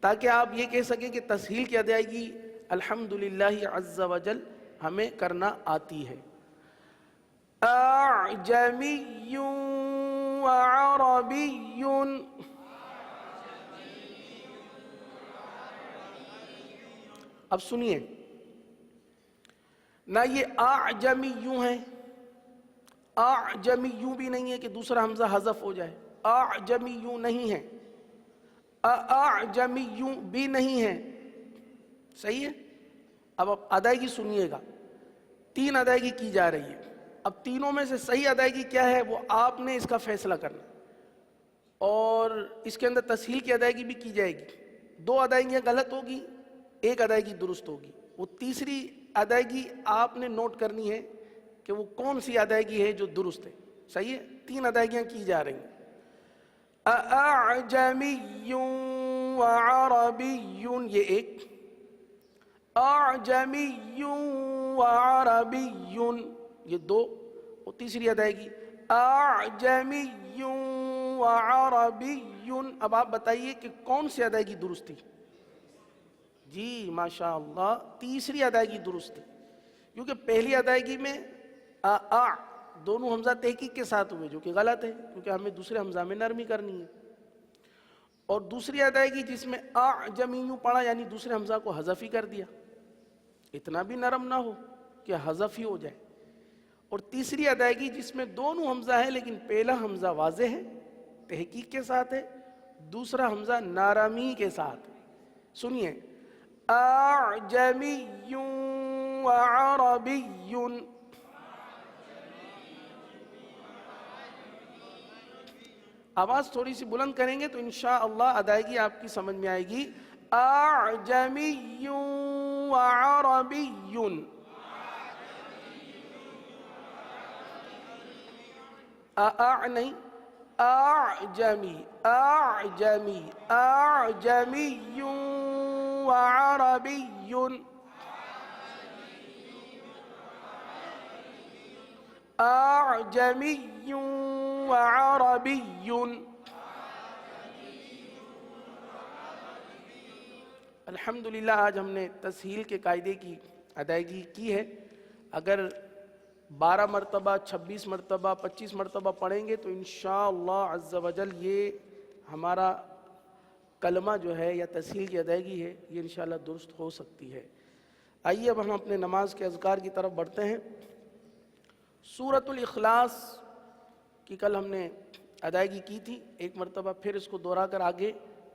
تاکہ آپ یہ کہہ سکیں کہ تسہیل کی ادائیگی الحمدللہ عز وجل ہمیں کرنا آتی ہے. اعجمی وعربی. اب سنیے، نہ یہ اعجمی یوں ہے، اعجمی یوں بھی نہیں ہے کہ دوسرا حمزہ حذف ہو جائے. اعجمی یوں نہیں ہے، اعجمی یوں بھی نہیں ہے. صحیح ہے؟ اب آپ ادائیگی سنیے گا. 3 ادائیگی کی جا رہی ہے. اب تینوں میں سے صحیح ادائیگی کیا ہے وہ آپ نے اس کا فیصلہ کرنا، اور اس کے اندر تسہیل کی ادائیگی بھی کی جائے گی. 2 ادائیگیاں غلط ہوگی، 1 ادائیگی درست ہوگی. وہ تیسری ادائیگی آپ نے نوٹ کرنی ہے کہ وہ کون سی ادائیگی ہے جو درست ہے. صحیح ہے؟ 3 ادائیگیاں کی جا رہی ہیں. اعجمی وعربی، یہ ایک. اعجمی وعربی، یہ 2. اور تیسری ادائیگی اعجمی وعربی. اب آپ بتائیے کہ کون سی ادائیگی درست تھی؟ جی ماشاءاللہ، تیسری ادائیگی درست تھی. کیونکہ پہلی ادائیگی میں دونوں حمزہ تحقیق کے ساتھ ہوئے، جو کہ غلط ہے کیونکہ ہمیں دوسرے حمزہ میں نرمی کرنی ہے. اور دوسری ادائیگی جس میں اعجمی یوں پڑھا، یعنی دوسرے حمزہ کو حذف ہی کر دیا، اتنا بھی نرم نہ ہو کہ حذف ہی ہو جائے. اور تیسری ادائیگی جس میں دونوں حمزہ ہے لیکن پہلا حمزہ واضح ہے، تحقیق کے ساتھ ہے، دوسرا حمزہ نرمی کے ساتھ. سنیے، اعجمی وعربی. آواز تھوڑی سی بلند کریں گے تو انشاءاللہ ادائیگی آپ کی سمجھ میں آئے گی. اعجمی وعربی. نہیں، اعجمی، اعجمی، اعجمی وعربی. اعجمی وعربی. الحمدللہ آج ہم نے تسہیل کے قاعدے کی ادائیگی کی ہے. اگر 12 مرتبہ، 26 مرتبہ، 25 مرتبہ پڑھیں گے تو انشاءاللہ عز و جل یہ ہمارا کلمہ جو ہے یا تسہیل کی ادائیگی ہے یہ انشاءاللہ درست ہو سکتی ہے. آئیے اب ہم اپنے نماز کے اذکار کی طرف بڑھتے ہیں. سورۃ الاخلاص کی کل ہم نے ادائیگی کی تھی. ایک مرتبہ پھر اس کو دہرا کر آگے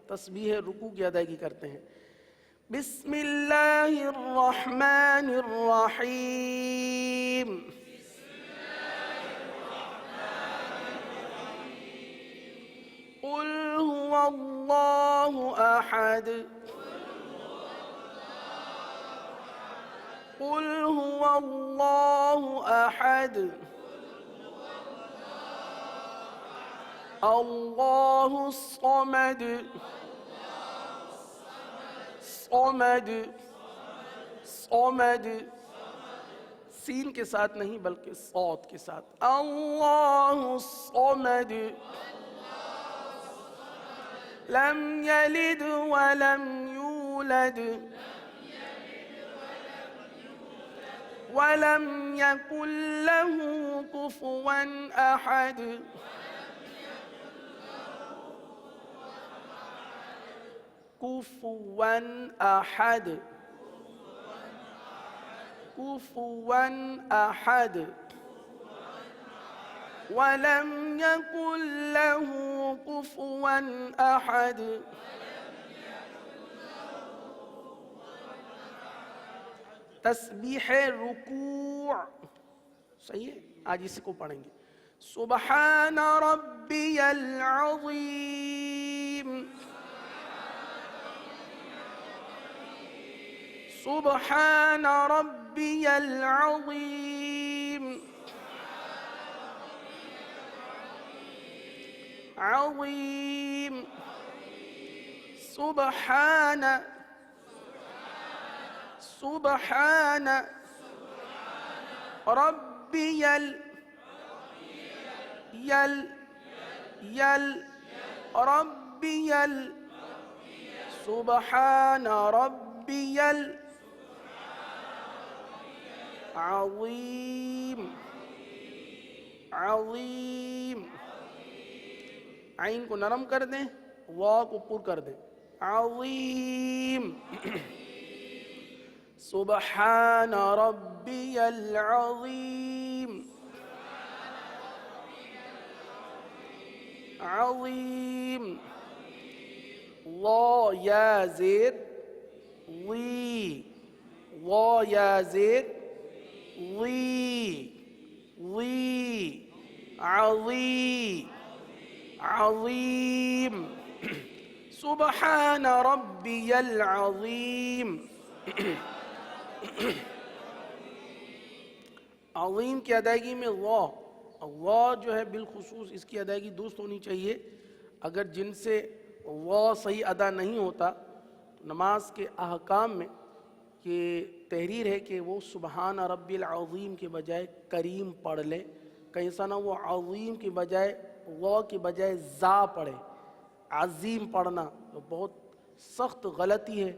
تسبیح رکوع کی ادائیگی کرتے ہیں. بسم اللہ الرحمن الرحیم. قل هو اللہ احد. قل هو اللہ احد. اللہ الصمد. صمد، صمد، سین کے ساتھ نہیں بلکہ صوت کے ساتھ. اللہ الصمد. لم یلد ولم یولد ولم یکن له کفوا احد. کفوا احد. كفوا أحد ولم يكن له كفوا أحد. تسبیح رکوع صحیح ہے، آج اسی کو پڑھیں گے. سبحان ربی العظیم سبحان ربی العظیم عظیم سبحان سبحان ربی ربی سبحان ربی عظیم عظیم. عین کو نرم کر دیں، واو کو پر کر دیں. عظیم سبحان ربی العظیم عظیم. وا یا زید وی وا یا زید وی وی عظیم عظیم سبحان ربی العظیم. عظیم کی ادائیگی میں وا جو ہے بالخصوص اس کی ادائیگی درست ہونی چاہیے. اگر جن سے وا صحیح ادا نہیں ہوتا نماز کے احکام میں یہ تحریر ہے کہ وہ سبحان ربی العظیم کے بجائے کریم پڑھ لے. کہیں ایسا نہ وہ عظیم کے بجائے وا کے بجائے زا پڑھے. عظیم پڑھنا تو بہت سخت غلطی ہے،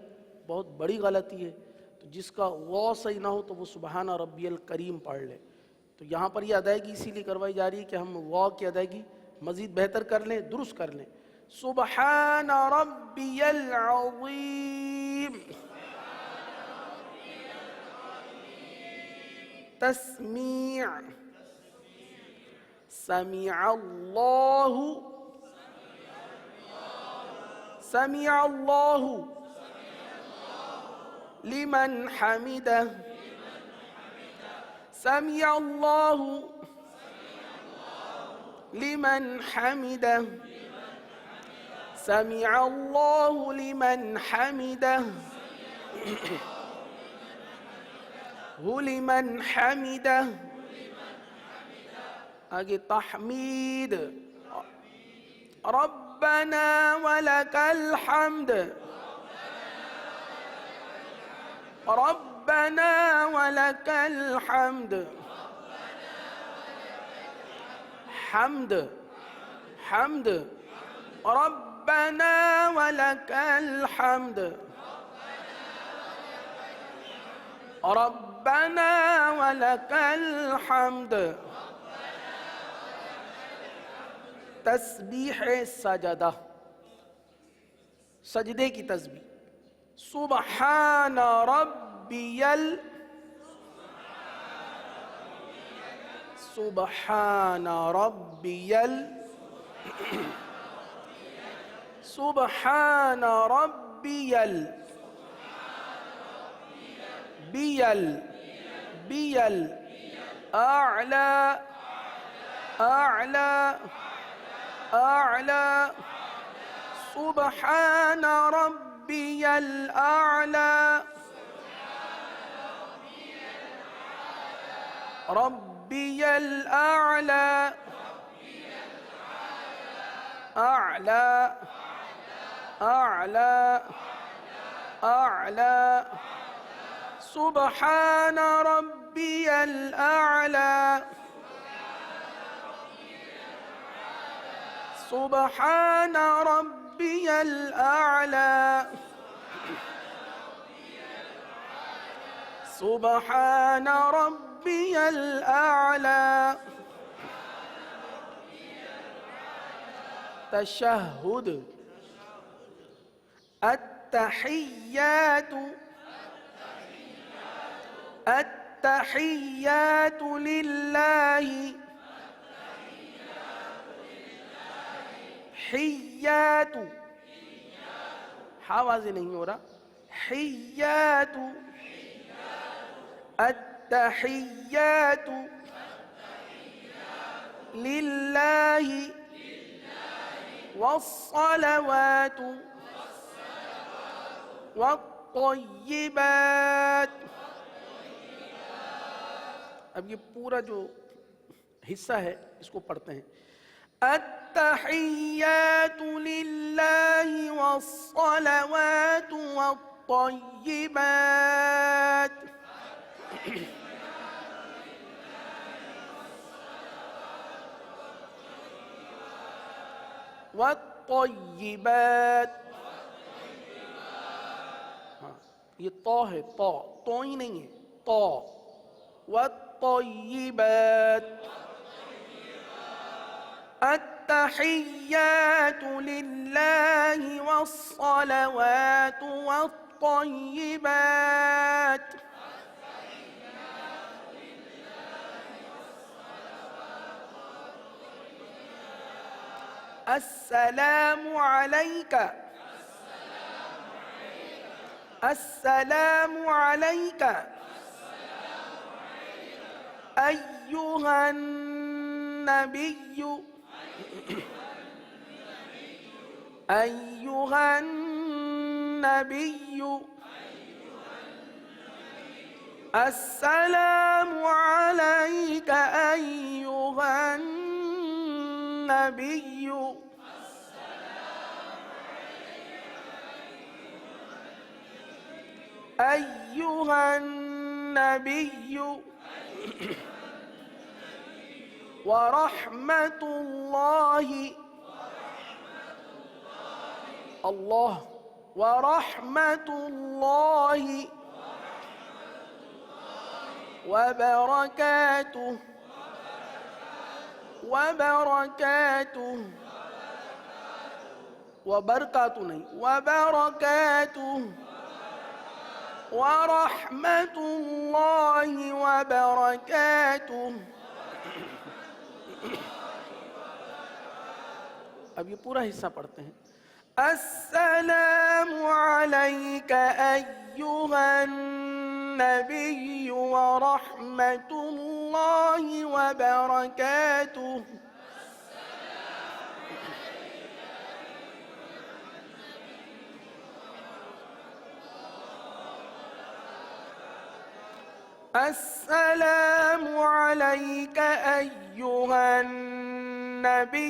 بہت بڑی غلطی ہے. تو جس کا وا صحیح نہ ہو تو وہ سبحان ربی الکریم پڑھ لے. تو یہاں پر یہ ادائیگی اسی لیے کروائی جا رہی ہے کہ ہم وا کی ادائیگی مزید بہتر کر لیں، درست کر لیں. سبحان ربی العظیم تسمیع سمع اللہ لمن حمدہ سمع اللہ لمن حمدہ سمع اللہ لمن حمدہ لمن حمدہ. آگے تحمید ربنا ولک الحمد ربنا ولک الحمد حمد حمد ربنا ولک الحمد ربنا ولک الحمد. تسبیح سجدہ سجدے کی تسبیح سبحان ربی سبحان ربی سبحان ربی بیل اعلی اعلی اعلی سبحان ربی الاعلی ربی الاعلی اعلی اعلی اعلی سبحان ربی الاعلی سبحان ربی الاعلی سبحان ربی الاعلی. تشہد التحیات التحیات للہ حیات ہا واضح نہیں ہو رہا حیات التحیات للہ والصلوات والطیبات. اب یہ پورا جو حصہ ہے اس کو پڑھتے ہیں. التحیات للہ والصلوات والطیبات. والطیبات. ہاں یہ تو ہے تو ہی نہیں ہے تو. والطیبات. التحیات للہ والصلوات والطیبات. السلام علیک السلام علیک ایہا النبی ایہا النبی السلام علیک ایہا النبی ایہا النبی ورحمۃ اللہ اللہ ورحمۃ اللہ وبرکاتہ وبرکاتہ وبرکاتہ نہیں وبرکاتہ ورحمۃ اللہ وبرکاتہ. اب یہ پورا حصہ پڑھتے ہیں. السلام علیک ایہا النبی ورحمۃ اللہ وبرکاتہ. السلام علیک ایہا النبی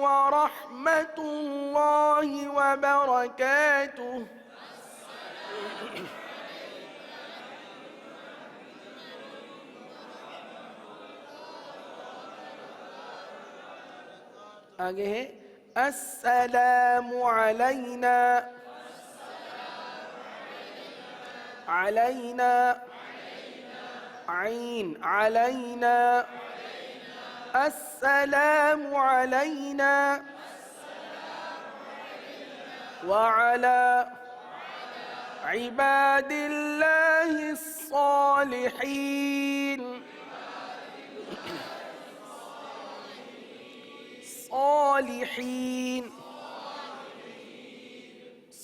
ورحمۃ اللہ وبرکاتہ. آگے ہے السلام علینا علینا عین علینا السلام علینا وعلى عباد اللہ الصالحین. صالحین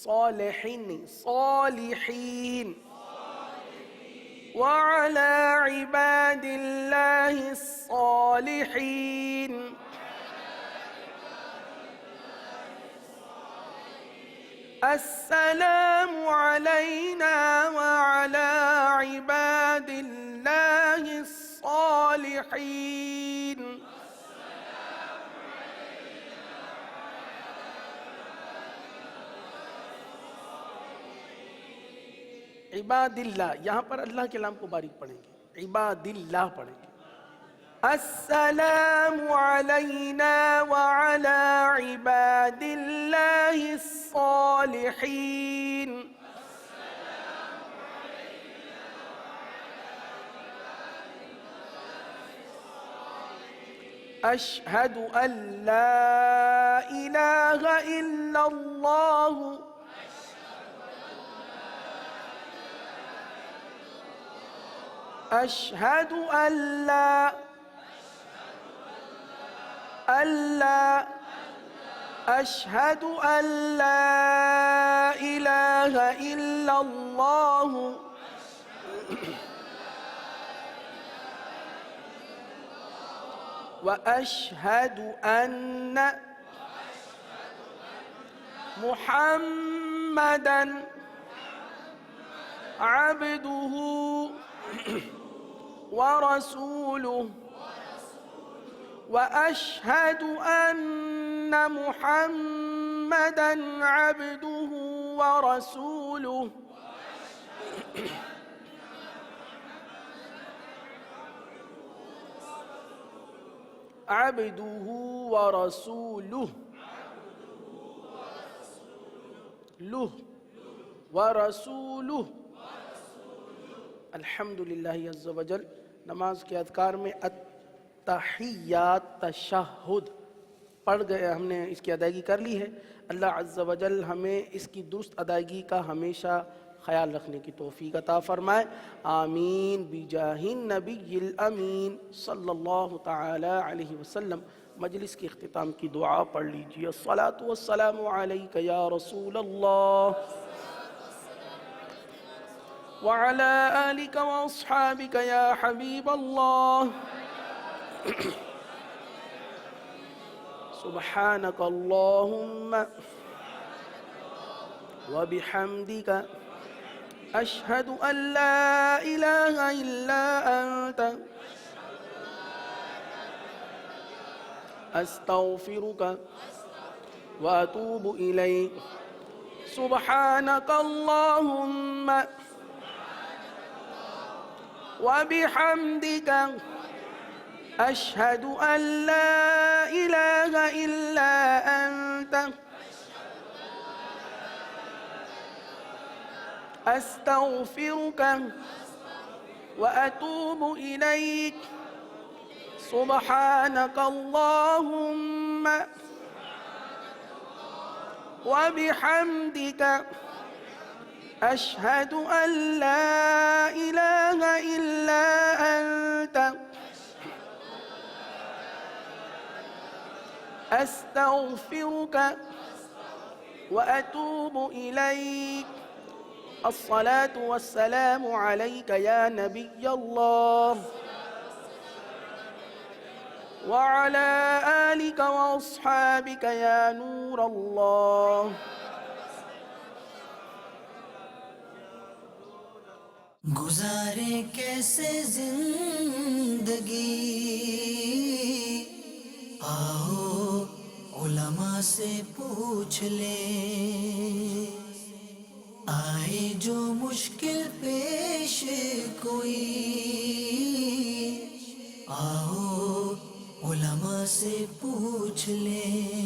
صالحین نہیں صالحین. وعلى عباد اللہ الصالحین. السلام علینا وعلى عباد اللہ الصالحین. عباد اللہ یہاں پر اللہ کے نام کو باریک پڑھیں گے. عباد اللہ پڑھیں گے. السلام علینا وعلى عباد اللہ الصالحین. اشہد ان لا الہ الا اللہ أشهد أن لا أشهد أن لا إله إلا الله وأشهد أن محمدًا عبده ورسوله وأشهد أن محمدًا عبده ورسوله عبده ورسوله له ورسوله الحمدللہ عز وجل. نماز کے اذکار میں التحیات تشہد پڑھ گئے، ہم نے اس کی ادائیگی کر لی ہے. اللہ عز وجل ہمیں اس کی درست ادائیگی کا ہمیشہ خیال رکھنے کی توفیق عطا فرمائے. آمین بجاہ النبی الامین صلی اللہ تعالی علیہ وسلم. مجلس کے اختتام کی دعا پڑھ لیجیے. الصلاۃ والسلام علیک یا رسول اللہ وعلى آلك وأصحابك يا حبيب الله. سبحانك اللهم وبحمدك أشهد أن لا إله إلا أنت أستغفرك وأتوب إليك. سبحانك اللهم وبحمدك أشهد أن لا إله إلا أنت أستغفرك وأتوب إليك. سبحانك اللهم وبحمدك أشهد أن لا إله إلا أنت أستغفرك وأتوب إليك. الصلاة والسلام عليك يا نبي الله وعلى آلك وأصحابك يا نور الله. گزارے کیسے زندگی، آؤ علماء سے پوچھ لیں. آئے جو مشکل پیش کوئی، آؤ علماء سے پوچھ لیں.